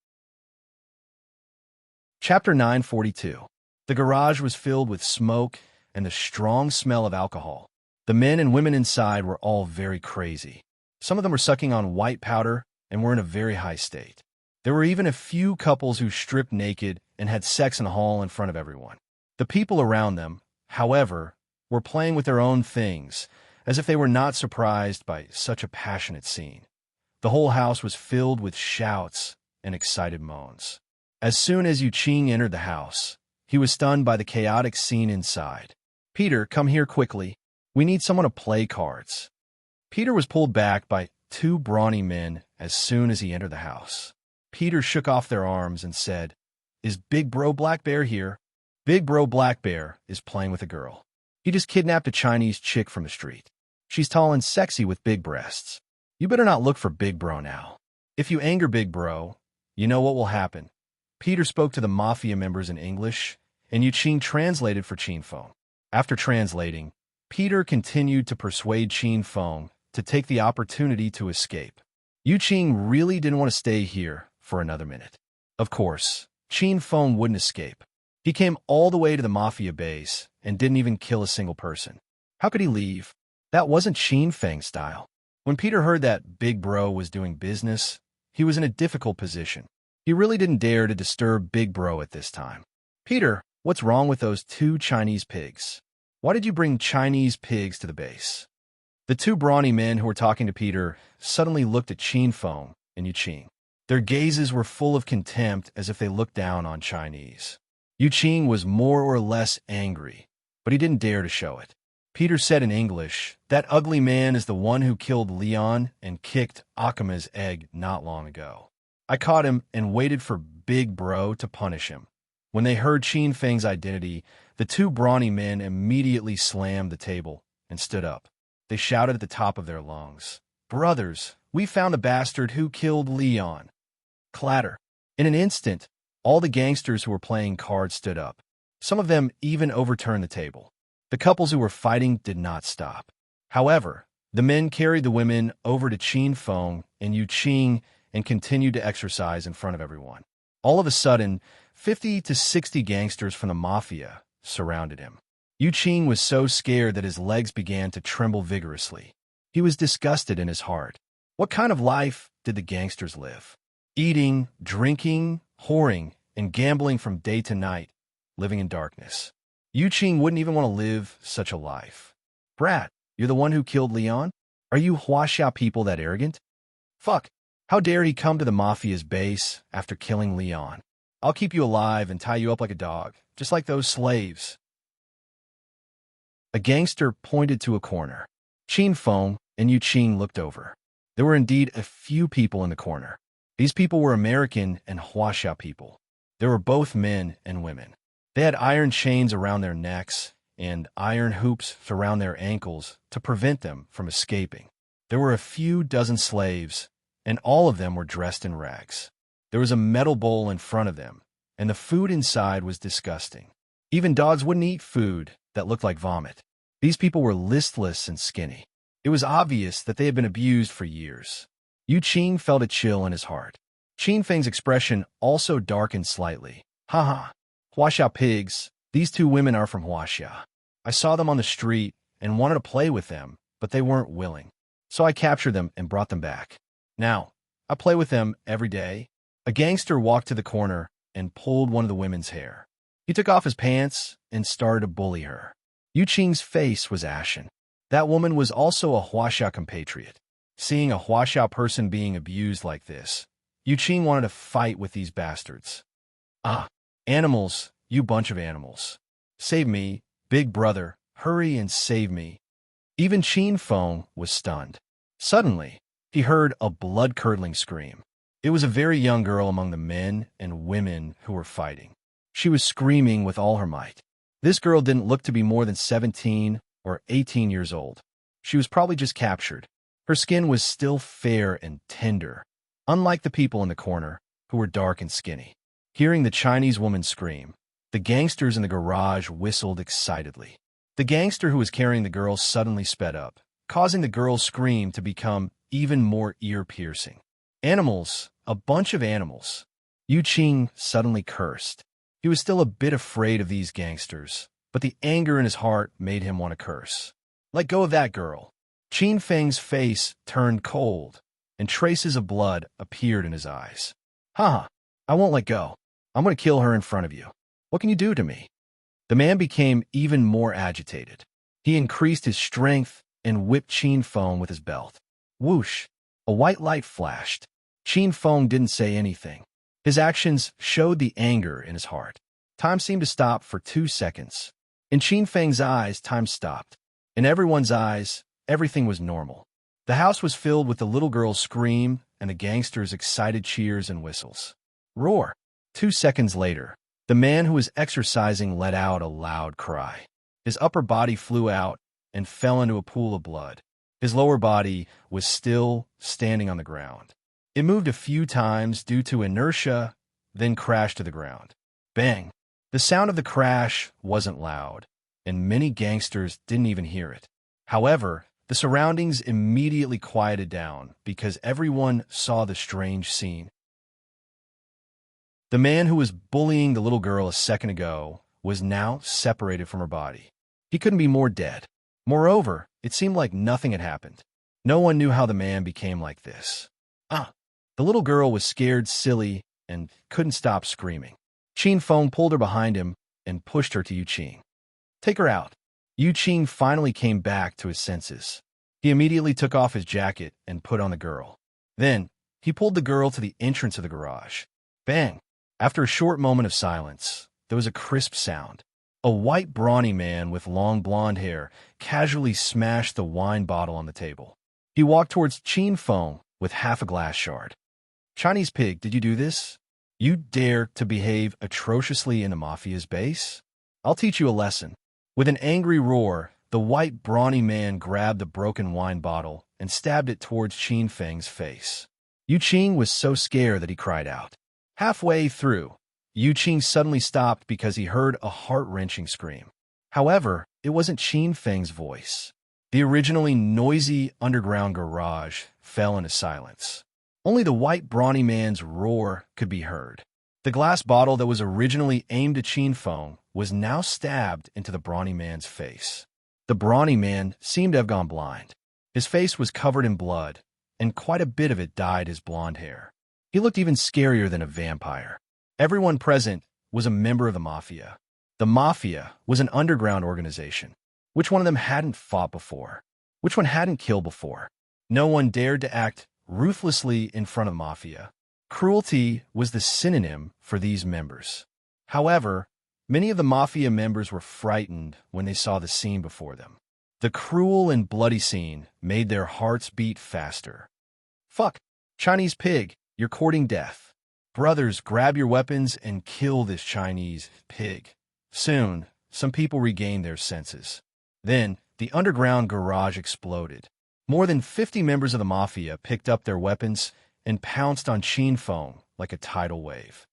Chapter 942. The garage was filled with smoke and the strong smell of alcohol. The men and women inside were all very crazy. Some of them were sucking on white powder and were in a very high state. There were even a few couples who stripped naked and had sex in the hall in front of everyone. The people around them, however, were playing with their own things, as if they were not surprised by such a passionate scene. The whole house was filled with shouts and excited moans. As soon as Yuqing entered the house, he was stunned by the chaotic scene inside. Peter, come here quickly. We need someone to play cards. Peter was pulled back by two brawny men as soon as he entered the house. Peter shook off their arms and said, Is Big Bro Black Bear here? Big Bro Black Bear is playing with a girl. He just kidnapped a Chinese chick from the street. She's tall and sexy with big breasts. You better not look for Big Bro now. If you anger Big Bro, you know what will happen. Peter spoke to the mafia members in English, and Yuqing translated for Qin Feng. After translating, Peter continued to persuade Qin Feng to take the opportunity to escape. Yuqing really didn't want to stay here for another minute. Of course, Qin Feng wouldn't escape. He came all the way to the mafia base and didn't even kill a single person. How could he leave? That wasn't Qin Feng's style. When Peter heard that Big Bro was doing business, he was in a difficult position. He really didn't dare to disturb Big Bro at this time. Peter, what's wrong with those two Chinese pigs? Why did you bring Chinese pigs to the base? The two brawny men who were talking to Peter suddenly looked at Qin Feng and Yuqing. Their gazes were full of contempt as if they looked down on Chinese. Yuqing was more or less angry, but he didn't dare to show it. Peter said in English, That ugly man is the one who killed Leon and kicked Akima's egg not long ago. I caught him and waited for Big Bro to punish him. When they heard Qin Feng's identity, the two brawny men immediately slammed the table and stood up. They shouted at the top of their lungs, Brothers, we found the bastard who killed Leon. Clatter. In an instant, all the gangsters who were playing cards stood up. Some of them even overturned the table. The couples who were fighting did not stop. However, the men carried the women over to Qin Feng and Yuqing and continued to exercise in front of everyone. All of a sudden, 50 to 60 gangsters from the mafia surrounded him. Yuqing was so scared that his legs began to tremble vigorously. He was disgusted in his heart. What kind of life did the gangsters live? Eating, drinking, whoring, and gambling from day to night, living in darkness. Yuqing wouldn't even want to live such a life. Brat, you're the one who killed Leon? Are you Huaxia people that arrogant? Fuck, how dare he come to the mafia's base after killing Leon? I'll keep you alive and tie you up like a dog, just like those slaves. A gangster pointed to a corner. Qin Feng and Yuqing looked over. There were indeed a few people in the corner. These people were American and Huaxia people. They were both men and women. They had iron chains around their necks and iron hoops around their ankles to prevent them from escaping. There were a few dozen slaves, and all of them were dressed in rags. There was a metal bowl in front of them, and the food inside was disgusting. Even dogs wouldn't eat food that looked like vomit. These people were listless and skinny. It was obvious that they had been abused for years. Yu Qing felt a chill in his heart. Qin Feng's expression also darkened slightly. Haha, Huaxia pigs. These two women are from Huaxia. I saw them on the street and wanted to play with them, but they weren't willing. So I captured them and brought them back. Now, I play with them every day. A gangster walked to the corner and pulled one of the women's hair. He took off his pants and started to bully her. Yu Qing's face was ashen. That woman was also a Huaxia compatriot. Seeing a Huaxia person being abused like this, Yu Qing wanted to fight with these bastards. Ah, animals, you bunch of animals. Save me, big brother, hurry and save me. Even Qin Feng was stunned. Suddenly, he heard a blood-curdling scream. It was a very young girl among the men and women who were fighting. She was screaming with all her might. This girl didn't look to be more than 17 or 18 years old. She was probably just captured. Her skin was still fair and tender, unlike the people in the corner, who were dark and skinny. Hearing the Chinese woman scream, the gangsters in the garage whistled excitedly. The gangster who was carrying the girl suddenly sped up, causing the girl's scream to become even more ear-piercing. Animals, a bunch of animals. Yu Qing suddenly cursed. He was still a bit afraid of these gangsters, but the anger in his heart made him want to curse. Let go of that girl. Qin Feng's face turned cold, and traces of blood appeared in his eyes. Haha, I won't let go. I'm going to kill her in front of you. What can you do to me? The man became even more agitated. He increased his strength and whipped Qin Feng with his belt. Whoosh! A white light flashed. Qin Feng didn't say anything. His actions showed the anger in his heart. Time seemed to stop for 2 seconds. In Qin Feng's eyes, time stopped. In everyone's eyes, everything was normal. The house was filled with the little girl's scream and the gangsters' excited cheers and whistles. Roar! 2 seconds later, the man who was exercising let out a loud cry. His upper body flew out and fell into a pool of blood. His lower body was still standing on the ground. It moved a few times due to inertia, then crashed to the ground. Bang! The sound of the crash wasn't loud, and many gangsters didn't even hear it. However, the surroundings immediately quieted down because everyone saw the strange scene. The man who was bullying the little girl a second ago was now separated from her body. He couldn't be more dead. Moreover, it seemed like nothing had happened. No one knew how the man became like this. The little girl was scared silly and couldn't stop screaming. Qin Feng pulled her behind him and pushed her to Yu Qing. Take her out. Yu Qing finally came back to his senses. He immediately took off his jacket and put on the girl. Then, he pulled the girl to the entrance of the garage. Bang! After a short moment of silence, there was a crisp sound. A white brawny man with long blonde hair casually smashed the wine bottle on the table. He walked towards Qin Feng with half a glass shard. Chinese pig, did you do this? You dare to behave atrociously in the mafia's base? I'll teach you a lesson. With an angry roar, the white brawny man grabbed the broken wine bottle and stabbed it towards Qin Feng's face. Yu Qing was so scared that he cried out. Halfway through, Yu Qing suddenly stopped because he heard a heart-wrenching scream. However, it wasn't Qin Feng's voice. The originally noisy underground garage fell into silence. Only the white brawny man's roar could be heard. The glass bottle that was originally aimed at Qin Feng was now stabbed into the brawny man's face. The brawny man seemed to have gone blind. His face was covered in blood, and quite a bit of it dyed his blonde hair. He looked even scarier than a vampire. Everyone present was a member of the mafia. The mafia was an underground organization. Which one of them hadn't fought before? Which one hadn't killed before? No one dared to act ruthlessly in front of mafia. Cruelty was the synonym for these members. However, many of the mafia members were frightened when they saw the scene before them. The cruel and bloody scene made their hearts beat faster. Fuck, Chinese pig, you're courting death. Brothers, grab your weapons and kill this Chinese pig. Soon, some people regained their senses. Then, the underground garage exploded. More than 50 members of the mafia picked up their weapons and pounced on Qin Feng like a tidal wave.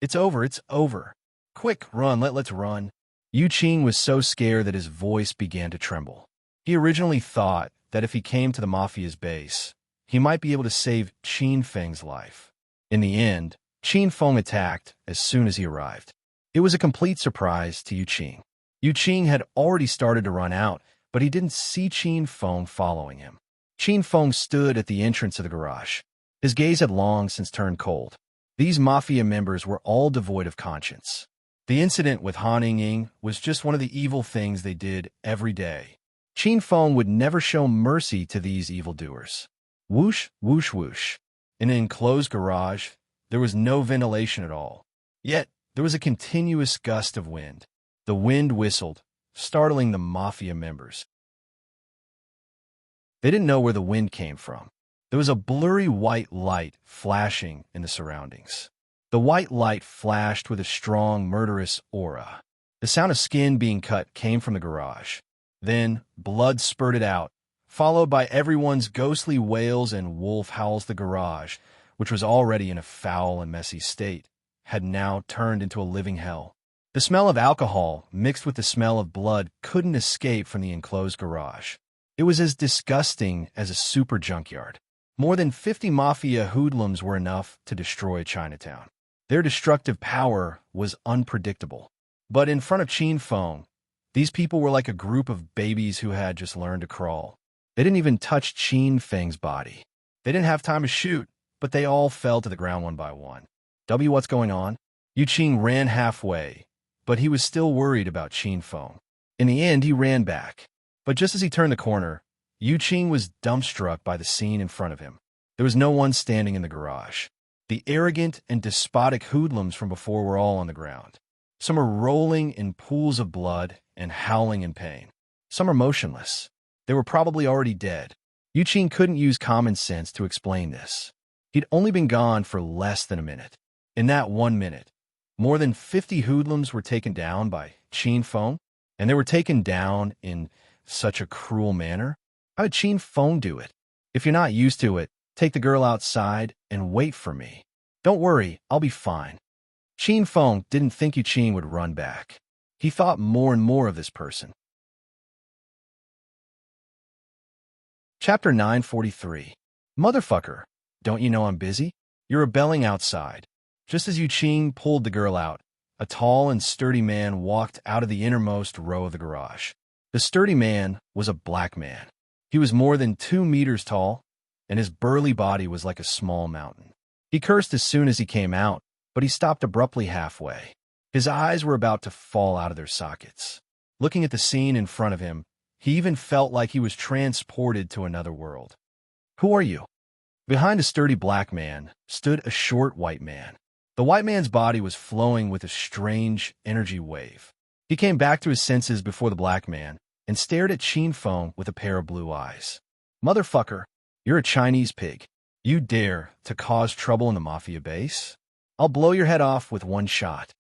It's over, it's over. Quick, run, let's run. Yu Qing was so scared that his voice began to tremble. He originally thought that if he came to the mafia's base, he might be able to save Qin Feng's life. In the end, Qin Feng attacked as soon as he arrived. It was a complete surprise to Yu Qing. Yu Qing had already started to run out, but he didn't see Qin Feng following him. Qin Feng stood at the entrance of the garage. His gaze had long since turned cold. These mafia members were all devoid of conscience. The incident with Han Ying was just one of the evil things they did every day. Qin Feng would never show mercy to these evildoers. Whoosh, whoosh, whoosh. In an enclosed garage, there was no ventilation at all. Yet, there was a continuous gust of wind. The wind whistled, startling the mafia members. They didn't know where the wind came from. There was a blurry white light flashing in the surroundings. The white light flashed with a strong, murderous aura. The sound of skin being cut came from the garage. Then, blood spurted out, followed by everyone's ghostly wails and wolf howls. The garage, which was already in a foul and messy state, had now turned into a living hell. The smell of alcohol, mixed with the smell of blood, couldn't escape from the enclosed garage. It was as disgusting as a super junkyard. More than 50 mafia hoodlums were enough to destroy Chinatown. Their destructive power was unpredictable. But in front of Qin Feng, these people were like a group of babies who had just learned to crawl. They didn't even touch Qin Feng's body. They didn't have time to shoot, but they all fell to the ground one by one. What's going on? Yu Qing ran halfway, but he was still worried about Qin Feng. In the end, he ran back. But just as he turned the corner, Yu Qing was dumbstruck by the scene in front of him. There was no one standing in the garage. The arrogant and despotic hoodlums from before were all on the ground. Some are rolling in pools of blood and howling in pain. Some are motionless. They were probably already dead. Yu Qing couldn't use common sense to explain this. He'd only been gone for less than a minute. In that 1 minute, more than 50 hoodlums were taken down by Qin Feng, and they were taken down in such a cruel manner. How did Qin Feng do it? If you're not used to it, take the girl outside and wait for me. Don't worry, I'll be fine. Qin Feng didn't think Yu Qing would run back. He thought more and more of this person. Chapter 943. Motherfucker, don't you know I'm busy? You're rebelling outside. Just as Yu Qing pulled the girl out, a tall and sturdy man walked out of the innermost row of the garage. The sturdy man was a black man. He was more than 2 meters tall, and his burly body was like a small mountain. He cursed as soon as he came out, but he stopped abruptly halfway. His eyes were about to fall out of their sockets. Looking at the scene in front of him, he even felt like he was transported to another world. Who are you? Behind a sturdy black man stood a short white man. The white man's body was flowing with a strange energy wave. He came back to his senses before the black man and stared at Qin Feng with a pair of blue eyes. Motherfucker, you're a Chinese pig. You dare to cause trouble in the mafia base? I'll blow your head off with one shot.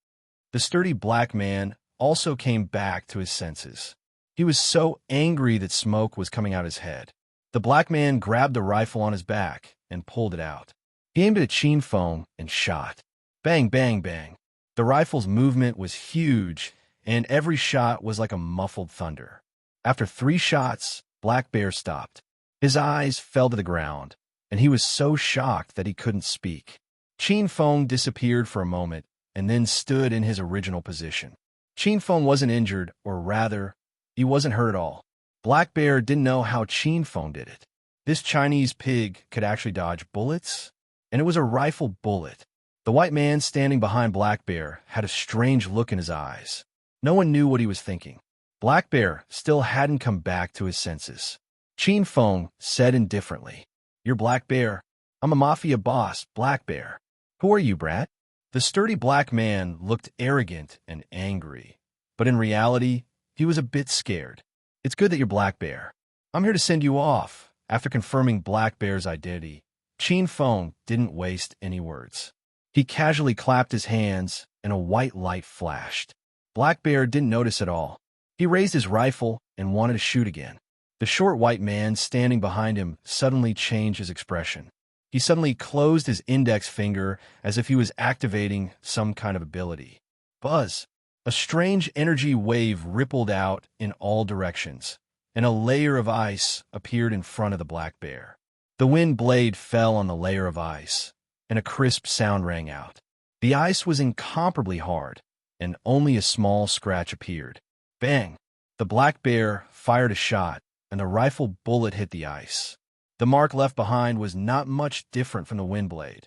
The sturdy black man also came back to his senses. He was so angry that smoke was coming out his head. The black man grabbed the rifle on his back and pulled it out. He aimed it at Qin Feng and shot. Bang, bang, bang. The rifle's movement was huge, and every shot was like a muffled thunder. After 3 shots, Black Bear stopped. His eyes fell to the ground, and he was so shocked that he couldn't speak. Qin Feng disappeared for a moment and then stood in his original position. Qin Feng wasn't injured, or rather, he wasn't hurt at all. Black Bear didn't know how Qin Feng did it. This Chinese pig could actually dodge bullets, and it was a rifle bullet. The white man standing behind Black Bear had a strange look in his eyes. No one knew what he was thinking. Black Bear still hadn't come back to his senses. Qin Feng said indifferently, You're Black Bear. I'm a mafia boss, Black Bear. Who are you, brat? The sturdy black man looked arrogant and angry, but in reality, he was a bit scared. It's good that you're Black Bear. I'm here to send you off. After confirming Black Bear's identity, Qin Feng didn't waste any words. He casually clapped his hands, and a white light flashed. Black Bear didn't notice at all. He raised his rifle and wanted to shoot again. The short white man standing behind him suddenly changed his expression. He suddenly closed his index finger as if he was activating some kind of ability. Buzz! A strange energy wave rippled out in all directions, and a layer of ice appeared in front of the black bear. The wind blade fell on the layer of ice, and a crisp sound rang out. The ice was incomparably hard, and only a small scratch appeared. Bang! The black bear fired a shot, and the rifle bullet hit the ice. The mark left behind was not much different from the wind blade.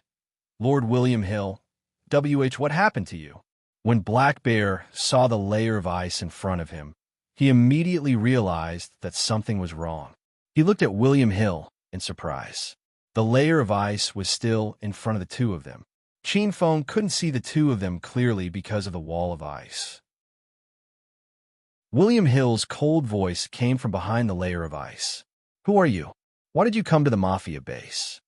Lord William Hill, WH, what happened to you? When Black Bear saw the layer of ice in front of him, he immediately realized that something was wrong. He looked at William Hill in surprise. The layer of ice was still in front of the two of them. Chin Fong couldn't see the two of them clearly because of the wall of ice. William Hill's cold voice came from behind the layer of ice. Who are you? Why did you come to the Mafia base?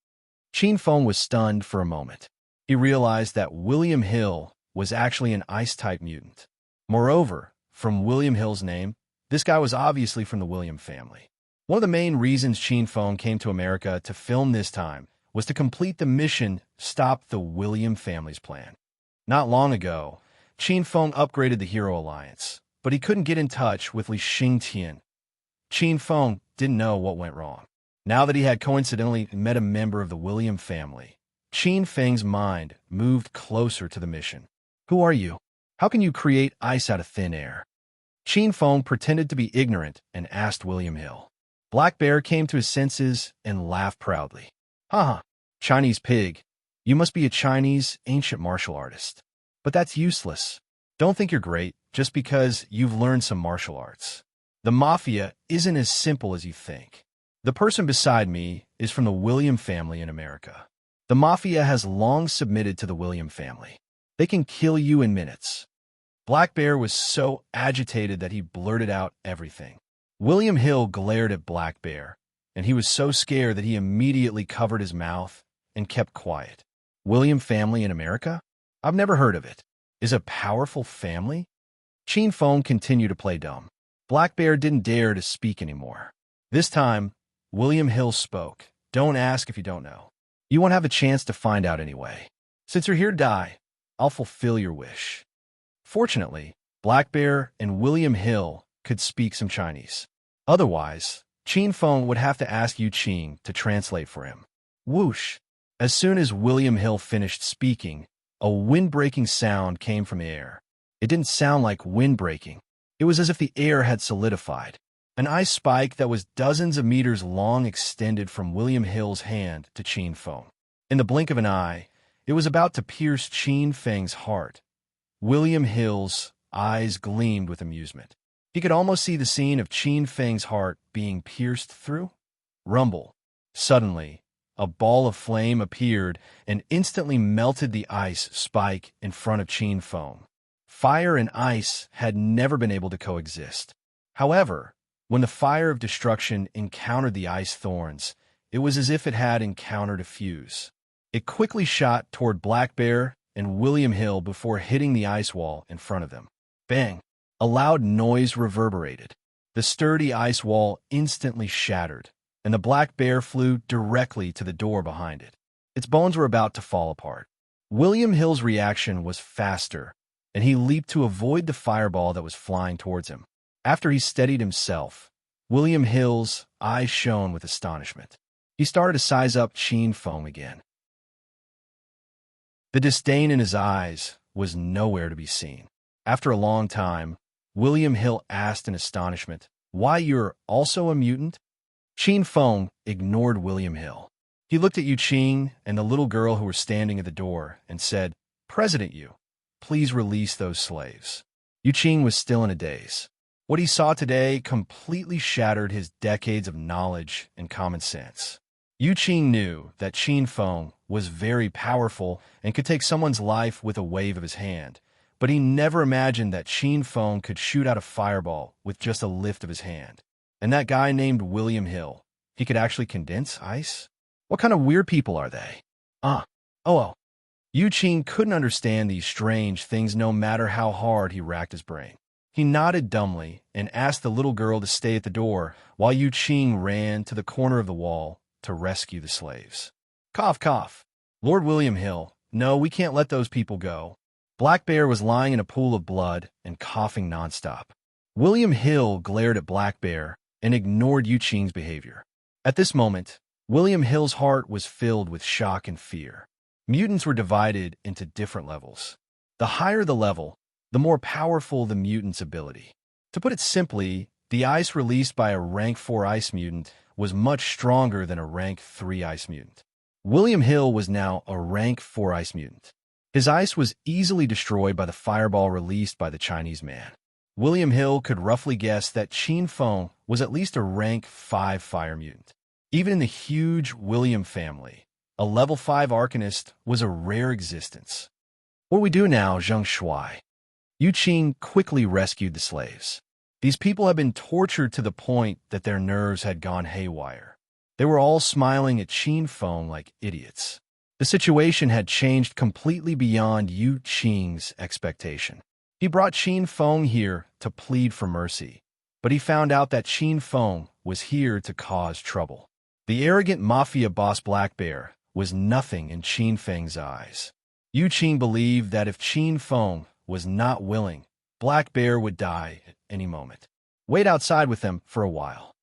Chin Fong was stunned for a moment. He realized that William Hill was actually an ice-type mutant. Moreover, from William Hill's name, this guy was obviously from the William family. One of the main reasons Chin Fong came to America to film this time was to complete the mission Stop the William family's plan. Not long ago, Chin Fong upgraded the Hero Alliance, but he couldn't get in touch with Li Xingtian. Chin Fong didn't know what went wrong. Now that he had coincidentally met a member of the William family, Chin Feng's mind moved closer to the mission. Who are you? How can you create ice out of thin air? Chin Fong pretended to be ignorant and asked William Hill. Black Bear came to his senses and laughed proudly. Haha, Chinese pig. You must be a Chinese ancient martial artist. But that's useless. Don't think you're great just because you've learned some martial arts. The Mafia isn't as simple as you think. The person beside me is from the William family in America. The Mafia has long submitted to the William family. They can kill you in minutes. Black Bear was so agitated that he blurted out everything. William Hill glared at Black Bear, and he was so scared that he immediately covered his mouth and kept quiet. William family in America? I've never heard of it. Is a powerful family? Chin Fong continued to play dumb. Black Bear didn't dare to speak anymore. This time, William Hill spoke. Don't ask if you don't know. You won't have a chance to find out anyway. Since you're here to die, I'll fulfill your wish. Fortunately, Black Bear and William Hill could speak some Chinese. Otherwise, Chin Fong would have to ask Yu Qing to translate for him. Whoosh! As soon as William Hill finished speaking, a wind-breaking sound came from the air. It didn't sound like wind breaking. It was as if the air had solidified. An ice spike that was dozens of meters long extended from William Hill's hand to Chin Fong. In the blink of an eye, it was about to pierce Chin Feng's heart. William Hill's eyes gleamed with amusement. He could almost see the scene of Chin Feng's heart being pierced through. Rumble. Suddenly, a ball of flame appeared and instantly melted the ice spike in front of Chin Feng. Fire and ice had never been able to coexist. However, when the fire of destruction encountered the ice thorns, it was as if it had encountered a fuse. It quickly shot toward Black Bear and William Hill before hitting the ice wall in front of them. Bang! A loud noise reverberated. The sturdy ice wall instantly shattered, and the Black Bear flew directly to the door behind it. Its bones were about to fall apart. William Hill's reaction was faster, and he leaped to avoid the fireball that was flying towards him. After he steadied himself, William Hill's eyes shone with astonishment. He started to size up Chin Feng again. The disdain in his eyes was nowhere to be seen. After a long time, William Hill asked in astonishment, "Why, you're also a mutant?" Chin Feng ignored William Hill. He looked at Yu Qing and the little girl who were standing at the door and said, "President Yu, please release those slaves." Yu Qing was still in a daze. What he saw today completely shattered his decades of knowledge and common sense. Yu Qing knew that Chin Feng was very powerful and could take someone's life with a wave of his hand, but he never imagined that Chin Feng could shoot out a fireball with just a lift of his hand. And that guy named William Hill, he could actually condense ice? What kind of weird people are they? Oh. Yu Qing couldn't understand these strange things no matter how hard he racked his brain. He nodded dumbly and asked the little girl to stay at the door while Yu Qing ran to the corner of the wall to rescue the slaves. Cough, cough. Lord William Hill, no, we can't let those people go. Black Bear was lying in a pool of blood and coughing nonstop. William Hill glared at Black Bear and ignored Yu Qing's behavior. At this moment, William Hill's heart was filled with shock and fear. Mutants were divided into different levels. The higher the level, the more powerful the mutant's ability. To put it simply, the ice released by a rank 4 ice mutant was much stronger than a rank 3 ice mutant. William Hill was now a rank 4 ice mutant. His ice was easily destroyed by the fireball released by the Chinese man. William Hill could roughly guess that Qin Feng was at least a rank 5 fire mutant. Even in the huge William family, a level 5 arcanist was a rare existence. What do we do now, Zheng Shuai? Yu Qing quickly rescued the slaves. These people had been tortured to the point that their nerves had gone haywire. They were all smiling at Qin Feng like idiots. The situation had changed completely beyond Yu Qing's expectation. He brought Qin Feng here to plead for mercy, but he found out that Qin Feng was here to cause trouble. The arrogant mafia boss Black Bear was nothing in Qin Feng's eyes. Yu Qing believed that if Qin Feng was not willing, Black Bear would die at any moment. Wait outside with them for a while,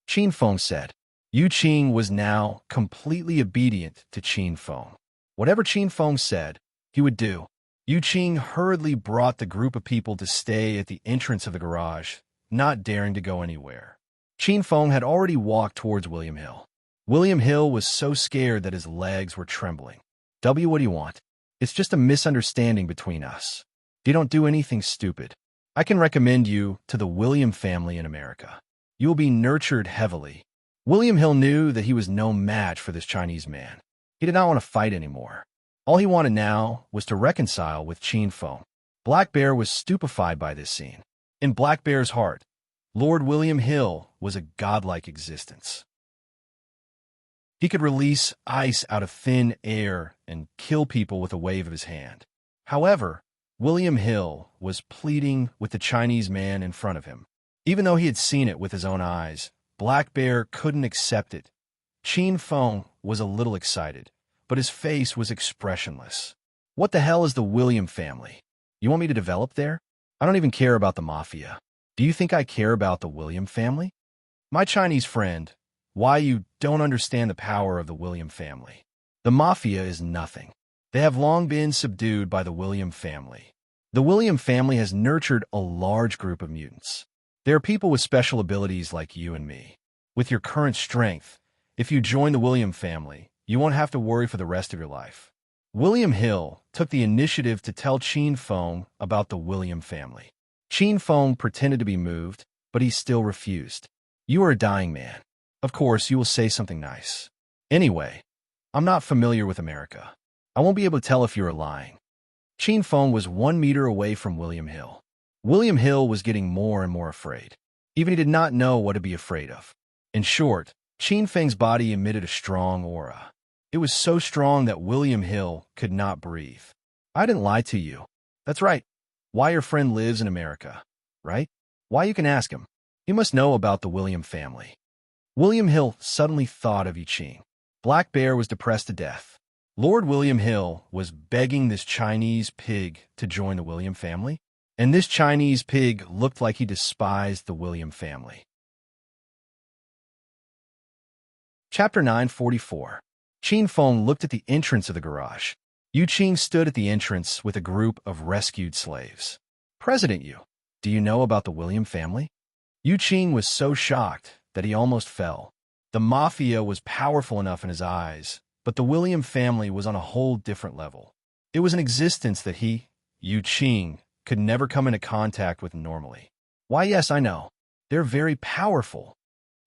Qin Feng said. Yu Qing was now completely obedient to Qin Feng. Whatever Qin Feng said, he would do. Yu Qing hurriedly brought the group of people to stay at the entrance of the garage, not daring to go anywhere. Qin Feng had already walked towards William Hill. William Hill was so scared that his legs were trembling. What do you want? It's just a misunderstanding between us. You don't do anything stupid. I can recommend you to the William family in America. You will be nurtured heavily. William Hill knew that he was no match for this Chinese man. He did not want to fight anymore. All he wanted now was to reconcile with Qin Feng. Black Bear was stupefied by this scene. In Black Bear's heart, Lord William Hill was a godlike existence. He could release ice out of thin air and kill people with a wave of his hand. However, William Hill was pleading with the Chinese man in front of him. Even though he had seen it with his own eyes, Black Bear couldn't accept it. Qin Feng was a little excited, but his face was expressionless. What the hell is the William family? You want me to develop there? I don't even care about the mafia. Do you think I care about the William family? My Chinese friend, why you don't understand the power of the William family. The mafia is nothing. They have long been subdued by the William family. The William family has nurtured a large group of mutants. There are people with special abilities like you and me. With your current strength, if you join the William family, you won't have to worry for the rest of your life. William Hill took the initiative to tell Qin Feng about the William family. Qin Feng pretended to be moved, but he still refused. You are a dying man. Of course, you will say something nice. Anyway, I'm not familiar with America. I won't be able to tell if you are lying. Qin Feng was 1 meter away from William Hill. William Hill was getting more and more afraid. Even he did not know what to be afraid of. In short, Qin Feng's body emitted a strong aura. It was so strong that William Hill could not breathe. I didn't lie to you. That's right. Why your friend lives in America, right? Why, you can ask him. He must know about the William family. William Hill suddenly thought of Yu Qing. Black Bear was depressed to death. Lord William Hill was begging this Chinese pig to join the William family, and this Chinese pig looked like he despised the William family. Chapter 944. Qin Feng looked at the entrance of the garage. Yu Qing stood at the entrance with a group of rescued slaves. President Yu, do you know about the William family? Yu Qing was so shocked that he almost fell. The mafia was powerful enough in his eyes, but the William family was on a whole different level. It was an existence that he, Yu Qing, could never come into contact with normally. Why, yes, I know. They're very powerful.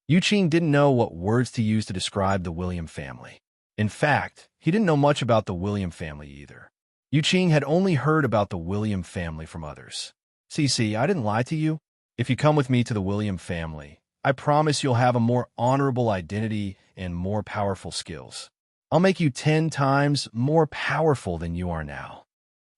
Yu Qing didn't know what words to use to describe the William family. In fact, he didn't know much about the William family either. Yu Qing had only heard about the William family from others. See, I didn't lie to you. If you come with me to the William family, I promise you'll have a more honorable identity and more powerful skills. I'll make you 10 times more powerful than you are now.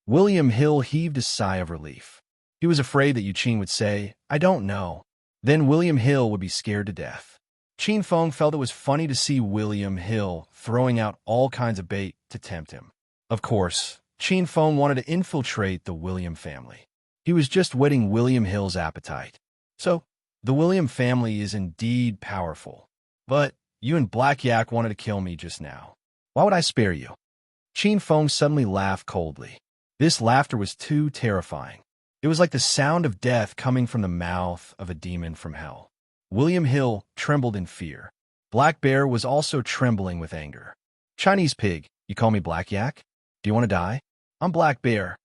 William Hill heaved a sigh of relief. He was afraid that Yuqing would say, I don't know. Then William Hill would be scared to death. Qin Feng felt it was funny to see William Hill throwing out all kinds of bait to tempt him. Of course, Qin Feng wanted to infiltrate the William family. He was just whetting William Hill's appetite. So, the William family is indeed powerful. But you and Black Yak wanted to kill me just now. Why would I spare you? Qin Feng suddenly laughed coldly. This laughter was too terrifying. It was like the sound of death coming from the mouth of a demon from hell. William Hill trembled in fear. Black Bear was also trembling with anger. Chinese pig, you call me Black Yak? Do you want to die? I'm Black Bear.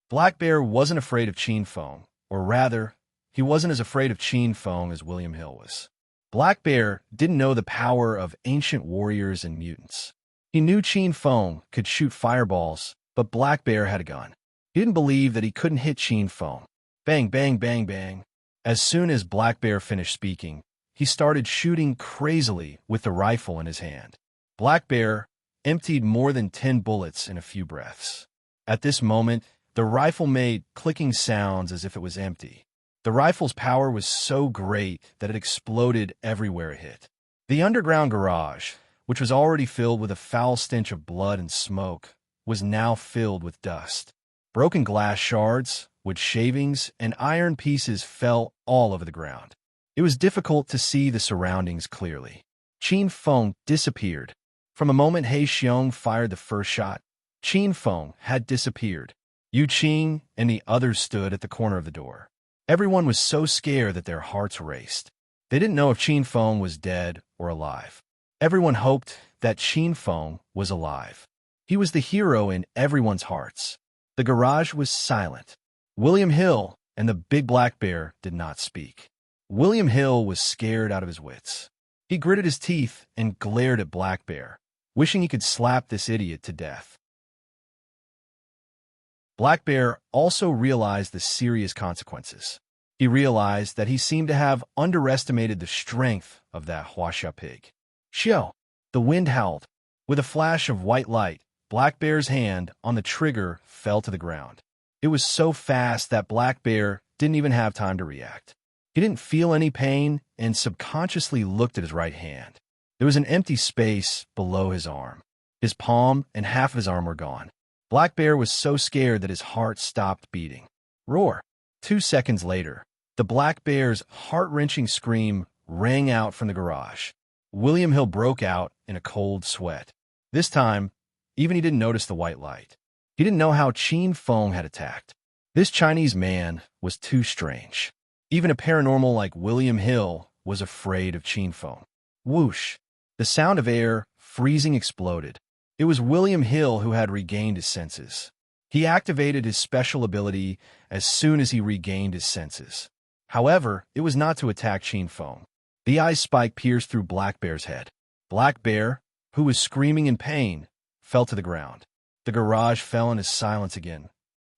Black Bear wasn't afraid of Qin Feng, or rather, he wasn't as afraid of Qin Feng as William Hill was. Black Bear didn't know the power of ancient warriors and mutants. He knew Qin Feng could shoot fireballs, but Black Bear had a gun. He didn't believe that he couldn't hit Qin Feng. Bang, bang, bang, bang. As soon as Black Bear finished speaking, he started shooting crazily with the rifle in his hand. Black Bear emptied more than 10 bullets in a few breaths. At this moment, the rifle made clicking sounds as if it was empty. The rifle's power was so great that it exploded everywhere it hit. The underground garage, which was already filled with a foul stench of blood and smoke, was now filled with dust. Broken glass shards, wood shavings, and iron pieces fell all over the ground. It was difficult to see the surroundings clearly. Qin Feng disappeared. From the moment He Xiong fired the first shot, Qin Feng had disappeared. Yuqing and the others stood at the corner of the door. Everyone was so scared that their hearts raced. They didn't know if Qin Feng was dead or alive. Everyone hoped that Qin Feng was alive. He was the hero in everyone's hearts. The garage was silent. William Hill and the big Black Bear did not speak. William Hill was scared out of his wits. He gritted his teeth and glared at Black Bear, wishing he could slap this idiot to death. Black Bear also realized the serious consequences. He realized that he seemed to have underestimated the strength of that Huaxia pig. Xiao! The wind howled. With a flash of white light, Black Bear's hand on the trigger fell to the ground. It was so fast that Black Bear didn't even have time to react. He didn't feel any pain and subconsciously looked at his right hand. There was an empty space below his arm. His palm and half of his arm were gone. Black Bear was so scared that his heart stopped beating. Roar! 2 seconds later, the Black Bear's heart-wrenching scream rang out from the garage. William Hill broke out in a cold sweat. This time, even he didn't notice the white light. He didn't know how Qin Feng had attacked. This Chinese man was too strange. Even a paranormal like William Hill was afraid of Qin Feng. Whoosh! The sound of air freezing exploded. It was William Hill who had regained his senses. He activated his special ability as soon as he regained his senses. However, it was not to attack Qin Feng. The ice spike pierced through Black Bear's head. Black Bear, who was screaming in pain, fell to the ground. The garage fell into silence again.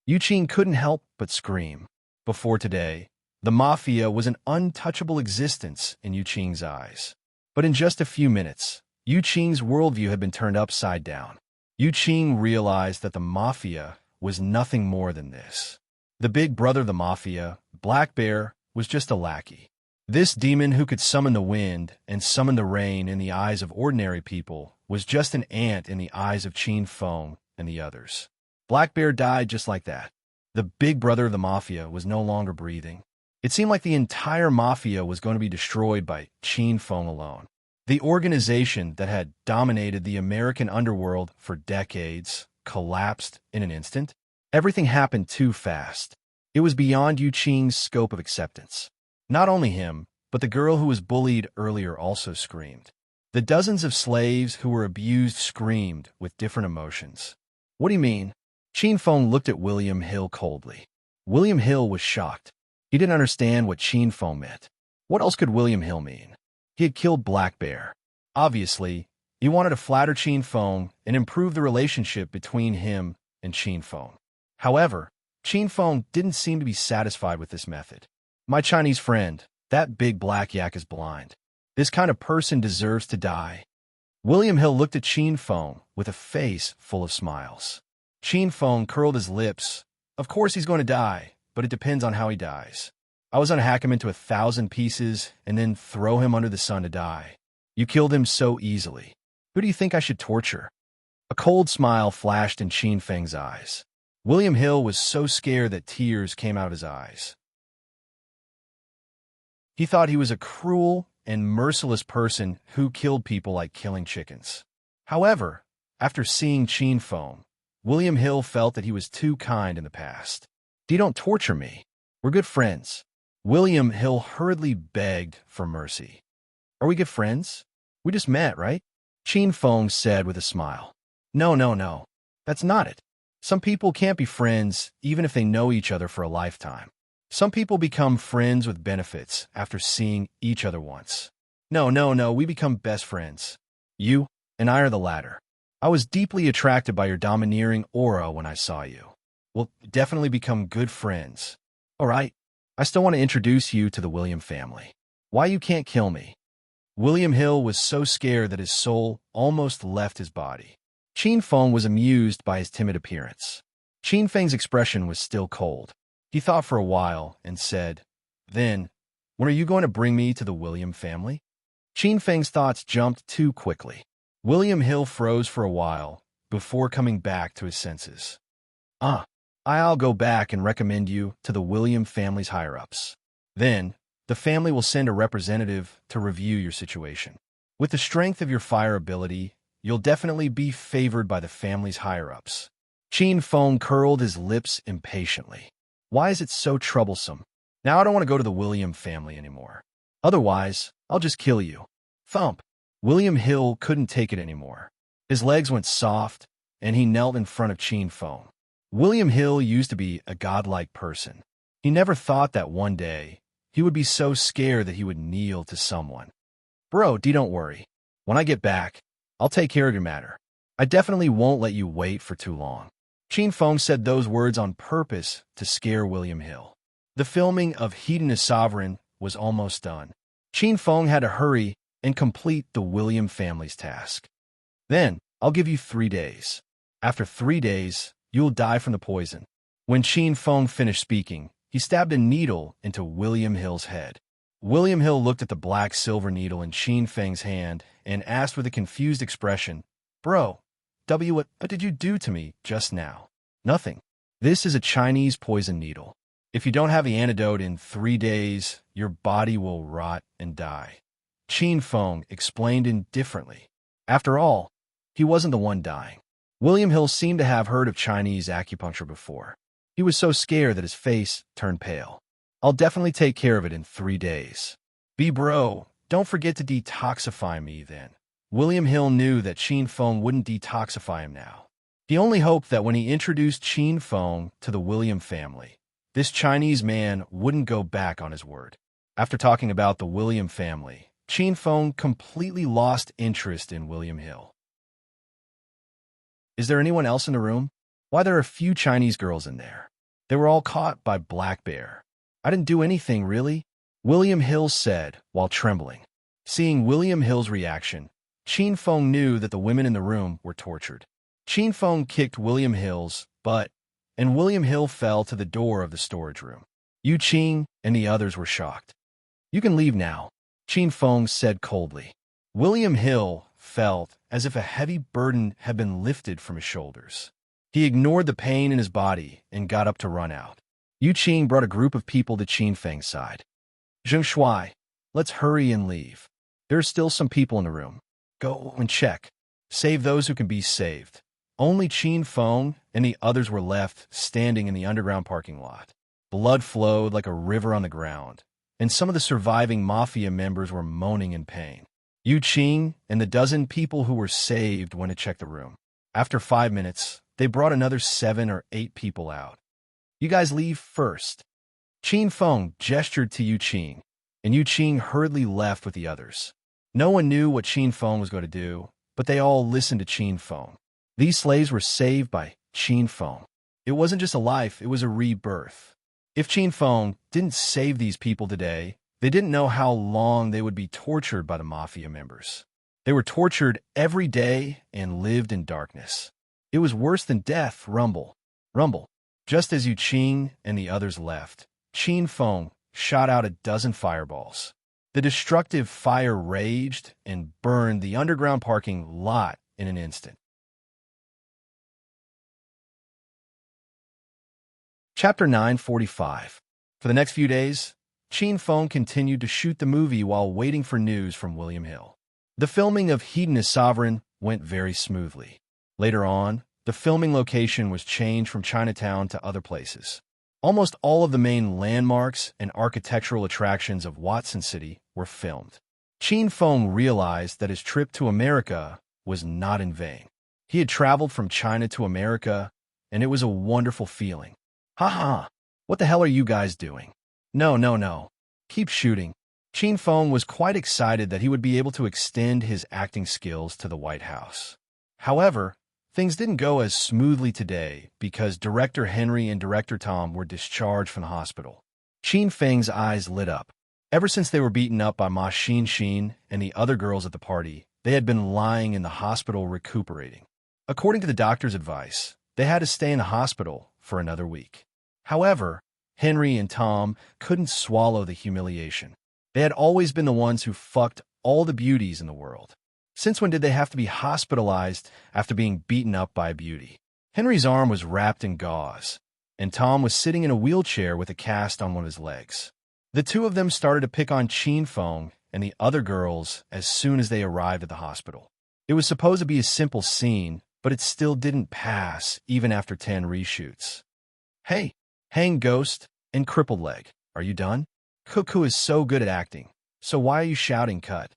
Yuqing couldn't help but scream. Before today, the Mafia was an untouchable existence in Yuqing's eyes. But in just a few minutes, Yuqing's worldview had been turned upside down. Yuqing realized that the Mafia was nothing more than this. The big brother of the Mafia, Black Bear, was just a lackey. This demon who could summon the wind and summon the rain in the eyes of ordinary people was just an ant in the eyes of Qin Feng and the others. Black Bear died just like that. The big brother of the Mafia was no longer breathing. It seemed like the entire Mafia was going to be destroyed by Qin Feng alone. The organization that had dominated the American underworld for decades collapsed in an instant. Everything happened too fast. It was beyond Yuqing's scope of acceptance. Not only him, but the girl who was bullied earlier also screamed. The dozens of slaves who were abused screamed with different emotions. What do you mean? Qin Feng looked at William Hill coldly. William Hill was shocked. He didn't understand what Qin Feng meant. What else could William Hill mean? He had killed Black Bear. Obviously, he wanted to flatter Qin Feng and improve the relationship between him and Qin Feng. However, Qin Feng didn't seem to be satisfied with this method. My Chinese friend, that big Black Yak is blind. This kind of person deserves to die. William Hill looked at Qin Feng with a face full of smiles. Qin Feng curled his lips. Of course he's going to die, but it depends on how he dies. I was going to hack him into 1,000 pieces and then throw him under the sun to die. You killed him so easily. Who do you think I should torture? A cold smile flashed in Qin Feng's eyes. William Hill was so scared that tears came out of his eyes. He thought he was a cruel and merciless person who killed people like killing chickens. However, after seeing Qin Feng, William Hill felt that he was too kind in the past. You don't torture me. We're good friends. William Hill hurriedly begged for mercy. Are we good friends? We just met, right? Qin Feng said with a smile. No. That's not it. Some people can't be friends even if they know each other for a lifetime. Some people become friends with benefits after seeing each other once. No, we become best friends. You and I are the latter. I was deeply attracted by your domineering aura when I saw you. We'll definitely become good friends. All right, I still want to introduce you to the William family. Why you can't kill me? William Hill was so scared that his soul almost left his body. Qin Feng was amused by his timid appearance. Qin Feng's expression was still cold. He thought for a while and said, Then, when are you going to bring me to the William family? Qin Feng's thoughts jumped too quickly. William Hill froze for a while before coming back to his senses. I'll go back and recommend you to the William family's higher-ups. Then, the family will send a representative to review your situation. With the strength of your fire ability, you'll definitely be favored by the family's higher-ups. Qin Feng curled his lips impatiently. Why is it so troublesome? Now I don't want to go to the William family anymore. Otherwise, I'll just kill you. Thump. William Hill couldn't take it anymore. His legs went soft, and he knelt in front of Qin Feng. William Hill used to be a godlike person. He never thought that one day he would be so scared that he would kneel to someone. Bro, don't worry. When I get back, I'll take care of your matter. I definitely won't let you wait for too long. Qin Feng said those words on purpose to scare William Hill. The filming of Hedonist Sovereign was almost done. Qin Feng had to hurry and complete the William family's task. Then, I'll give you 3 days. After 3 days, you'll die from the poison. When Qin Feng finished speaking, he stabbed a needle into William Hill's head. William Hill looked at the black-silver needle in Qin Feng's hand and asked with a confused expression, Bro, what did you do to me just now? Nothing. This is a Chinese poison needle. If you don't have the antidote in 3 days, your body will rot and die. Qin Feng explained indifferently. After all, he wasn't the one dying. William Hill seemed to have heard of Chinese acupuncture before. He was so scared that his face turned pale. I'll definitely take care of it in 3 days. Bro, don't forget to detoxify me then. William Hill knew that Qin Feng wouldn't detoxify him now. He only hoped that when he introduced Qin Feng to the William family, this Chinese man wouldn't go back on his word. After talking about the William family, Qin Feng completely lost interest in William Hill. Is there anyone else in the room? Why, there are a few Chinese girls in there. They were all caught by Black Bear. I didn't do anything, really, William Hill said while trembling. Seeing William Hill's reaction, Qin Feng knew that the women in the room were tortured. Qin Feng kicked William Hill's butt, and William Hill fell to the door of the storage room. Yu Qing and the others were shocked. You can leave now, Qin Feng said coldly. William Hill felt as if a heavy burden had been lifted from his shoulders. He ignored the pain in his body and got up to run out. Yu Qing brought a group of people to Qin Feng's side. Zheng Shuai, let's hurry and leave. There are still some people in the room. Go and check. Save those who can be saved. Only Qin Feng and the others were left standing in the underground parking lot. Blood flowed like a river on the ground, and some of the surviving mafia members were moaning in pain. Yu Qing and the dozen people who were saved went to check the room. After 5 minutes, they brought another 7 or 8 people out. You guys leave first. Qin Feng gestured to Yu Qing, and Yu Qing hurriedly left with the others. No one knew what Qin Feng was going to do, but they all listened to Qin Feng. These slaves were saved by Qin Feng. It wasn't just a life, it was a rebirth. If Qin Feng didn't save these people today, they didn't know how long they would be tortured by the mafia members. They were tortured every day and lived in darkness. It was worse than death. Rumble, rumble. Just as Yu Qing and the others left, Qin Feng shot out a dozen fireballs. The destructive fire raged and burned the underground parking lot in an instant. Chapter 945. For the next few days, Qin Feng continued to shoot the movie while waiting for news from William Hill. The filming of Hedonist Sovereign went very smoothly. Later on, the filming location was changed from Chinatown to other places. Almost all of the main landmarks and architectural attractions of Watson City were filmed. Qin Feng realized that his trip to America was not in vain. He had traveled from China to America, and it was a wonderful feeling. Ha ha! What the hell are you guys doing? No. Keep shooting. Qin Feng was quite excited that he would be able to extend his acting skills to the White House. However, things didn't go as smoothly today because Director Henry and Director Tom were discharged from the hospital. Qin Feng's eyes lit up. Ever since they were beaten up by Ma Xin and the other girls at the party, they had been lying in the hospital recuperating. According to the doctor's advice, they had to stay in the hospital for another week. However, Henry and Tom couldn't swallow the humiliation. They had always been the ones who fucked all the beauties in the world. Since when did they have to be hospitalized after being beaten up by a beauty? Henry's arm was wrapped in gauze, and Tom was sitting in a wheelchair with a cast on one of his legs. The two of them started to pick on Qin Feng and the other girls as soon as they arrived at the hospital. It was supposed to be a simple scene, but it still didn't pass even after 10 reshoots. Hey, Hang Ghost and Crippled Leg, are you done? Cuckoo is so good at acting, so why are you shouting cut?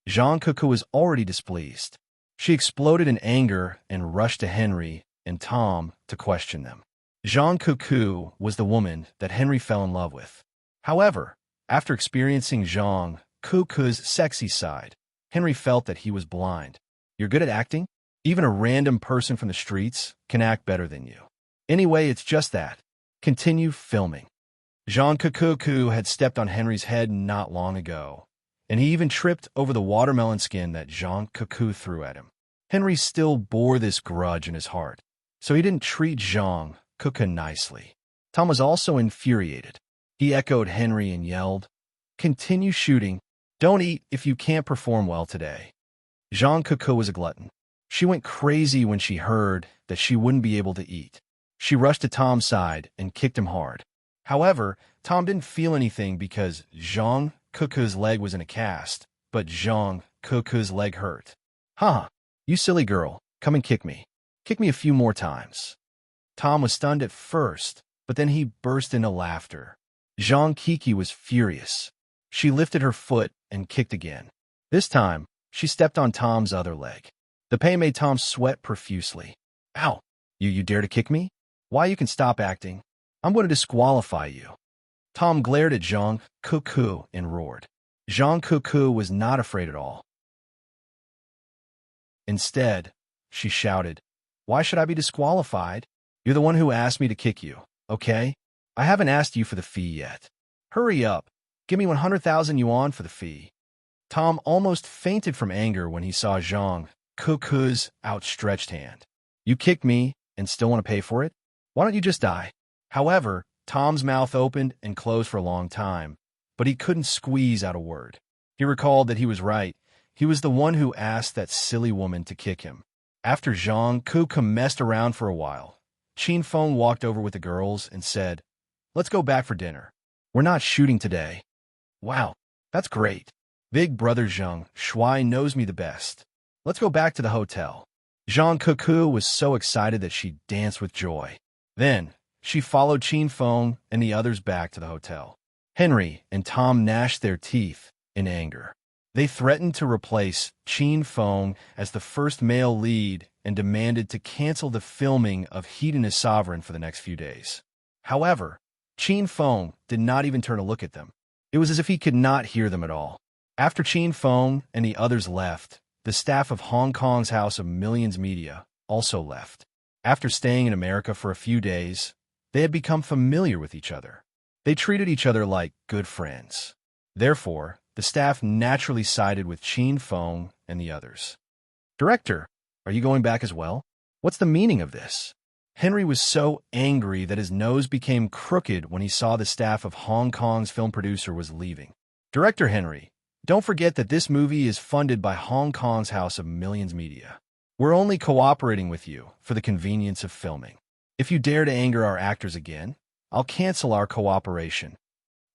Jean Cuckoo was already displeased. She exploded in anger and rushed to Henry and Tom to question them. Jean Cuckoo was the woman that Henry fell in love with. However, after experiencing Jean Cuckoo's sexy side, Henry felt that he was blind. You're good at acting? Even a random person from the streets can act better than you. Anyway, it's just that. Continue filming. Jean Cuckoo had stepped on Henry's head not long ago, and he even tripped over the watermelon skin that Jean Cuckoo threw at him. Henry still bore this grudge in his heart, so he didn't treat Jean Cuckoo nicely. Tom was also infuriated. He echoed Henry and yelled, "Continue shooting. Don't eat if you can't perform well today." Jean Cuckoo was a glutton. She went crazy when she heard that she wouldn't be able to eat. She rushed to Tom's side and kicked him hard. However, Tom didn't feel anything because Jean Cuckoo's leg was in a cast, but Jean Cuckoo's leg hurt. "Huh, you silly girl, come and kick me. Kick me a few more times." Tom was stunned at first, but then he burst into laughter. Jean Kiki was furious. She lifted her foot and kicked again. This time, she stepped on Tom's other leg. The pain made Tom sweat profusely. "Ow, you dare to kick me? Why, you can stop acting. I'm going to disqualify you." Tom glared at Jean Cuckoo and roared. Jean Cuckoo was not afraid at all. Instead, she shouted, "Why should I be disqualified? You're the one who asked me to kick you, okay? I haven't asked you for the fee yet. Hurry up. Give me 100,000 yuan for the fee." Tom almost fainted from anger when he saw Jean Cuckoo's outstretched hand. "You kicked me and still want to pay for it? Why don't you just die?" However, Tom's mouth opened and closed for a long time, but he couldn't squeeze out a word. He recalled that he was right. He was the one who asked that silly woman to kick him. After Jean Cuckoo messed around for a while, Qin Feng walked over with the girls and said, "Let's go back for dinner. We're not shooting today." "Wow, that's great. Big brother Zheng Shuai knows me the best. Let's go back to the hotel." Jean Cuckoo was so excited that she danced with joy. Then, she followed Qin Feng and the others back to the hotel. Henry and Tom gnashed their teeth in anger. They threatened to replace Qin Feng as the first male lead and demanded to cancel the filming of Hedonist Sovereign for the next few days. However, Qin Feng did not even turn to look at them. It was as if he could not hear them at all. After Qin Feng and the others left, the staff of Hong Kong's House of Millions Media also left. After staying in America for a few days, they had become familiar with each other. They treated each other like good friends. Therefore, the staff naturally sided with Qin Feng and the others. Director, are you going back as well? What's the meaning of this? Henry was so angry that his nose became crooked when he saw the staff of Hong Kong's film producer was leaving. Director Henry, don't forget that this movie is funded by Hong Kong's House of Millions Media. We're only cooperating with you for the convenience of filming. If you dare to anger our actors again, I'll cancel our cooperation.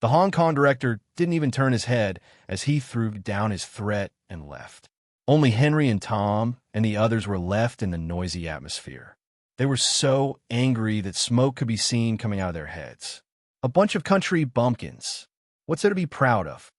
The Hong Kong director didn't even turn his head as he threw down his threat and left. Only Henry and Tom and the others were left in the noisy atmosphere. They were so angry that smoke could be seen coming out of their heads. A bunch of country bumpkins. What's there to be proud of?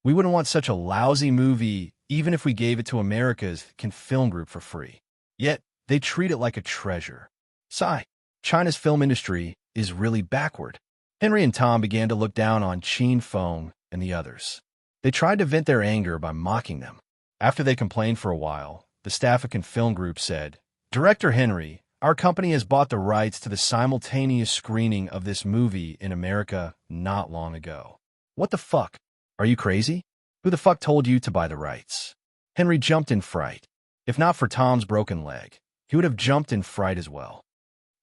We wouldn't want such a lousy movie even if we gave it to America's film group for free. Yet, they treat it like a treasure. Sigh, China's film industry is really backward. Henry and Tom began to look down on Qin Feng and the others. They tried to vent their anger by mocking them. After they complained for a while, the staff of Film Group said, Director Henry, our company has bought the rights to the simultaneous screening of this movie in America not long ago. What the fuck? Are you crazy? Who the fuck told you to buy the rights? Henry jumped in fright. If not for Tom's broken leg, he would have jumped in fright as well.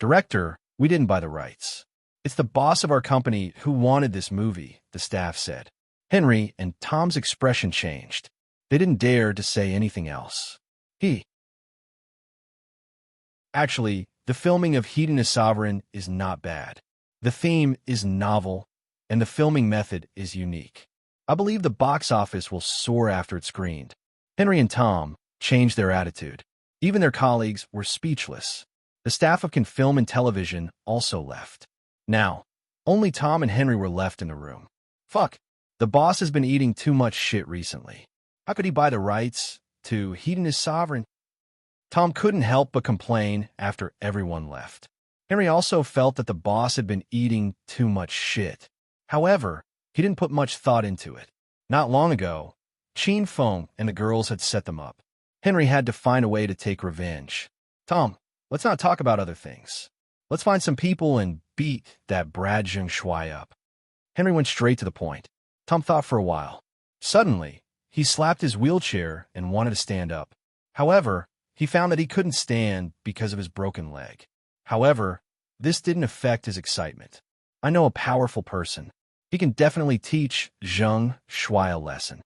Director, we didn't buy the rights. It's the boss of our company who wanted this movie, the staff said. Henry and Tom's expression changed. They didn't dare to say anything else. Actually, the filming of Hedonist Sovereign is not bad. The theme is novel, and the filming method is unique. I believe the box office will soar after it's screened. Henry and Tom changed their attitude. Even their colleagues were speechless. The staff of Film and Television also left. Now, only Tom and Henry were left in the room. Fuck, the boss has been eating too much shit recently. How could he buy the rights to Hedonist Sovereign? Tom couldn't help but complain after everyone left. Henry also felt that the boss had been eating too much shit. However, he didn't put much thought into it. Not long ago, Qin Feng and the girls had set them up. Henry had to find a way to take revenge. Tom, let's not talk about other things. Let's find some people and beat that Brad Zheng Shuai up. Henry went straight to the point. Tom thought for a while. Suddenly, he slapped his wheelchair and wanted to stand up. However, he found that he couldn't stand because of his broken leg. However, this didn't affect his excitement. I know a powerful person. He can definitely teach Zheng Shuai a lesson.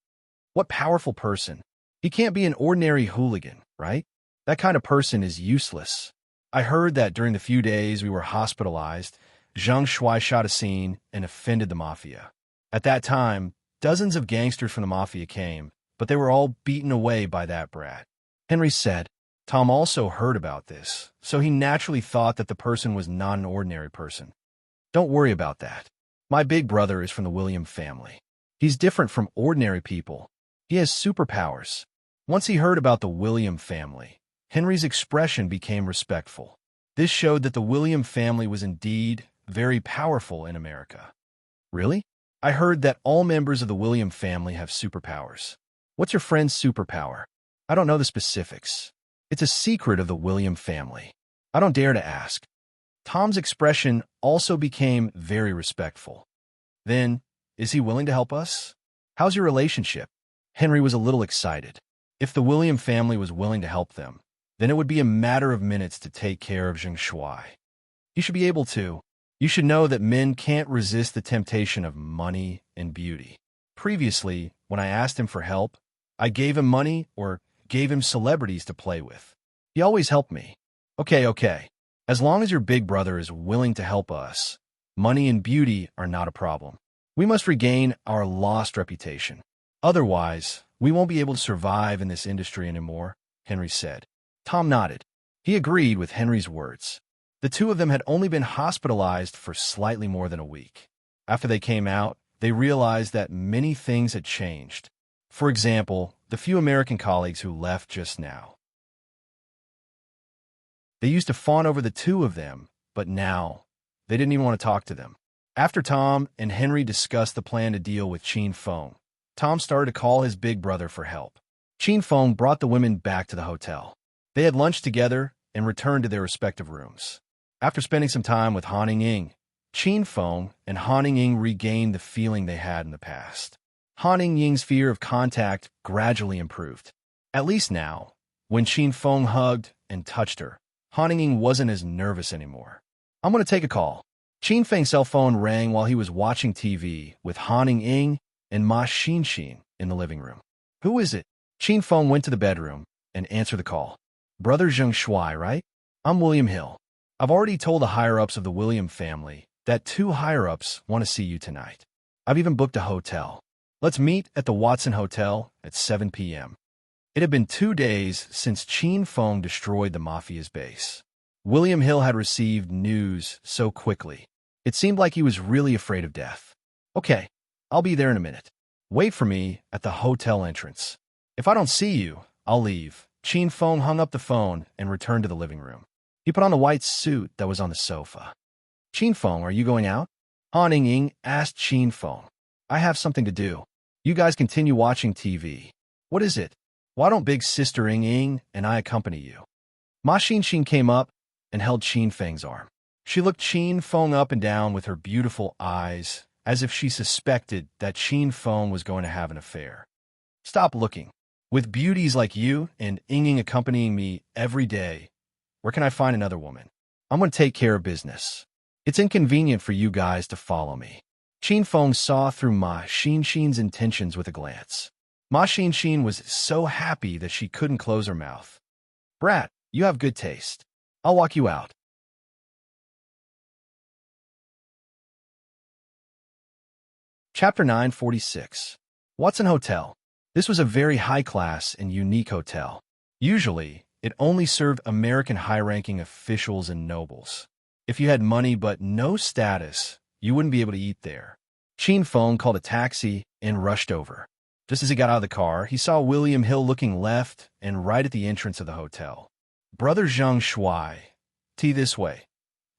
What powerful person? He can't be an ordinary hooligan, right? That kind of person is useless. I heard that during the few days we were hospitalized, Zheng Shuai shot a scene and offended the mafia. At that time, dozens of gangsters from the mafia came, but they were all beaten away by that brat. Henry said. Tom also heard about this, so he naturally thought that the person was not an ordinary person. Don't worry about that. My big brother is from the William family. He's different from ordinary people. He has superpowers. Once he heard about the William family, Henry's expression became respectful. This showed that the William family was indeed very powerful in America. Really? I heard that all members of the William family have superpowers. What's your friend's superpower? I don't know the specifics. It's a secret of the William family. I don't dare to ask. Tom's expression also became very respectful. Then, is he willing to help us? How's your relationship? Henry was a little excited. If the William family was willing to help them, then it would be a matter of minutes to take care of Zheng Shuai. You should be able to. You should know that men can't resist the temptation of money and beauty. Previously, when I asked him for help, I gave him money or gave him celebrities to play with. He always helped me. Okay. As long as your big brother is willing to help us, money and beauty are not a problem. We must regain our lost reputation. Otherwise, we won't be able to survive in this industry anymore, Henry said. Tom nodded. He agreed with Henry's words. The two of them had only been hospitalized for slightly more than a week. After they came out, they realized that many things had changed. For example, the few American colleagues who left just now. They used to fawn over the two of them, but now they didn't even want to talk to them. After Tom and Henry discussed the plan to deal with Qin Feng, Tom started to call his big brother for help. Qin Feng brought the women back to the hotel. They had lunch together and returned to their respective rooms. After spending some time with Han Ying, Qin Feng and Han Ying regained the feeling they had in the past. Han Ying's fear of contact gradually improved. At least now, when Qin Feng hugged and touched her, Han Ying wasn't as nervous anymore. I'm going to take a call. Qin Feng's cell phone rang while he was watching TV with Han Ying and Ma Xin in the living room. Who is it? Qin Feng went to the bedroom and answered the call. Brother Zheng Shuai, right? I'm William Hill. I've already told the higher-ups of the William family that 2 higher-ups want to see you tonight. I've even booked a hotel. Let's meet at the Watson Hotel at 7 p.m. It had been 2 days since Qin Feng destroyed the Mafia's base. William Hill had received news so quickly. It seemed like he was really afraid of death. Okay, I'll be there in a minute. Wait for me at the hotel entrance. If I don't see you, I'll leave. Qin Feng hung up the phone and returned to the living room. He put on the white suit that was on the sofa. Qin Feng, are you going out? Han Ying asked Qin Feng. I have something to do. You guys continue watching TV. What is it? Why don't big sister Ying and I accompany you? Ma Xin came up and held Qin Feng's arm. She looked Qin Feng up and down with her beautiful eyes, as if she suspected that Qin Feng was going to have an affair. Stop looking. With beauties like you and Ying accompanying me every day, where can I find another woman? I'm going to take care of business. It's inconvenient for you guys to follow me. Qin Feng saw through Ma Xin's intentions with a glance. Ma Xin was so happy that she couldn't close her mouth. Brat, you have good taste. I'll walk you out. Chapter 946. Watson Hotel. This was a very high-class and unique hotel. Usually, it only served American high-ranking officials and nobles. If you had money but no status, you wouldn't be able to eat there. Qin Feng called a taxi and rushed over. Just as he got out of the car, he saw William Hill looking left and right at the entrance of the hotel. Brother Zheng Shuai, tea this way.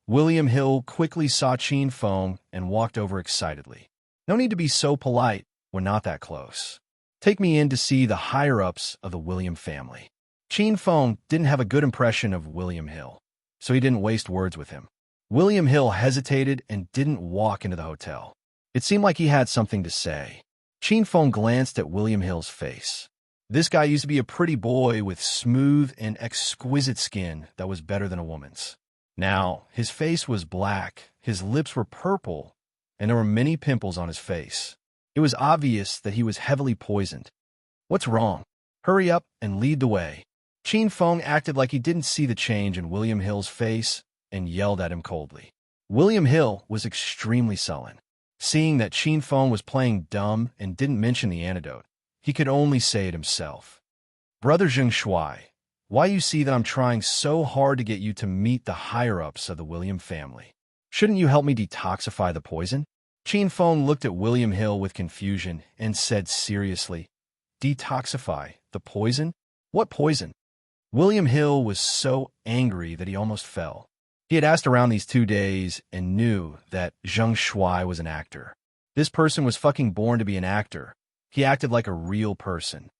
William Hill quickly saw Qin Feng and walked over excitedly. No need to be so polite when not that close. Take me in to see the higher-ups of the William family. Qin Feng didn't have a good impression of William Hill, so he didn't waste words with him. William Hill hesitated and didn't walk into the hotel. It seemed like he had something to say. Qin Feng glanced at William Hill's face. This guy used to be a pretty boy with smooth and exquisite skin that was better than a woman's. Now, his face was black, his lips were purple, and there were many pimples on his face. It was obvious that he was heavily poisoned. What's wrong? Hurry up and lead the way. Qin Feng acted like he didn't see the change in William Hill's face and yelled at him coldly. William Hill was extremely sullen. Seeing that Qin Feng was playing dumb and didn't mention the antidote, he could only say it himself. Brother Zheng Shuai, why you see that I'm trying so hard to get you to meet the higher-ups of the William family? Shouldn't you help me detoxify the poison? Qin Feng looked at William Hill with confusion and said seriously, Detoxify the poison? What poison? William Hill was so angry that he almost fell. He had asked around these 2 days and knew that Zheng Shuai was an actor. This person was fucking born to be an actor. He acted like a real person.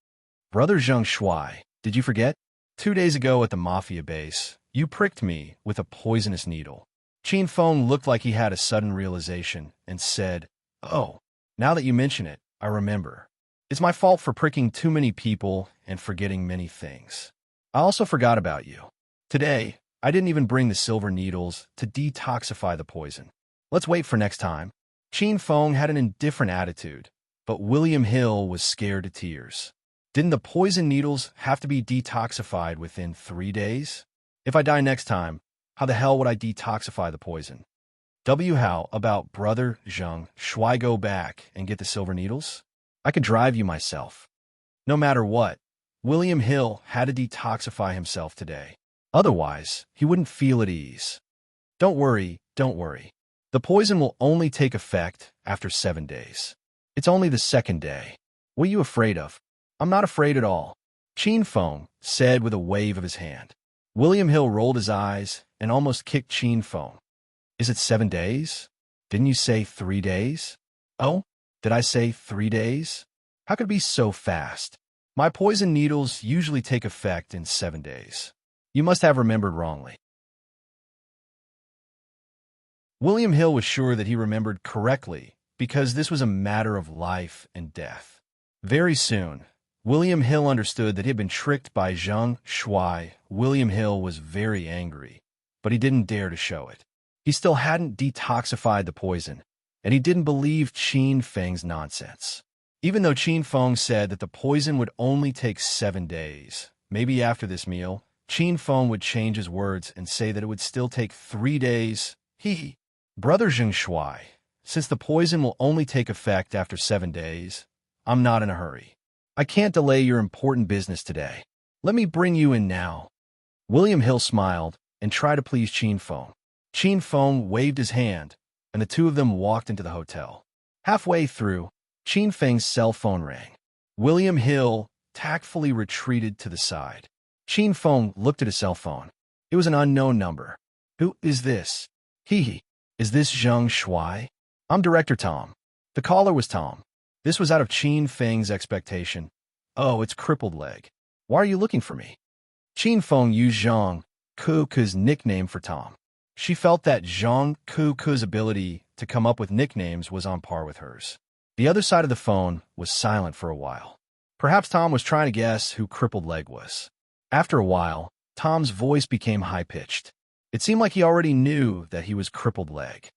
Brother Zheng Shuai, did you forget? 2 days ago at the Mafia base, you pricked me with a poisonous needle. Qin Feng looked like he had a sudden realization and said, Oh, now that you mention it, I remember. It's my fault for pricking too many people and forgetting many things. I also forgot about you. Today, I didn't even bring the silver needles to detoxify the poison. Let's wait for next time. Qin Feng had an indifferent attitude, but William Hill was scared to tears. Didn't the poison needles have to be detoxified within 3 days? If I die next time, how the hell would I detoxify the poison? How about Brother Zheng Shuai go back and get the silver needles? I could drive you myself. No matter what, William Hill had to detoxify himself today. Otherwise, he wouldn't feel at ease. Don't worry. The poison will only take effect after 7 days. It's only the 2nd day. What are you afraid of? I'm not afraid at all, Qin Feng said with a wave of his hand. William Hill rolled his eyes and almost kicked Qin Feng. Is it 7 days? Didn't you say 3 days? Oh, did I say 3 days? How could it be so fast? My poison needles usually take effect in 7 days. You must have remembered wrongly. William Hill was sure that he remembered correctly, because this was a matter of life and death. Very soon, William Hill understood that he had been tricked by Zheng Shuai. William Hill was very angry, but he didn't dare to show it. He still hadn't detoxified the poison, and he didn't believe Qin Feng's nonsense. Even though Qin Feng said that the poison would only take 7 days, maybe after this meal, Qin Feng would change his words and say that it would still take 3 days. Brother Zheng Shuai, since the poison will only take effect after 7 days, I'm not in a hurry. I can't delay your important business today. Let me bring you in now. William Hill smiled and tried to please Qin Feng. Qin Feng waved his hand, and the two of them walked into the hotel. Halfway through, Qin Feng's cell phone rang. William Hill tactfully retreated to the side. Qin Feng looked at his cell phone. It was an unknown number. Who is this? Is this Zheng Shuai? I'm Director Tom. The caller was Tom. This was out of Qin Feng's expectation. Oh, it's Crippled Leg. Why are you looking for me? Qin Feng used Zhang Kuku's nickname for Tom. She felt that Zhang Kuku's ability to come up with nicknames was on par with hers. The other side of the phone was silent for a while. Perhaps Tom was trying to guess who Crippled Leg was. After a while, Tom's voice became high-pitched. It seemed like he already knew that he was Crippled Leg.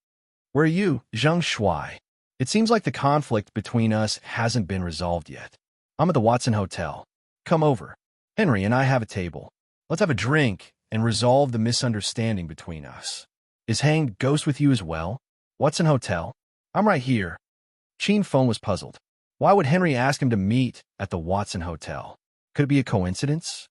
Where are you, Zheng Shuai? It seems like the conflict between us hasn't been resolved yet. I'm at the Watson Hotel. Come over. Henry and I have a table. Let's have a drink and resolve the misunderstanding between us. Is Hanged Ghost with you as well? Watson Hotel? I'm right here. Qin Feng was puzzled. Why would Henry ask him to meet at the Watson Hotel? Could it be a coincidence?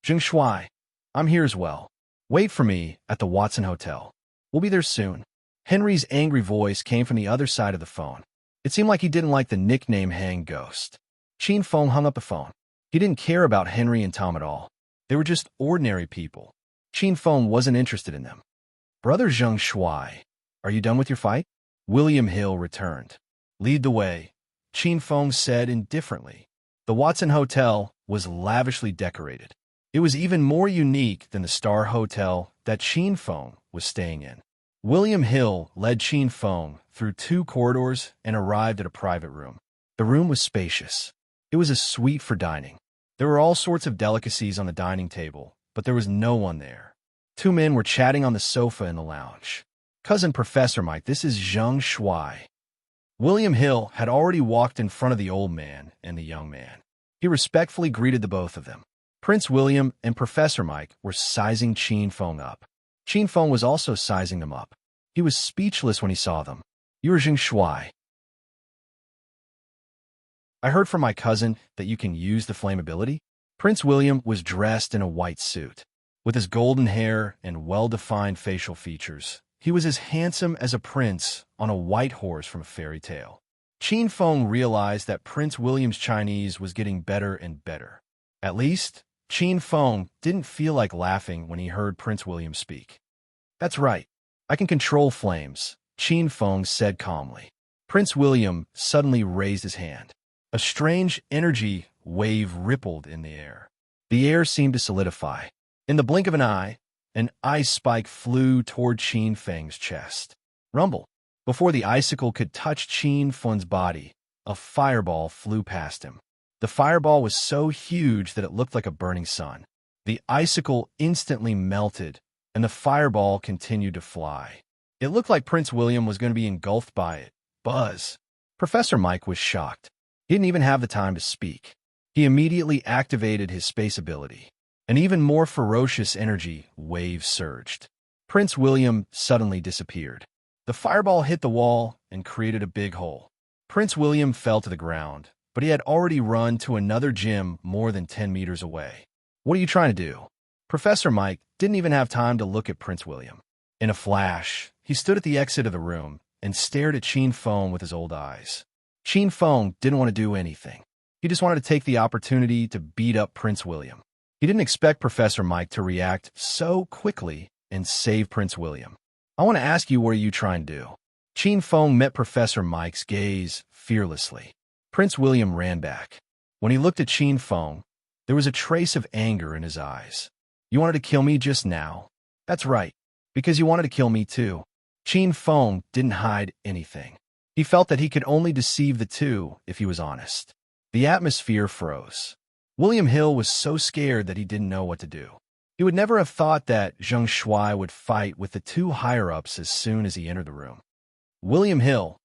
Zheng Shuai, I'm here as well. Wait for me at the Watson Hotel. We'll be there soon. Henry's angry voice came from the other side of the phone. It seemed like he didn't like the nickname Hanged Ghost. Qin Feng hung up the phone. He didn't care about Henry and Tom at all. They were just ordinary people. Qin Feng wasn't interested in them. Brother Zheng Shuai, are you done with your fight? William Hill returned. Lead the way, Qin Feng said indifferently. The Watson Hotel was lavishly decorated. It was even more unique than the Star Hotel that Qin Feng was staying in. William Hill led Qin Feng through 2 corridors and arrived at a private room. The room was spacious. It was a suite for dining. There were all sorts of delicacies on the dining table, but there was no one there. 2 men were chatting on the sofa in the lounge. Cousin Professor Mike, this is Zheng Shuai. William Hill had already walked in front of the old man and the young man. He respectfully greeted the both of them. Prince William and Professor Mike were sizing Qin Feng up. Qin Feng was also sizing them up. He was speechless when he saw them. You are Zheng Shuai. I heard from my cousin that you can use the flame ability. Prince William was dressed in a white suit. With his golden hair and well-defined facial features, he was as handsome as a prince on a white horse from a fairy tale. Qin Feng realized that Prince William's Chinese was getting better and better. At least, Qin Feng didn't feel like laughing when he heard Prince William speak. That's right. I can control flames, Qin Feng said calmly. Prince William suddenly raised his hand. A strange energy wave rippled in the air. The air seemed to solidify. In the blink of an ice spike flew toward Qin Feng's chest. Rumble. Before the icicle could touch Qin Feng's body, a fireball flew past him. The fireball was so huge that it looked like a burning sun. The icicle instantly melted, and the fireball continued to fly. It looked like Prince William was going to be engulfed by it. Buzz. Professor Mike was shocked. He didn't even have the time to speak. He immediately activated his space ability. An even more ferocious energy wave surged. Prince William suddenly disappeared. The fireball hit the wall and created a big hole. Prince William fell to the ground, but he had already run to another gym more than 10 meters away. What are you trying to do? Professor Mike didn't even have time to look at Prince William. In a flash, he stood at the exit of the room and stared at Qin Feng with his old eyes. Qin Feng didn't want to do anything. He just wanted to take the opportunity to beat up Prince William. He didn't expect Professor Mike to react so quickly and save Prince William. I want to ask you, what are you trying to do? Qin Feng met Professor Mike's gaze fearlessly. Prince William ran back. When he looked at Qin Feng, there was a trace of anger in his eyes. You wanted to kill me just now? That's right, because you wanted to kill me too. Qin Feng didn't hide anything. He felt that he could only deceive the two if he was honest. The atmosphere froze. William Hill was so scared that he didn't know what to do. He would never have thought that Zheng Shuai would fight with the two higher-ups as soon as he entered the room. William Hill,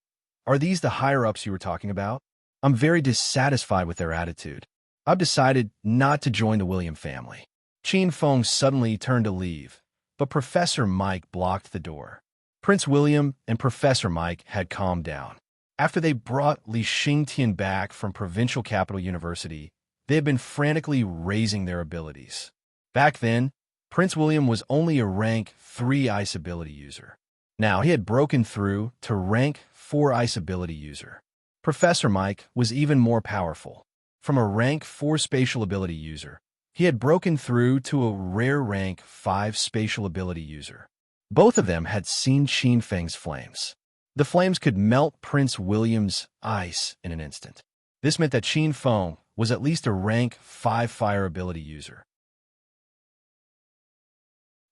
are these the higher-ups you were talking about? I'm very dissatisfied with their attitude. I've decided not to join the William family. Qin Feng suddenly turned to leave, but Professor Mike blocked the door. Prince William and Professor Mike had calmed down. After they brought Li Xingtian back from Provincial Capital University, they had been frantically raising their abilities. Back then, Prince William was only a rank 3 ice ability user. Now he had broken through to rank 4 ice ability user. Professor Mike was even more powerful. From a rank 4 spatial ability user, he had broken through to a rare rank 5 spatial ability user. Both of them had seen Qin Feng's flames. The flames could melt Prince William's ice in an instant. This meant that Qin Feng was at least a rank 5 fire ability user.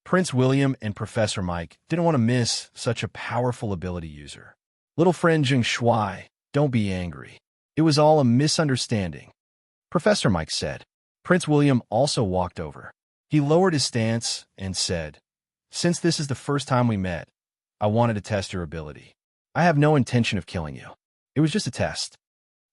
Prince William and Professor Mike didn't want to miss such a powerful ability user. Little friend Zheng Shuai, don't be angry. It was all a misunderstanding, Professor Mike said. Prince William also walked over. He lowered his stance and said, "Since this is the first time we met, I wanted to test your ability. I have no intention of killing you. It was just a test."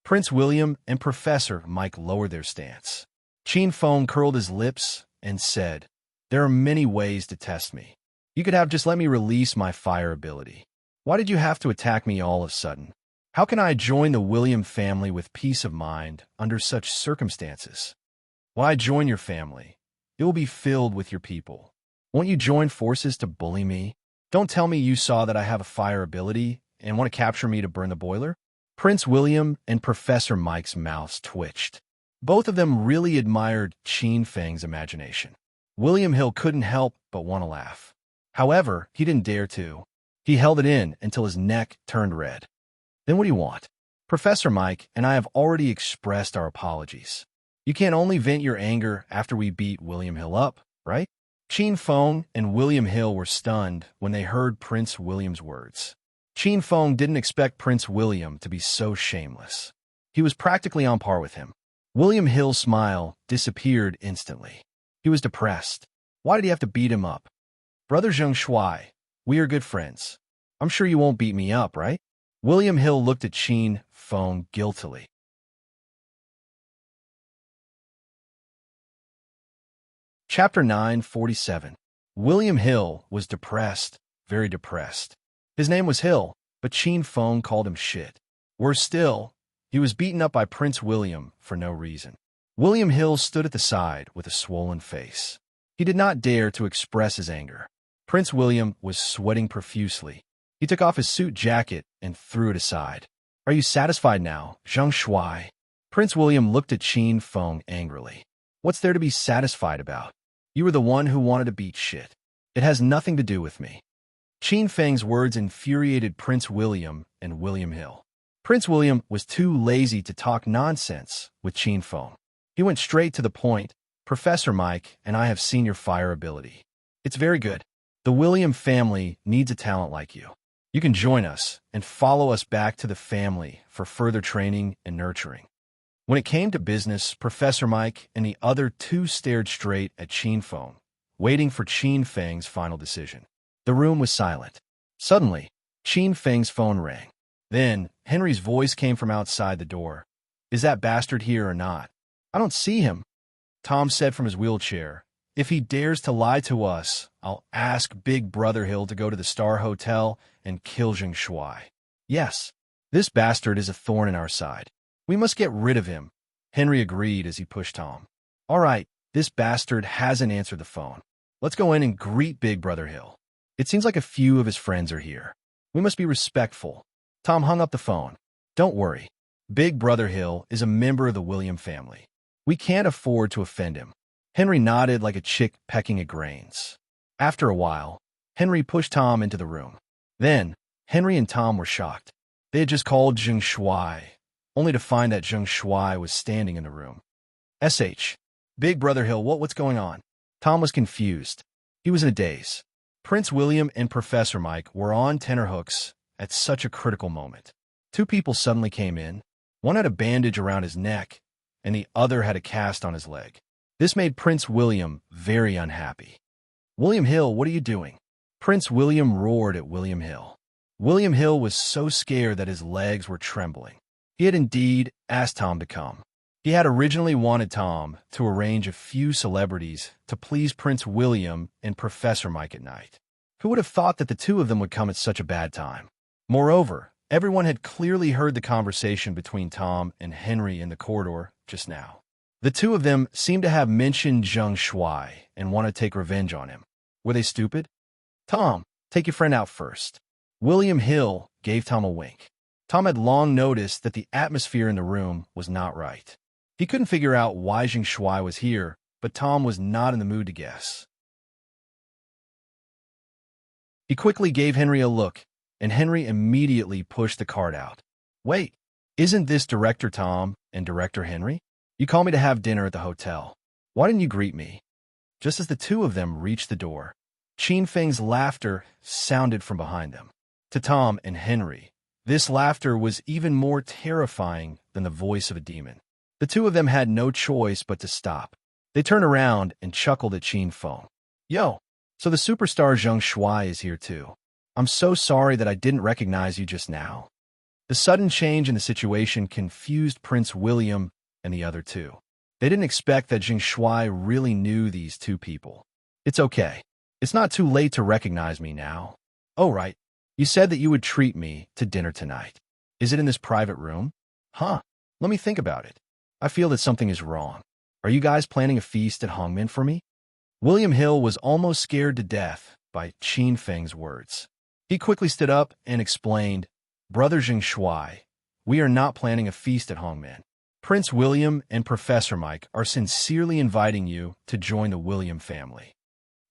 Prince William and Professor Mike lowered their stance. Qin Feng curled his lips and said, "There are many ways to test me. You could have just let me release my fire ability. Why did you have to attack me all of a sudden? How can I join the William family with peace of mind under such circumstances? When I join your family, it will be filled with your people. Won't you join forces to bully me? Don't tell me you saw that I have a fire ability and want to capture me to burn the boiler?" Prince William and Professor Mike's mouths twitched. Both of them really admired Qin Feng's imagination. William Hill couldn't help but want to laugh. However, he didn't dare to. He held it in until his neck turned red. "Then what do you want? Professor Mike and I have already expressed our apologies. You can't only vent your anger after we beat William Hill up, right?" Qin Feng and William Hill were stunned when they heard Prince William's words. Qin Feng didn't expect Prince William to be so shameless. He was practically on par with him. William Hill's smile disappeared instantly. He was depressed. Why did he have to beat him up? "Brother Zheng Shuai, we are good friends. I'm sure you won't beat me up, right?" William Hill looked at Qin Feng guiltily. Chapter 947. William Hill was depressed, very depressed. His name was Hill, but Qin Feng called him shit. Worse still, he was beaten up by Prince William for no reason. William Hill stood at the side with a swollen face. He did not dare to express his anger. Prince William was sweating profusely. He took off his suit jacket and threw it aside. "Are you satisfied now, Zheng Shuai?" Prince William looked at Qin Feng angrily. "What's there to be satisfied about? You were the one who wanted to beat shit. It has nothing to do with me." Qin Feng's words infuriated Prince William and William Hill. Prince William was too lazy to talk nonsense with Qin Feng. He went straight to the point. "Professor Mike and I have seen your fire ability. It's very good. The William family needs a talent like you. You can join us and follow us back to the family for further training and nurturing." When it came to business, Professor Mike and the other two stared straight at Qin Feng, waiting for Qin Feng's final decision. The room was silent. Suddenly, Qin Feng's phone rang. Then, Henry's voice came from outside the door. "Is that bastard here or not?" "I don't see him," Tom said from his wheelchair. "If he dares to lie to us, I'll ask Big Brother Hill to go to the Star Hotel and kill Zheng Shuai. Yes, this bastard is a thorn in our side. We must get rid of him," Henry agreed as he pushed Tom. "All right, this bastard hasn't answered the phone. Let's go in and greet Big Brother Hill. It seems like a few of his friends are here. We must be respectful." Tom hung up the phone. "Don't worry. Big Brother Hill is a member of the William family. We can't afford to offend him." Henry nodded like a chick pecking at grains. After a while, Henry pushed Tom into the room. Then, Henry and Tom were shocked. They had just called Zheng Shuai, only to find that Zheng Shuai was standing in the room. Big Brother Hill, what's going on?" Tom was confused. He was in a daze. Prince William and Professor Mike were on tenterhooks at such a critical moment. Two people suddenly came in. One had a bandage around his neck, and the other had a cast on his leg. This made Prince William very unhappy. "William Hill, what are you doing?" Prince William roared at William Hill. William Hill was so scared that his legs were trembling. He had indeed asked Tom to come. He had originally wanted Tom to arrange a few celebrities to please Prince William and Professor Mike at night. Who would have thought that the two of them would come at such a bad time? Moreover, everyone had clearly heard the conversation between Tom and Henry in the corridor just now. The two of them seemed to have mentioned Zheng Shuai and want to take revenge on him. Were they stupid? "Tom, take your friend out first." William Hill gave Tom a wink. Tom had long noticed that the atmosphere in the room was not right. He couldn't figure out why Zheng Shuai was here, but Tom was not in the mood to guess. He quickly gave Henry a look, and Henry immediately pushed the card out. "Wait, isn't this Director Tom and Director Henry? You called me to have dinner at the hotel. Why didn't you greet me?" Just as the two of them reached the door, Qin Feng's laughter sounded from behind them. To Tom and Henry, this laughter was even more terrifying than the voice of a demon. The two of them had no choice but to stop. They turned around and chuckled at Qin Feng. "Yo, so the superstar Zheng Shuai is here too. I'm so sorry that I didn't recognize you just now." The sudden change in the situation confused Prince William and the other two. They didn't expect that Zheng Shuai really knew these two people. "It's okay. It's not too late to recognize me now." "Oh, right. You said that you would treat me to dinner tonight. Is it in this private room?" "Huh. Let me think about it. I feel that something is wrong. Are you guys planning a feast at Hongmen for me?" William Hill was almost scared to death by Qin Feng's words. He quickly stood up and explained, "Brother Zheng Shuai, we are not planning a feast at Hongmen. Prince William and Professor Mike are sincerely inviting you to join the William family."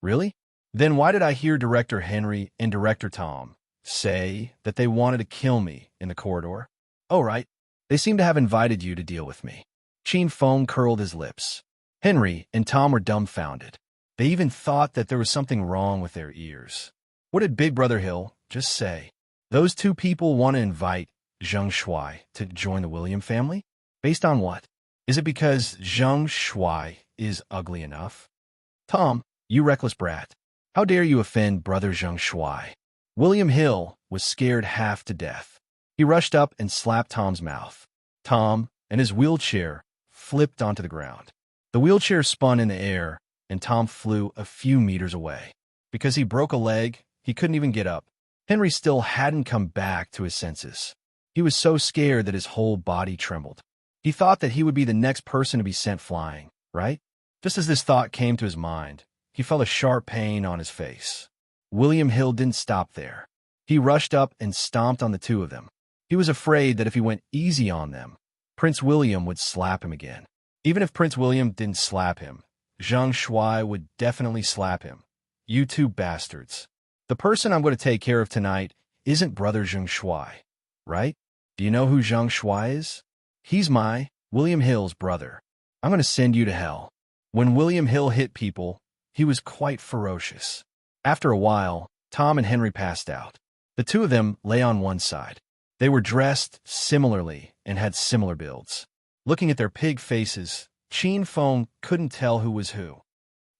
"Really? Then why did I hear Director Henry and Director Tom say that they wanted to kill me in the corridor?" "Oh, right. They seem to have invited you to deal with me." Qin Feng curled his lips. Henry and Tom were dumbfounded. They even thought that there was something wrong with their ears. What did Big Brother Hill just say? Those two people want to invite Zheng Shuai to join the William family? Based on what? Is it because Zheng Shuai is ugly enough? "Tom, you reckless brat. How dare you offend Brother Zheng Shuai?" William Hill was scared half to death. He rushed up and slapped Tom's mouth. Tom and his wheelchair flipped onto the ground. The wheelchair spun in the air, and Tom flew a few meters away. Because he broke a leg, he couldn't even get up. Henry still hadn't come back to his senses. He was so scared that his whole body trembled. He thought that he would be the next person to be sent flying, right? Just as this thought came to his mind, he felt a sharp pain on his face. William Hill didn't stop there. He rushed up and stomped on the two of them. He was afraid that if he went easy on them, Prince William would slap him again. Even if Prince William didn't slap him, Zheng Shuai would definitely slap him. "You two bastards. The person I'm going to take care of tonight isn't Brother Zheng Shuai, right? Do you know who Zheng Shuai is? He's William Hill's brother. I'm going to send you to hell." When William Hill hit people, he was quite ferocious. After a while, Tom and Henry passed out. The two of them lay on one side. They were dressed similarly and had similar builds. Looking at their pig faces, Qin Feng couldn't tell who was who.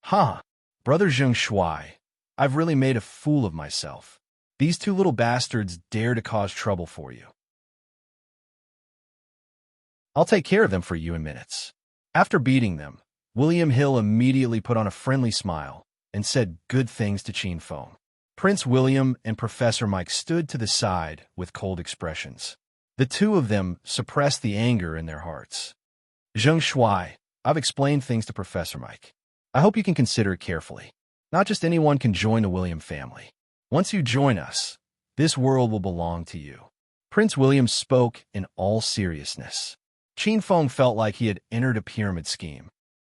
"Ha! Brother Zheng Shuai, I've really made a fool of myself. These two little bastards dare to cause trouble for you. I'll take care of them for you in minutes." After beating them, William Hill immediately put on a friendly smile and said good things to Qin Feng. Prince William and Professor Mike stood to the side with cold expressions. The two of them suppressed the anger in their hearts. "Zheng Shuai, I've explained things to Professor Mike. I hope you can consider it carefully. Not just anyone can join the William family. Once you join us, this world will belong to you." Prince William spoke in all seriousness. Qin Feng felt like he had entered a pyramid scheme.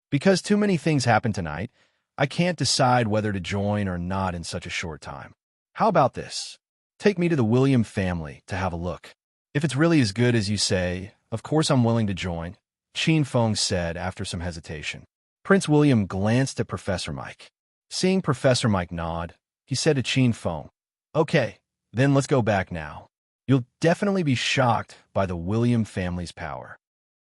"Because too many things happened tonight, I can't decide whether to join or not in such a short time. How about this? Take me to the William family to have a look. If it's really as good as you say, of course I'm willing to join," Qin Feng said after some hesitation. Prince William glanced at Professor Mike. Seeing Professor Mike nod, he said to Qin Feng, "Okay, then let's go back now." You'll definitely be shocked by the William family's power.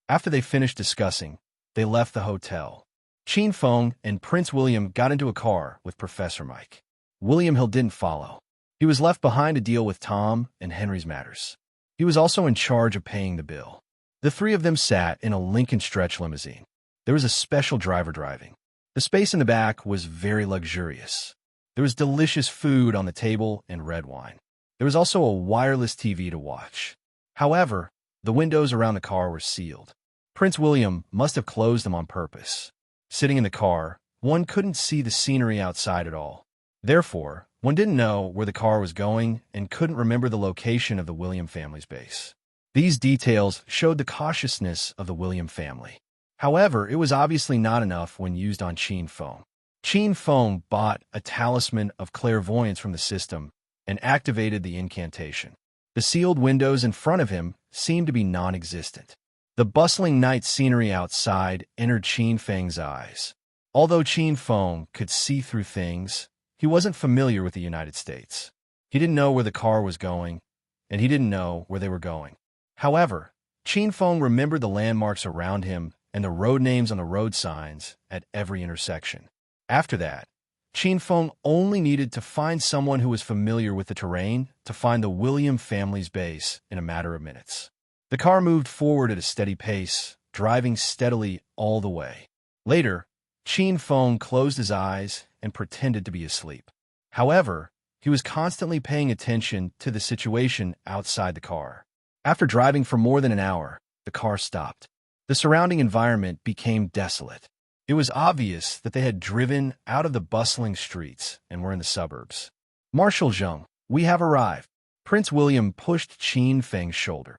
After they finished discussing, they left the hotel. Chin Feng and Prince William got into a car with Professor Mike. William Hill didn't follow. He was left behind to deal with Tom and Henry's matters. He was also in charge of paying the bill. The three of them sat in a Lincoln Stretch limousine. There was a special driver driving. The space in the back was very luxurious. There was delicious food on the table and red wine. There was also a wireless TV to watch. However, the windows around the car were sealed. Prince William must have closed them on purpose. Sitting in the car, one couldn't see the scenery outside at all. Therefore, one didn't know where the car was going and couldn't remember the location of the William family's base. These details showed the cautiousness of the William family. However, it was obviously not enough when used on Chin Feng. Chin Feng bought a talisman of clairvoyance from the system and activated the incantation. The sealed windows in front of him seemed to be non-existent. The bustling night scenery outside entered Chin Feng's eyes. Although Chin Feng could see through things, he wasn't familiar with the United States. He didn't know where the car was going, and he didn't know where they were going. However, Chin Feng remembered the landmarks around him and the road names on the road signs at every intersection. After that, Chin Feng only needed to find someone who was familiar with the terrain to find the William family's base in a matter of minutes. The car moved forward at a steady pace, driving steadily all the way. Later, Chin Feng closed his eyes and pretended to be asleep. However, he was constantly paying attention to the situation outside the car. After driving for more than an hour, the car stopped. The surrounding environment became desolate. It was obvious that they had driven out of the bustling streets and were in the suburbs. Marshal Zheng, we have arrived. Prince William pushed Chin Feng's shoulder.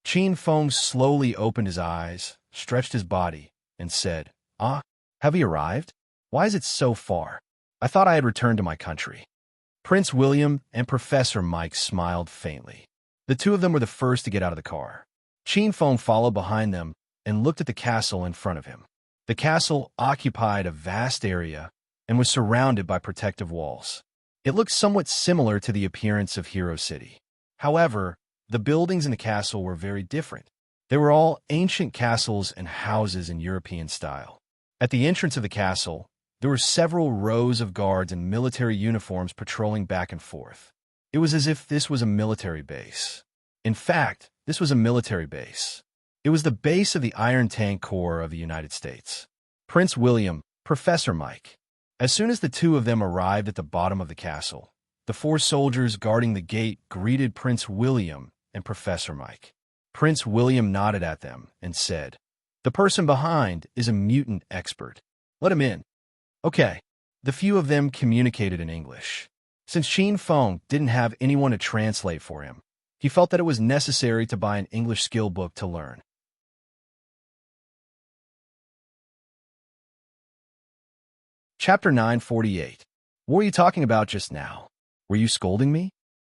Chin Feng slowly opened his eyes, stretched his body, and said, "Ah, have you arrived? Why is it so far? I thought I had returned to my country." Prince William and Professor Mike smiled faintly. The two of them were the first to get out of the car. Chin Feng followed behind them and looked at the castle in front of him. The castle occupied a vast area and was surrounded by protective walls. It looked somewhat similar to the appearance of Hero City. However, the buildings in the castle were very different. They were all ancient castles and houses in European style. At the entrance of the castle, there were several rows of guards in military uniforms patrolling back and forth. It was as if this was a military base. In fact, this was a military base. It was the base of the Iron Tank Corps of the United States. Prince William, Professor Mike. As soon as the two of them arrived at the bottom of the castle, the four soldiers guarding the gate greeted Prince William and Professor Mike. Prince William nodded at them and said, "The person behind is a mutant expert. Let him in." Okay. The few of them communicated in English. Since Chin Feng didn't have anyone to translate for him, he felt that it was necessary to buy an English skill book to learn. Chapter 948. What were you talking about just now? Were you scolding me?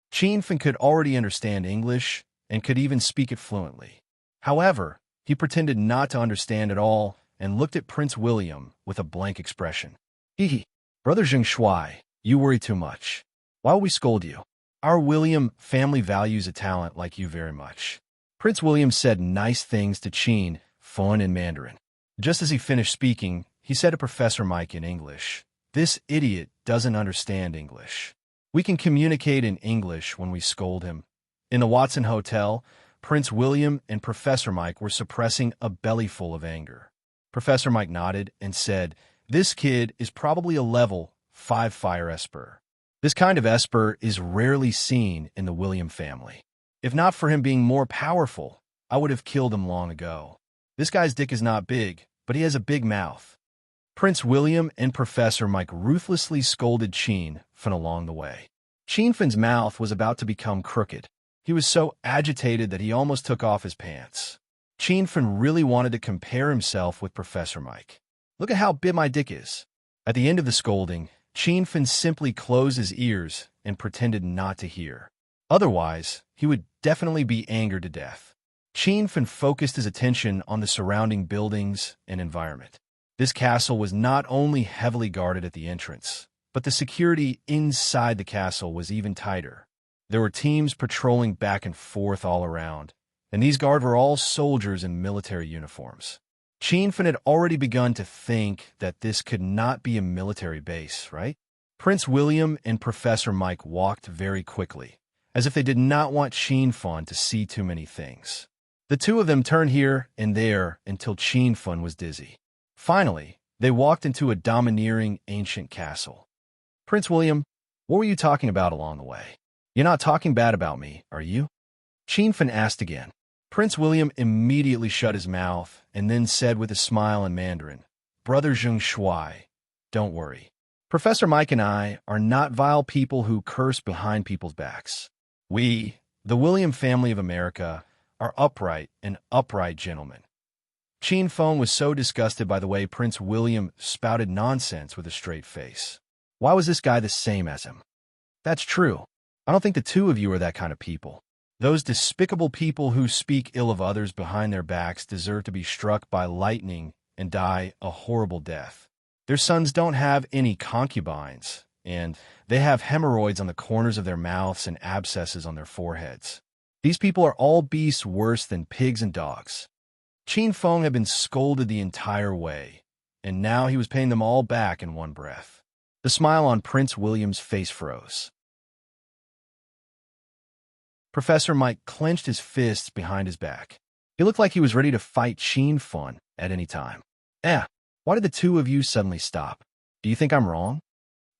Chin Feng could already understand English and could even speak it fluently. However, he pretended not to understand at all and looked at Prince William with a blank expression. Hee. Brother Zheng Shuai, you worry too much. Why will we scold you? Our William family values a talent like you very much. Prince William said nice things to Chin Feng in Mandarin. Just as he finished speaking, he said to Professor Mike in English, "This idiot doesn't understand English. We can communicate in English when we scold him." In the Watson Hotel, Prince William and Professor Mike were suppressing a bellyful of anger. Professor Mike nodded and said, "This kid is probably a level 5 fire esper. This kind of esper is rarely seen in the William family. If not for him being more powerful, I would have killed him long ago. This guy's dick is not big, but he has a big mouth." Prince William and Professor Mike ruthlessly scolded Chin Feng along the way. Chin Feng's mouth was about to become crooked. He was so agitated that he almost took off his pants. Chin Feng really wanted to compare himself with Professor Mike. "Look at how big my dick is." At the end of the scolding, Chin Feng simply closed his ears and pretended not to hear. Otherwise, he would definitely be angered to death. Chin Feng focused his attention on the surrounding buildings and environment. This castle was not only heavily guarded at the entrance, but the security inside the castle was even tighter. There were teams patrolling back and forth all around, and these guards were all soldiers in military uniforms. Qianfen had already begun to think that this could not be a military base, right? Prince William and Professor Mike walked very quickly, as if they did not want Qianfen to see too many things. The two of them turned here and there until Qianfen was dizzy. Finally, they walked into a domineering ancient castle. Prince William, what were you talking about along the way? You're not talking bad about me, are you? Qianfen asked again. Prince William immediately shut his mouth and then said with a smile in Mandarin, Brother Zheng Shuai, don't worry. Professor Mike and I are not vile people who curse behind people's backs. We, the William family of America, are upright gentlemen. Qianfen was so disgusted by the way Prince William spouted nonsense with a straight face. Why was this guy the same as him? That's true. I don't think the two of you are that kind of people. Those despicable people who speak ill of others behind their backs deserve to be struck by lightning and die a horrible death. Their sons don't have any concubines, and they have hemorrhoids on the corners of their mouths and abscesses on their foreheads. These people are all beasts worse than pigs and dogs. Qianfen had been scolded the entire way, and now he was paying them all back in one breath. The smile on Prince William's face froze. Professor Mike clenched his fists behind his back. He looked like he was ready to fight Qianfen at any time. Why did the two of you suddenly stop? Do you think I'm wrong?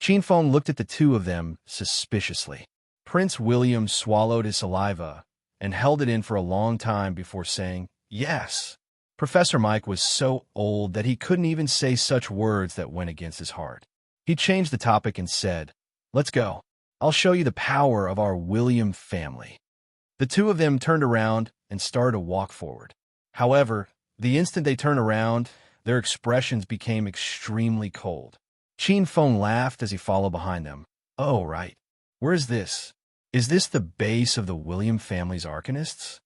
Qianfen looked at the two of them suspiciously. Prince William swallowed his saliva and held it in for a long time before saying, yes. Professor Mike was so old that he couldn't even say such words that went against his heart. He changed the topic and said, let's go. I'll show you the power of our William family. The two of them turned around and started to walk forward. However, the instant they turned around, their expressions became extremely cold. Qianfen laughed as he followed behind them. Oh, right. Where is this? Is this the base of the William family's arcanists?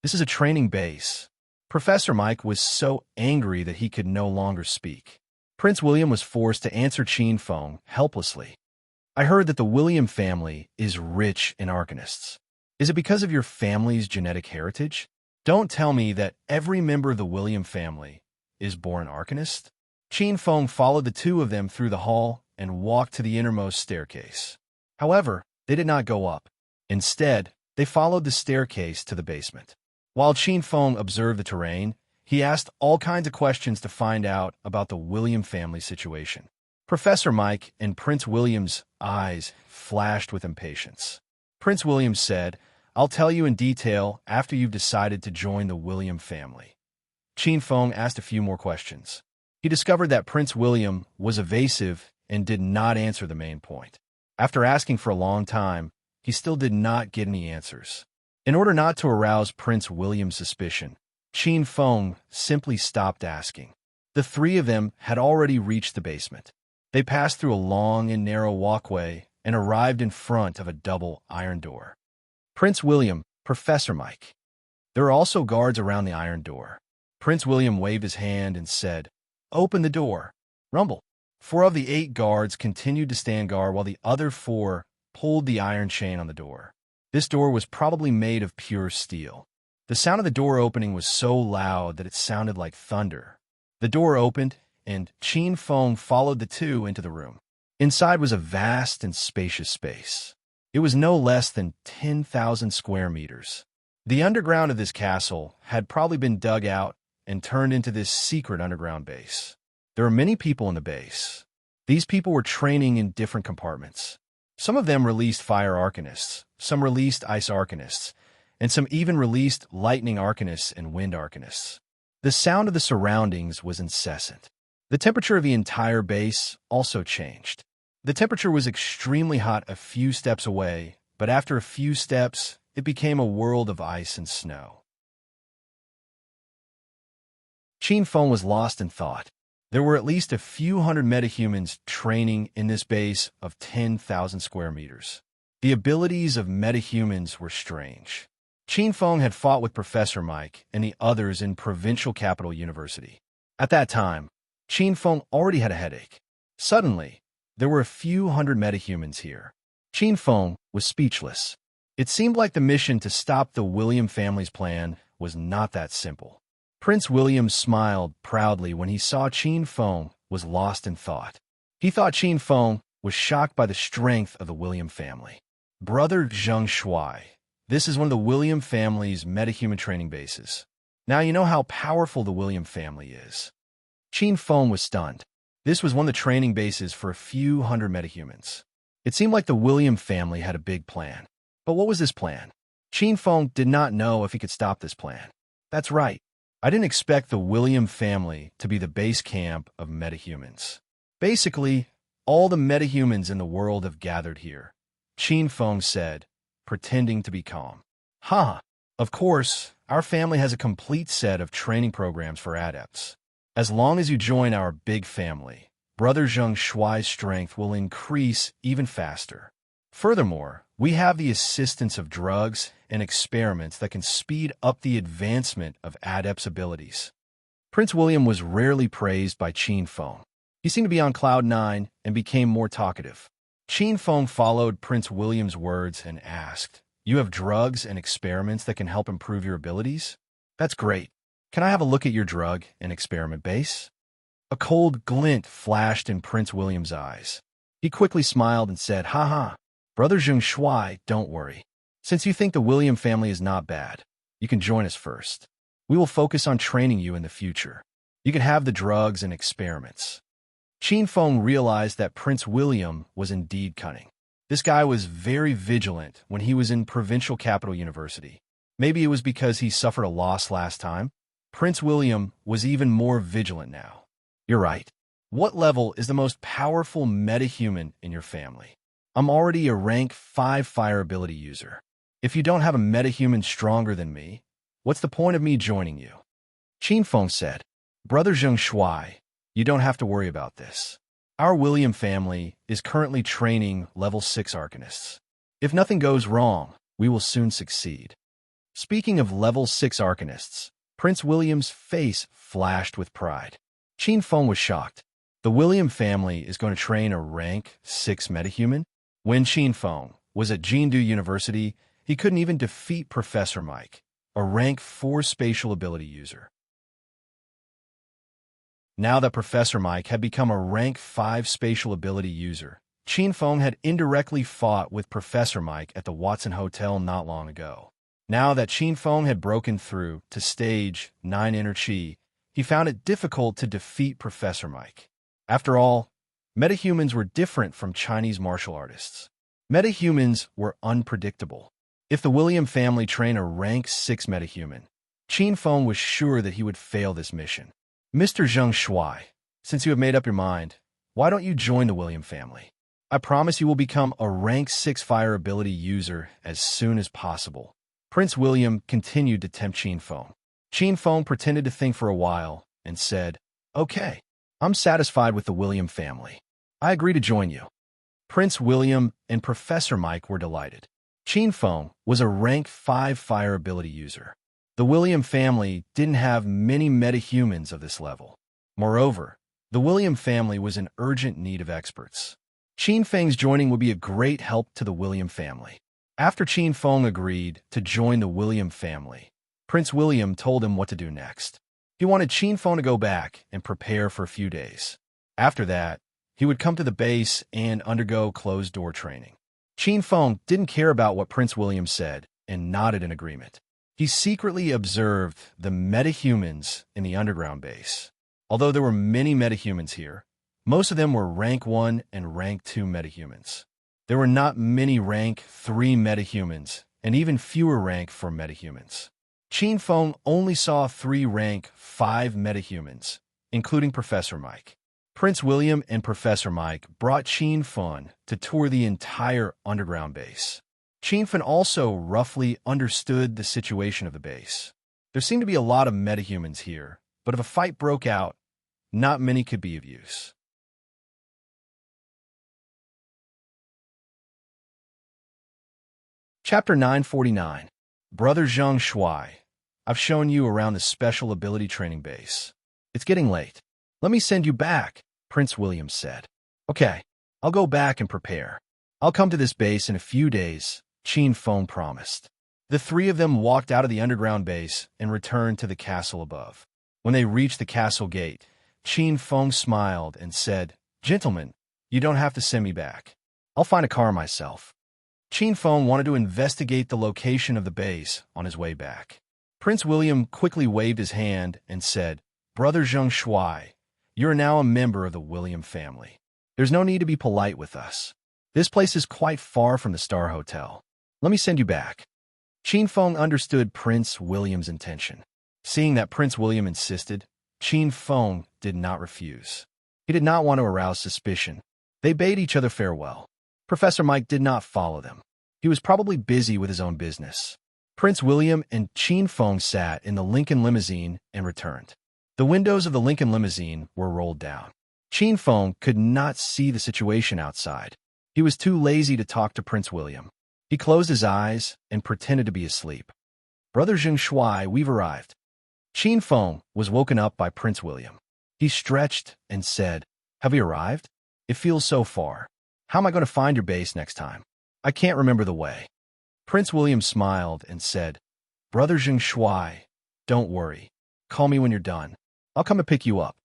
This is a training base. Professor Mike was so angry that he could no longer speak. Prince William was forced to answer Qianfen helplessly. I heard that the William family is rich in arcanists. Is it because of your family's genetic heritage? Don't tell me that every member of the William family is born arcanist. Qianfen followed the two of them through the hall and walked to the innermost staircase. However, they did not go up. Instead, they followed the staircase to the basement. While Qianfen observed the terrain, he asked all kinds of questions to find out about the William family situation. Professor Mike and Prince William's eyes flashed with impatience. Prince William said, I'll tell you in detail after you've decided to join the William family. Qianfen asked a few more questions. He discovered that Prince William was evasive and did not answer the main point. After asking for a long time, he still did not get any answers. In order not to arouse Prince William's suspicion, Qianfen simply stopped asking. The three of them had already reached the basement. They passed through a long and narrow walkway and arrived in front of a double iron door. Prince William, Professor Mike. There are also guards around the iron door. Prince William waved his hand and said, Open the door. Rumble. 4 of the 8 guards continued to stand guard while the other 4 pulled the iron chain on the door. This door was probably made of pure steel. The sound of the door opening was so loud that it sounded like thunder. The door opened, and Qianfen followed the two into the room. Inside was a vast and spacious space. It was no less than 10,000 square meters. The underground of this castle had probably been dug out and turned into this secret underground base. There were many people in the base. These people were training in different compartments. Some of them released fire arcanists, some released ice arcanists, and some even released lightning arcanists and wind arcanists. The sound of the surroundings was incessant. The temperature of the entire base also changed. The temperature was extremely hot a few steps away, but after a few steps, it became a world of ice and snow. Qianfen was lost in thought. There were at least a few hundred metahumans training in this base of 10,000 square meters. The abilities of metahumans were strange. Qianfen had fought with Professor Mike and the others in Provincial Capital University. At that time, Qianfen already had a headache. Suddenly, There were a few hundred metahumans here. Qin Feng was speechless. It seemed like the mission to stop the William family's plan was not that simple. Prince William smiled proudly when he saw Qin Feng was lost in thought. He thought Qin Feng was shocked by the strength of the William family. Brother Zheng Shuai. This is one of the William family's metahuman training bases. Now you know how powerful the William family is. Qin Feng was stunned. This was one of the training bases for a few hundred metahumans. It seemed like the William family had a big plan. But what was this plan? Qin Feng did not know if he could stop this plan. That's right. I didn't expect the William family to be the base camp of metahumans. Basically, all the metahumans in the world have gathered here, Qin Feng said, pretending to be calm. Ha! Of course, our family has a complete set of training programs for adepts. As long as you join our big family, Brother Zheng Shuai's strength will increase even faster. Furthermore, we have the assistance of drugs and experiments that can speed up the advancement of adepts' abilities. Prince William was rarely praised by Qin Feng. He seemed to be on cloud nine and became more talkative. Qin Feng followed Prince William's words and asked, "You have drugs and experiments that can help improve your abilities? That's great. Can I have a look at your drug and experiment base?" A cold glint flashed in Prince William's eyes. He quickly smiled and said, "Ha. Brother Zheng Shuai, don't worry. Since you think the William family is not bad, you can join us first. We will focus on training you in the future. You can have the drugs and experiments." Qin Feng realized that Prince William was indeed cunning. This guy was very vigilant when he was in Provincial Capital University. Maybe it was because he suffered a loss last time. Prince William was even more vigilant now. You're right. What level is the most powerful metahuman in your family? I'm already a rank 5 fire ability user. If you don't have a metahuman stronger than me, what's the point of me joining you? Qin Feng said, "Brother Zheng Shuai, you don't have to worry about this. Our William family is currently training level 6 arcanists. If nothing goes wrong, we will soon succeed." Speaking of level 6 arcanists, Prince William's face flashed with pride. Qin Feng was shocked. The William family is going to train a rank 6 metahuman? When Qin Feng was at Jindu University, he couldn't even defeat Professor Mike, a rank 4 spatial ability user. Now that Professor Mike had become a rank 5 spatial ability user, Qin Feng had indirectly fought with Professor Mike at the Watson Hotel not long ago. Now that Qin Feng had broken through to stage 9 inner chi, he found it difficult to defeat Professor Mike. After all, metahumans were different from Chinese martial artists. Metahumans were unpredictable. If the William family trained a rank 6 metahuman, Qin Feng was sure that he would fail this mission. "Mr. Zheng Shuai, since you have made up your mind, why don't you join the William family? I promise you will become a rank 6 fire ability user as soon as possible." Prince William continued to tempt Qin Feng. Qin Feng pretended to think for a while and said, "Okay, I'm satisfied with the William family. I agree to join you." Prince William and Professor Mike were delighted. Qin Feng was a rank 5 fire ability user. The William family didn't have many metahumans of this level. Moreover, the William family was in urgent need of experts. Qin Feng's joining would be a great help to the William family. After Qin Feng agreed to join the William family, Prince William told him what to do next. He wanted Qin Feng to go back and prepare for a few days. After that, he would come to the base and undergo closed-door training. Qin Feng didn't care about what Prince William said and nodded in agreement. He secretly observed the metahumans in the underground base. Although there were many metahumans here, most of them were rank 1 and rank 2 metahumans. There were not many rank 3 metahumans and even fewer rank 4 metahumans. Qin Feng only saw 3 rank 5 metahumans, including Professor Mike. Prince William and Professor Mike brought Qin Feng to tour the entire underground base. Qin Feng also roughly understood the situation of the base. There seemed to be a lot of metahumans here, but if a fight broke out, not many could be of use. Chapter 949. Brother Zheng Shuai, I've shown you around the special ability training base. It's getting late. Let me send you back, Prince William said. Okay, I'll go back and prepare. I'll come to this base in a few days, Qin Feng promised. The three of them walked out of the underground base and returned to the castle above. When they reached the castle gate, Qin Feng smiled and said, "Gentlemen, you don't have to send me back. I'll find a car myself." Qin Feng wanted to investigate the location of the base on his way back. Prince William quickly waved his hand and said, "Brother Zheng Shuai, you are now a member of the William family. There's no need to be polite with us. This place is quite far from the Star Hotel. Let me send you back." Qin Feng understood Prince William's intention. Seeing that Prince William insisted, Qin Feng did not refuse. He did not want to arouse suspicion. They bade each other farewell. Professor Mike did not follow them. He was probably busy with his own business. Prince William and Qin Feng sat in the Lincoln limousine and returned. The windows of the Lincoln limousine were rolled down. Qin Feng could not see the situation outside. He was too lazy to talk to Prince William. He closed his eyes and pretended to be asleep. "Brother Zheng Shuai, we've arrived." Qin Feng was woken up by Prince William. He stretched and said, "Have we arrived? It feels so far. How am I going to find your base next time? I can't remember the way." Prince William smiled and said, "Brother Zheng Shuai, don't worry. Call me when you're done. I'll come and pick you up."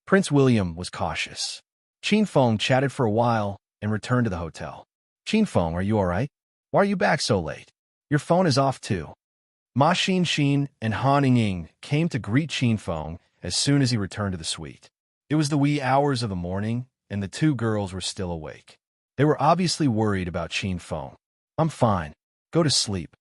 Prince William was cautious. Qin Feng chatted for a while and returned to the hotel. "Qin Feng, are you all right? Why are you back so late? Your phone is off too." Ma Xin and Han Ying came to greet Qin Feng as soon as he returned to the suite. It was the wee hours of the morning, and the two girls were still awake. They were obviously worried about Qin Feng. "I'm fine. Go to sleep."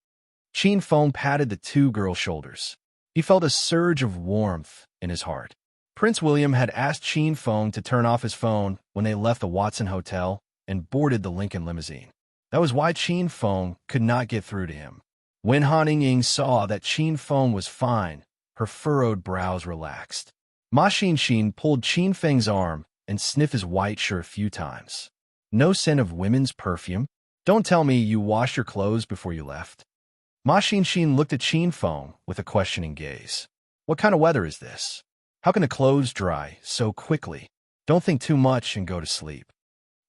Qin Feng patted the two girls' shoulders. He felt a surge of warmth in his heart. Prince William had asked Qin Feng to turn off his phone when they left the Watson Hotel and boarded the Lincoln limousine. That was why Qin Feng could not get through to him. When Han Ying saw that Qin Feng was fine, her furrowed brows relaxed. Ma Xin pulled Qin Feng's arm and sniffed his white shirt a few times. "No scent of women's perfume? Don't tell me you washed your clothes before you left." Ma Xin looked at Qin Feng with a questioning gaze. "What kind of weather is this? How can the clothes dry so quickly? Don't think too much and go to sleep."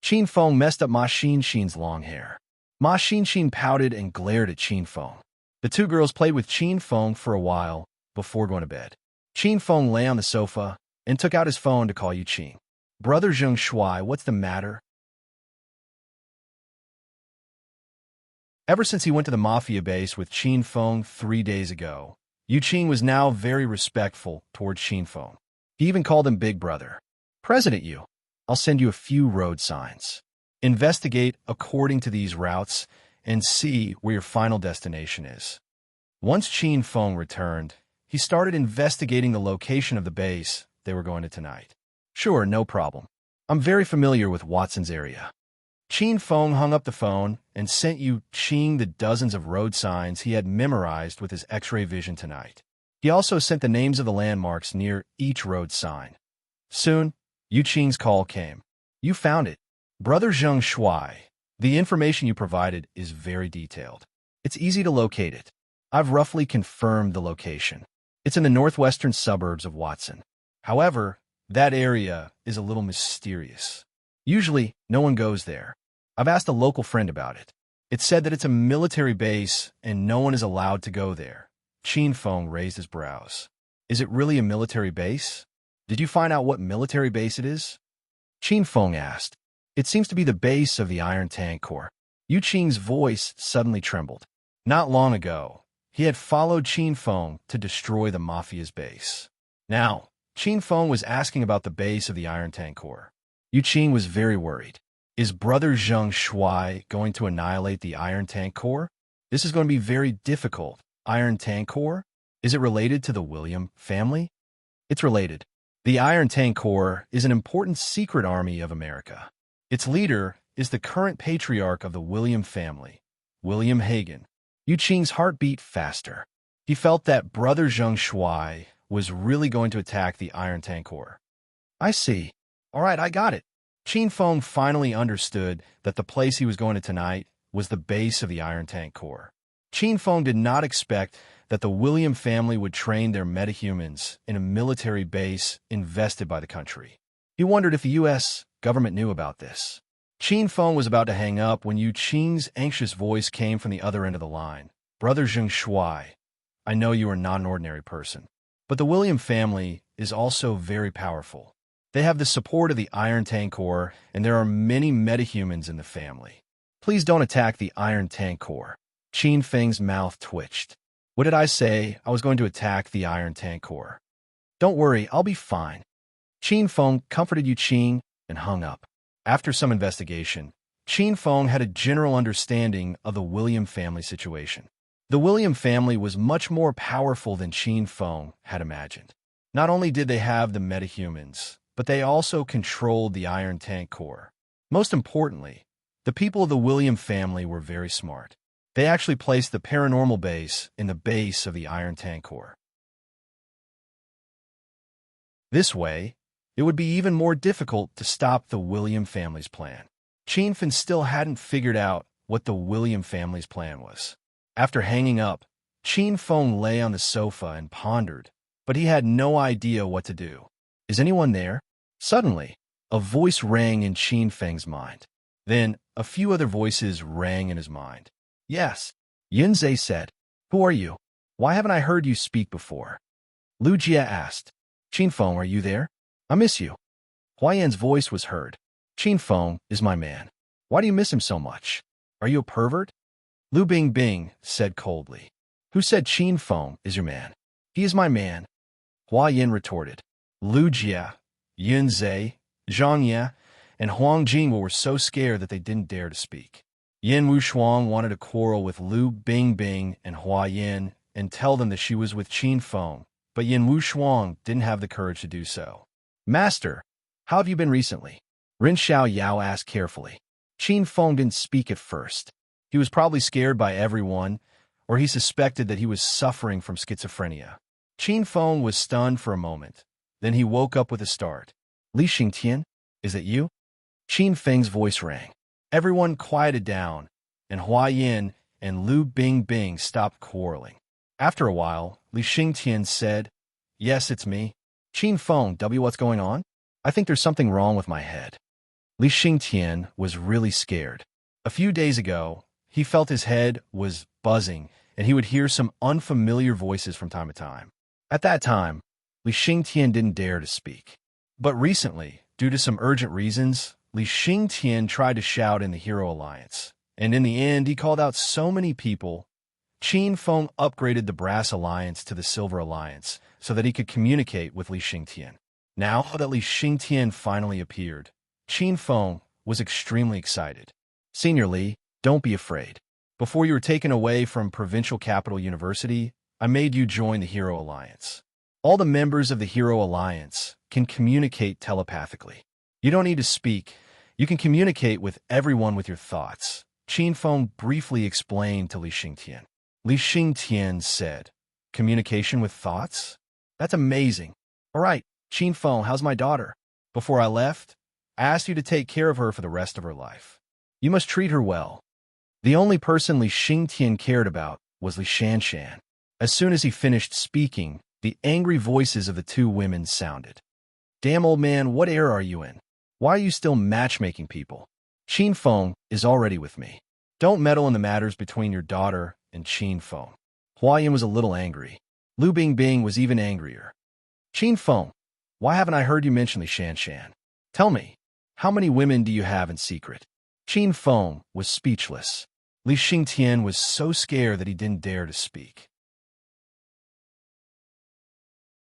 Qin Feng messed up Ma Xin's long hair. Ma Xin pouted and glared at Qin Feng. The two girls played with Qin Feng for a while before going to bed. Qin Feng lay on the sofa and took out his phone to call Yu Qing. "Brother Zheng Shuai, what's the matter?" Ever since he went to the mafia base with Qin Feng 3 days ago, Yu Qing was now very respectful towards Qin Feng. He even called him Big Brother. "President Yu, I'll send you a few road signs. Investigate according to these routes and see where your final destination is." Once Qin Feng returned, he started investigating the location of the base they were going to tonight. "Sure, no problem. I'm very familiar with Watson's area." Qin Feng hung up the phone and sent Yu Qing the dozens of road signs he had memorized with his X-ray vision tonight. He also sent the names of the landmarks near each road sign. Soon, Yu Qing's call came. "You found it. Brother Zheng Shuai, the information you provided is very detailed. It's easy to locate it. I've roughly confirmed the location. It's in the northwestern suburbs of Watson. However, that area is a little mysterious. Usually, no one goes there. I've asked a local friend about it. It's said that it's a military base and no one is allowed to go there." Qin Feng raised his brows. "Is it really a military base? Did you find out what military base it is?" Qin Feng asked. "It seems to be the base of the Iron Tank Corps." Yu Qing's voice suddenly trembled. Not long ago, he had followed Qin Feng to destroy the mafia's base. Now, Qin Feng was asking about the base of the Iron Tank Corps. Yu Qing was very worried. Is Brother Zheng Shuai going to annihilate the Iron Tank Corps? This is going to be very difficult. Iron Tank Corps? Is it related to the William family? It's related. The Iron Tank Corps is an important secret army of America. Its leader is the current patriarch of the William family, William Hagen. Yu Qing's heart beat faster. He felt that Brother Zheng Shuai was really going to attack the Iron Tank Corps. "I see. All right, I got it." Qin Feng finally understood that the place he was going to tonight was the base of the Iron Tank Corps. Qin Feng did not expect that the William family would train their metahumans in a military base invested by the country. He wondered if the U.S. government knew about this. Qin Feng was about to hang up when Yu Qing's anxious voice came from the other end of the line. Brother Zheng Shuai, I know you are not an ordinary person, but the William family is also very powerful. They have the support of the Iron Tank Corps, and there are many metahumans in the family. Please don't attack the Iron Tank Corps. Qin Feng's mouth twitched. What did I say? I was going to attack the Iron Tank Corps. Don't worry, I'll be fine. Qin Feng comforted Yu Qing and hung up. After some investigation, Qin Feng had a general understanding of the William family situation. The William family was much more powerful than Qin Feng had imagined. Not only did they have the metahumans, but they also controlled the Iron Tank Corps. Most importantly, the people of the William family were very smart. They actually placed the paranormal base in the base of the Iron Tank Corps. This way, it would be even more difficult to stop the William family's plan. Qin Feng still hadn't figured out what the William family's plan was. After hanging up, Qin Feng lay on the sofa and pondered, but he had no idea what to do. Is anyone there? Suddenly, a voice rang in Qin Feng's mind. Then, a few other voices rang in his mind. Yes, Yunzhe said. Who are you? Why haven't I heard you speak before? Lu Jia asked. Qin Feng, are you there? I miss you. Huayan's voice was heard. Qin Feng is my man. Why do you miss him so much? Are you a pervert? Lu Bingbing said coldly. Who said Qin Feng is your man? He is my man. Huayan retorted. Lu Jia, Yunzhe, Zhang Ye, and Huang Jingwu were so scared that they didn't dare to speak. Yin Wushuang wanted to quarrel with Lu Bingbing and Huayan and tell them that she was with Qin Feng, but Yin Wushuang didn't have the courage to do so. Master, how have you been recently? Rin Xiao Yao asked carefully. Qin Feng didn't speak at first. He was probably scared by everyone, or he suspected that he was suffering from schizophrenia. Qin Feng was stunned for a moment. Then he woke up with a start. Li Xingtian, is it you? Qin Feng's voice rang. Everyone quieted down, and Huayan and Lu Bingbing stopped quarreling. After a while, Li Xingtian said, Yes, it's me. Qin Feng, what's going on? I think there's something wrong with my head. Li Xingtian was really scared. A few days ago, he felt his head was buzzing, and he would hear some unfamiliar voices from time to time. At that time, Li Xingtian didn't dare to speak. But recently, due to some urgent reasons, Li Xingtian tried to shout in the Hero Alliance, and in the end, he called out so many people. Qin Feng upgraded the Brass Alliance to the Silver Alliance so that he could communicate with Li Xingtian. Now that Li Xingtian finally appeared, Qin Feng was extremely excited. Senior Li, don't be afraid. Before you were taken away from Provincial Capital University, I made you join the Hero Alliance. All the members of the Hero Alliance can communicate telepathically. You don't need to speak. You can communicate with everyone with your thoughts. Qin Feng briefly explained to Li Xingtian. Li Xingtian said, Communication with thoughts? That's amazing. All right, Qin Feng, how's my daughter? Before I left, I asked you to take care of her for the rest of her life. You must treat her well. The only person Li Xingtian cared about was Li Shanshan. As soon as he finished speaking, the angry voices of the two women sounded. Damn, old man, what era are you in? Why are you still matchmaking people? Qin Feng is already with me. Don't meddle in the matters between your daughter and Qin Feng. Huayan was a little angry. Lu Bingbing was even angrier. Qin Feng, why haven't I heard you mention Li Shanshan? Tell me, how many women do you have in secret? Qin Feng was speechless. Li Xingtian was so scared that he didn't dare to speak.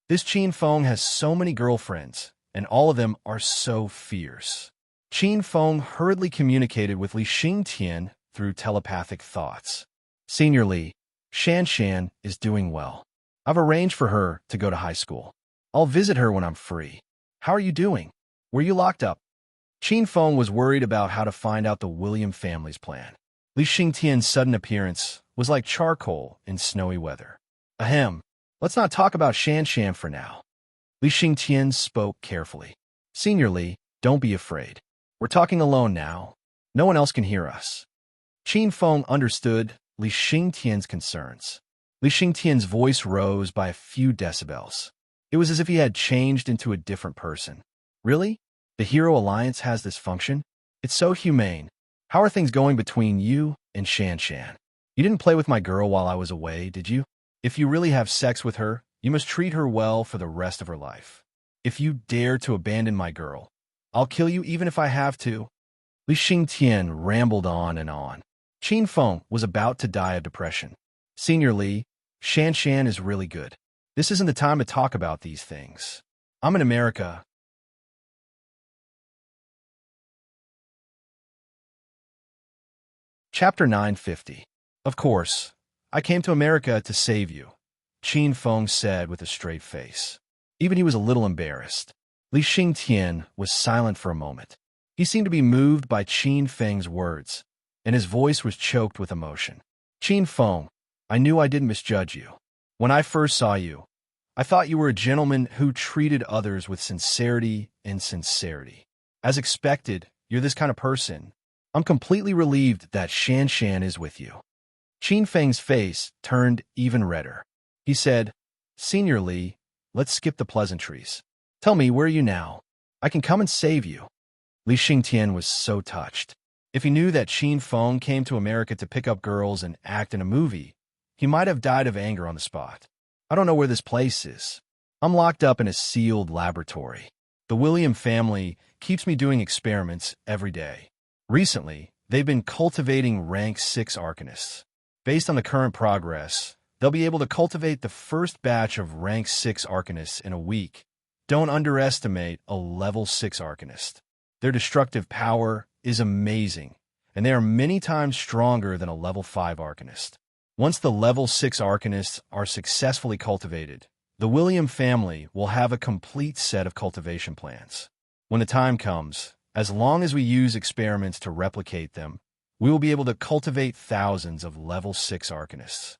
This Qin Feng has so many girlfriends, and all of them are so fierce. Qin Feng hurriedly communicated with Li Xingtian through telepathic thoughts. Senior Li, Shanshan is doing well. I've arranged for her to go to high school. I'll visit her when I'm free. How are you doing? Were you locked up? Qin Feng was worried about how to find out the William family's plan. Li Xingtian's sudden appearance was like charcoal in snowy weather. Ahem, let's not talk about Shanshan for now. Li Xingtian spoke carefully. Senior Li, don't be afraid. We're talking alone now. No one else can hear us. Qin Feng understood Li Xingtian's concerns. Li Xingtian's voice rose by a few decibels. It was as if he had changed into a different person. Really? The Hero Alliance has this function? It's so humane. How are things going between you and Shan Shan? You didn't play with my girl while I was away, did you? If you really have sex with her, you must treat her well for the rest of her life. If you dare to abandon my girl, I'll kill you even if I have to. Li Xingtian rambled on and on. Qin Feng was about to die of depression. Senior Li, Shan Shan is really good. This isn't the time to talk about these things. I'm in America. Chapter 950. Of course, I came to America to save you, Qin Feng said with a straight face. Even he was a little embarrassed. Li Xingtian was silent for a moment. He seemed to be moved by Qin Feng's words, and his voice was choked with emotion. Qin Feng, I knew I didn't misjudge you. When I first saw you, I thought you were a gentleman who treated others with sincerity and sincerity. As expected, you're this kind of person. I'm completely relieved that Shan Shan is with you. Qin Feng's face turned even redder. He said, Senior Li, let's skip the pleasantries. Tell me, where are you now? I can come and save you. Li Xingtian was so touched. If he knew that Qin Feng came to America to pick up girls and act in a movie, he might have died of anger on the spot. I don't know where this place is. I'm locked up in a sealed laboratory. The William family keeps me doing experiments every day. Recently, they've been cultivating rank 6 arcanists. Based on the current progress, they'll be able to cultivate the first batch of rank 6 arcanists in a week. Don't underestimate a level 6 arcanist. Their destructive power is amazing, and they are many times stronger than a level 5 arcanist. Once the level 6 arcanists are successfully cultivated, the William family will have a complete set of cultivation plans. When the time comes, as long as we use experiments to replicate them, we will be able to cultivate thousands of level 6 arcanists.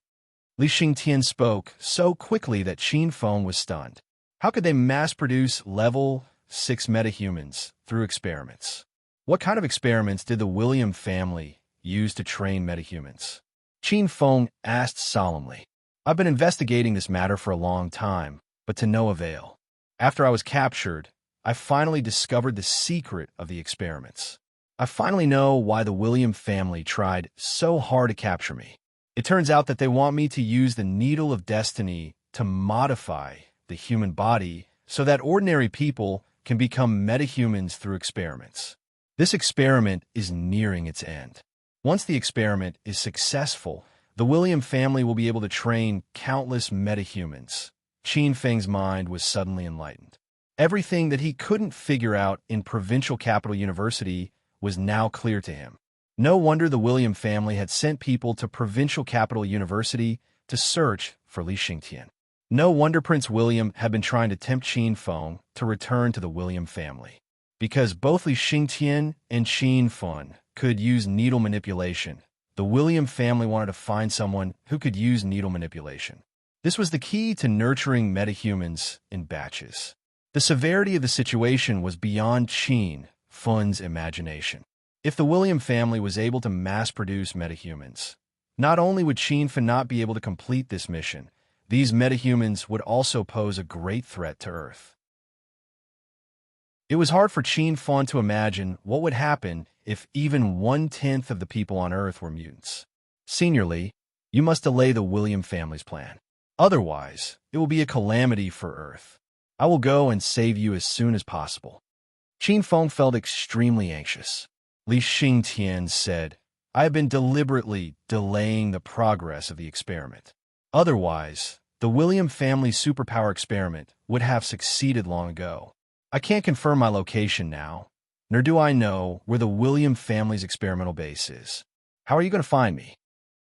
Li Xingtian spoke so quickly that Qin Feng was stunned. How could they mass-produce level 6 metahumans through experiments? What kind of experiments did the William family use to train metahumans? Qin Feng asked solemnly. I've been investigating this matter for a long time, but to no avail. After I was captured, I finally discovered the secret of the experiments. I finally know why the William family tried so hard to capture me. It turns out that they want me to use the Needle of Destiny to modify the human body so that ordinary people can become metahumans through experiments. This experiment is nearing its end. Once the experiment is successful, the William family will be able to train countless metahumans. Qin Feng's mind was suddenly enlightened. Everything that he couldn't figure out in Provincial Capital University was now clear to him. No wonder the William family had sent people to Provincial Capital University to search for Li Xingtian. No wonder Prince William had been trying to tempt Qin Feng to return to the William family. Because both Li Xingtian and Qin Feng could use needle manipulation, the William family wanted to find someone who could use needle manipulation. This was the key to nurturing metahumans in batches. The severity of the situation was beyond Qin Feng's imagination. If the William family was able to mass-produce metahumans, not only would Qin Feng not be able to complete this mission, these metahumans would also pose a great threat to Earth. It was hard for Qin Feng to imagine what would happen if even 1/10 of the people on Earth were mutants. Senior Li, you must delay the William family's plan. Otherwise, it will be a calamity for Earth. I will go and save you as soon as possible. Qin Feng felt extremely anxious. Li Xingtian said, I have been deliberately delaying the progress of the experiment. Otherwise, the William family superpower experiment would have succeeded long ago. I can't confirm my location now, nor do I know where the William family's experimental base is. How are you going to find me?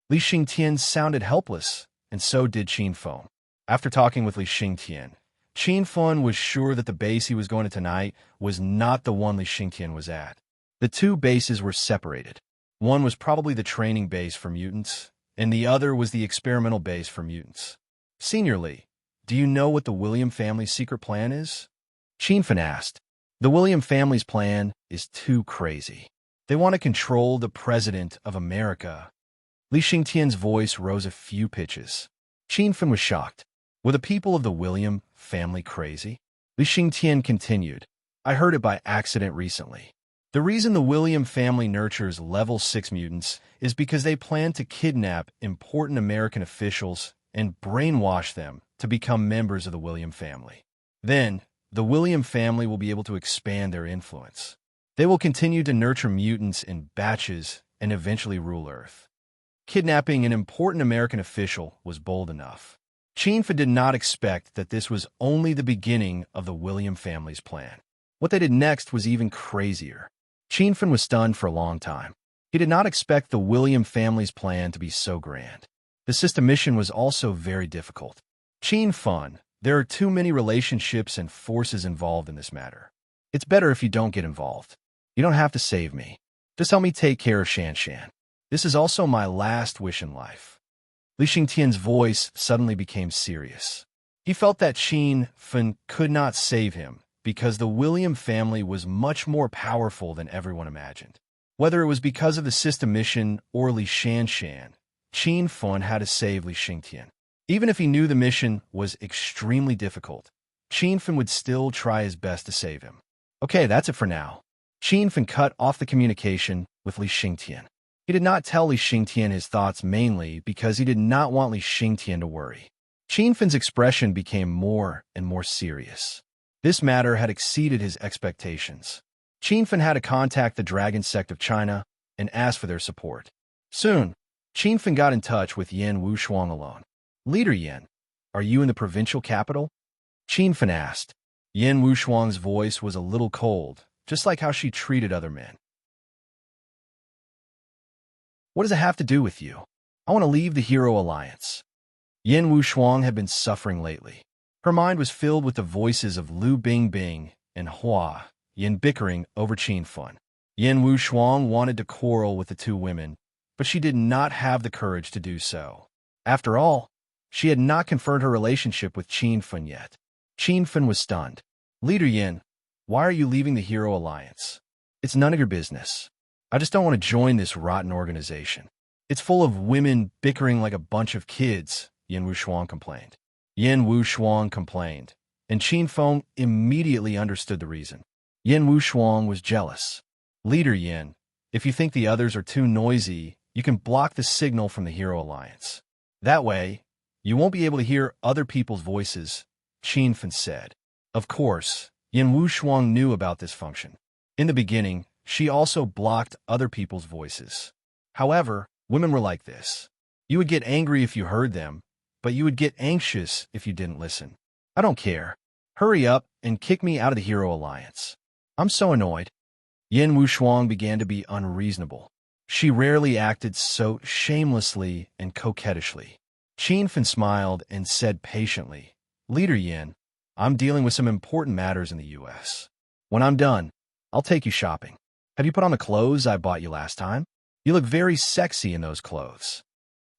Li Xingtian sounded helpless, and so did Qin Feng. After talking with Li Xingtian, Qin Feng was sure that the base he was going to tonight was not the one Li Xingtian was at. The two bases were separated. One was probably the training base for mutants, and the other was the experimental base for mutants. Senior Li, do you know what the William family's secret plan is? Qin Feng asked. The William family's plan is too crazy. They want to control the President of America. Li Xingtian's voice rose a few pitches. Qin Feng was shocked. Were the people of the William family crazy? Li Xingtian continued. I heard it by accident recently. The reason the William family nurtures level 6 mutants is because they plan to kidnap important American officials and brainwash them to become members of the William family. Then, the William family will be able to expand their influence. They will continue to nurture mutants in batches and eventually rule Earth. Kidnapping an important American official was bold enough. Chinfa did not expect that this was only the beginning of the William family's plan. What they did next was even crazier. Chinfan was stunned for a long time. He did not expect the William family's plan to be so grand. The system mission was also very difficult. Chinfan, there are too many relationships and forces involved in this matter. It's better if you don't get involved. You don't have to save me. Just help me take care of Shan Shan. This is also my last wish in life. Li Xingtian's voice suddenly became serious. He felt that Chinfan could not save him, because the William family was much more powerful than everyone imagined. Whether it was because of the system mission or Li Shanshan, Chinfan had to save Li Xingtian. Even if he knew the mission was extremely difficult, Chinfan would still try his best to save him. Okay, that's it for now. Chinfan cut off the communication with Li Xingtian. He did not tell Li Xingtian his thoughts mainly because he did not want Li Xingtian to worry. Chinfan's expression became more and more serious. This matter had exceeded his expectations. Chinfan had to contact the Dragon Sect of China and ask for their support. Soon, Chinfan got in touch with Yan Wushuang alone. Leader Yan, are you in the provincial capital? Chinfan asked. Yan Wushuang's voice was a little cold, just like how she treated other men. What does it have to do with you? I want to leave the Hero Alliance. Yan Wushuang had been suffering lately. Her mind was filled with the voices of Lu Bingbing and Hua Yin bickering over Chinfan. Yan Wushuang wanted to quarrel with the two women, but she did not have the courage to do so. After all, she had not confirmed her relationship with Chinfan yet. Chinfan was stunned. Leader Yin, why are you leaving the Hero Alliance? It's none of your business. I just don't want to join this rotten organization. It's full of women bickering like a bunch of kids, Yan Wushuang complained. Yan Wushuang complained, and Chinfan immediately understood the reason. Yan Wushuang was jealous. Leader Yan, if you think the others are too noisy, you can block the signal from the Hero Alliance. That way, you won't be able to hear other people's voices, Chinfan said. Of course, Yan Wushuang knew about this function. In the beginning, she also blocked other people's voices. However, women were like this. You would get angry if you heard them, but you would get anxious if you didn't listen. I don't care. Hurry up and kick me out of the Hero Alliance. I'm so annoyed. Yan Wushuang began to be unreasonable. She rarely acted so shamelessly and coquettishly. Chinfan smiled and said patiently, Leader Yan, I'm dealing with some important matters in the U.S. When I'm done, I'll take you shopping. Have you put on the clothes I bought you last time? You look very sexy in those clothes.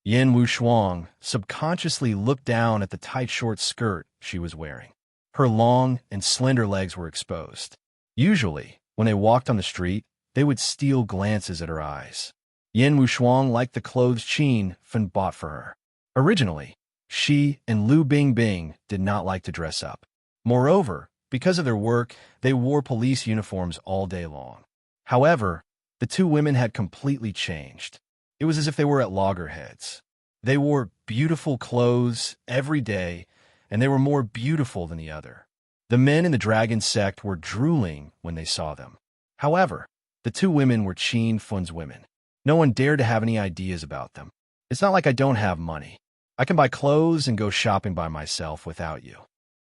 Yan Wushuang subconsciously looked down at the tight short skirt she was wearing. Her long and slender legs were exposed. Usually, when they walked on the street, they would steal glances at her eyes. Yan Wushuang liked the clothes Chinfan bought for her. Originally, she and Lu Bingbing did not like to dress up. Moreover, because of their work, they wore police uniforms all day long. However, the two women had completely changed. It was as if they were at loggerheads. They wore beautiful clothes every day, and they were more beautiful than the other. The men in the dragon sect were drooling when they saw them. However, the two women were Chinfan's women. No one dared to have any ideas about them. It's not like I don't have money. I can buy clothes and go shopping by myself without you.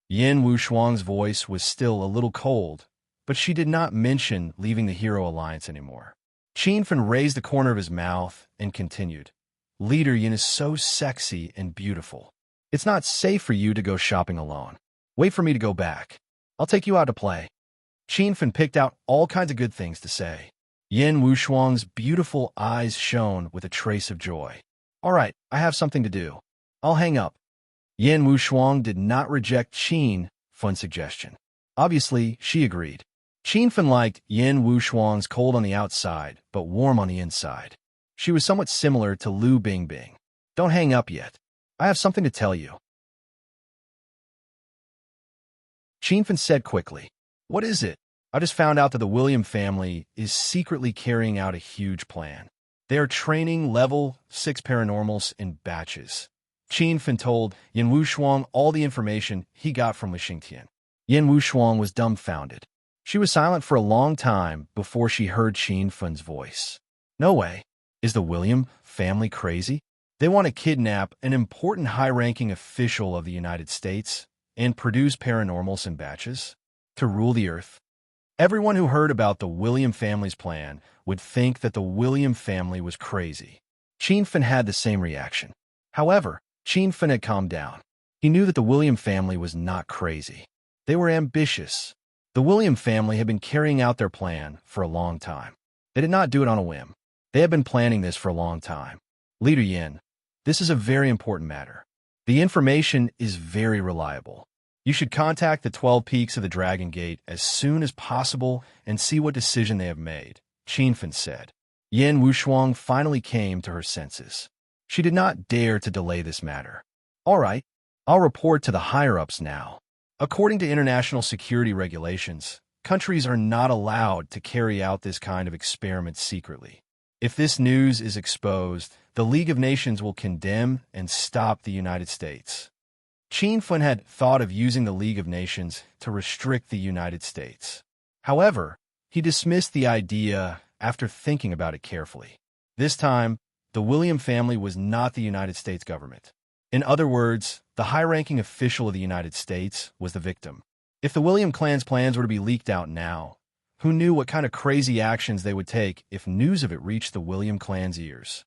Yan Wushuang's voice was still a little cold, but she did not mention leaving the Hero Alliance anymore. Chinfan raised the corner of his mouth and continued, Leader Yin is so sexy and beautiful. It's not safe for you to go shopping alone. Wait for me to go back. I'll take you out to play. Chinfan picked out all kinds of good things to say. Yan Wushuang's beautiful eyes shone with a trace of joy. All right, I have something to do. I'll hang up. Yan Wushuang did not reject Chinfan's suggestion. Obviously, she agreed. Chinfan liked Yan Wushuang's cold on the outside, but warm on the inside. She was somewhat similar to Lu Bingbing. Don't hang up yet. I have something to tell you. Chinfan said quickly. What is it? I just found out that the William family is secretly carrying out a huge plan. They are training level 6 paranormals in batches. Qin Fen told Yan Wushuang all the information he got from Lixingtian. Yan Wushuang was dumbfounded. She was silent for a long time before she heard Qin Fen's voice. No way. Is the William family crazy? They want to kidnap an important high-ranking official of the United States and produce paranormals in batches to rule the earth. Everyone who heard about the William family's plan would think that the William family was crazy. Qin Fen had the same reaction. However, Qin Fen had calmed down. He knew that the William family was not crazy. They were ambitious. The William family had been carrying out their plan for a long time. They did not do it on a whim. They had been planning this for a long time. Leader Yin, this is a very important matter. The information is very reliable. You should contact the 12 Peaks of the Dragon Gate as soon as possible and see what decision they have made, Qin Fen said. Yan Wushuang finally came to her senses. She did not dare to delay this matter. All right, I'll report to the higher-ups now. According to international security regulations, countries are not allowed to carry out this kind of experiment secretly. If this news is exposed, the League of Nations will condemn and stop the United States. Qin Fen had thought of using the League of Nations to restrict the United States. However, he dismissed the idea after thinking about it carefully. This time, the William family was not the United States government. In other words, the high-ranking official of the United States was the victim. If the William clan's plans were to be leaked out now, who knew what kind of crazy actions they would take if news of it reached the William clan's ears?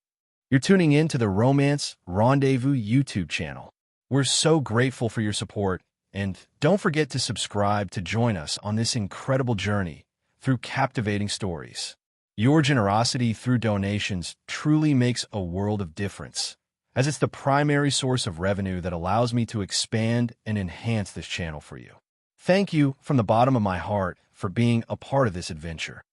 You're tuning in to the Romance Rendezvous YouTube channel. We're so grateful for your support, and don't forget to subscribe to join us on this incredible journey through captivating stories. Your generosity through donations truly makes a world of difference, as it's the primary source of revenue that allows me to expand and enhance this channel for you. Thank you from the bottom of my heart for being a part of this adventure.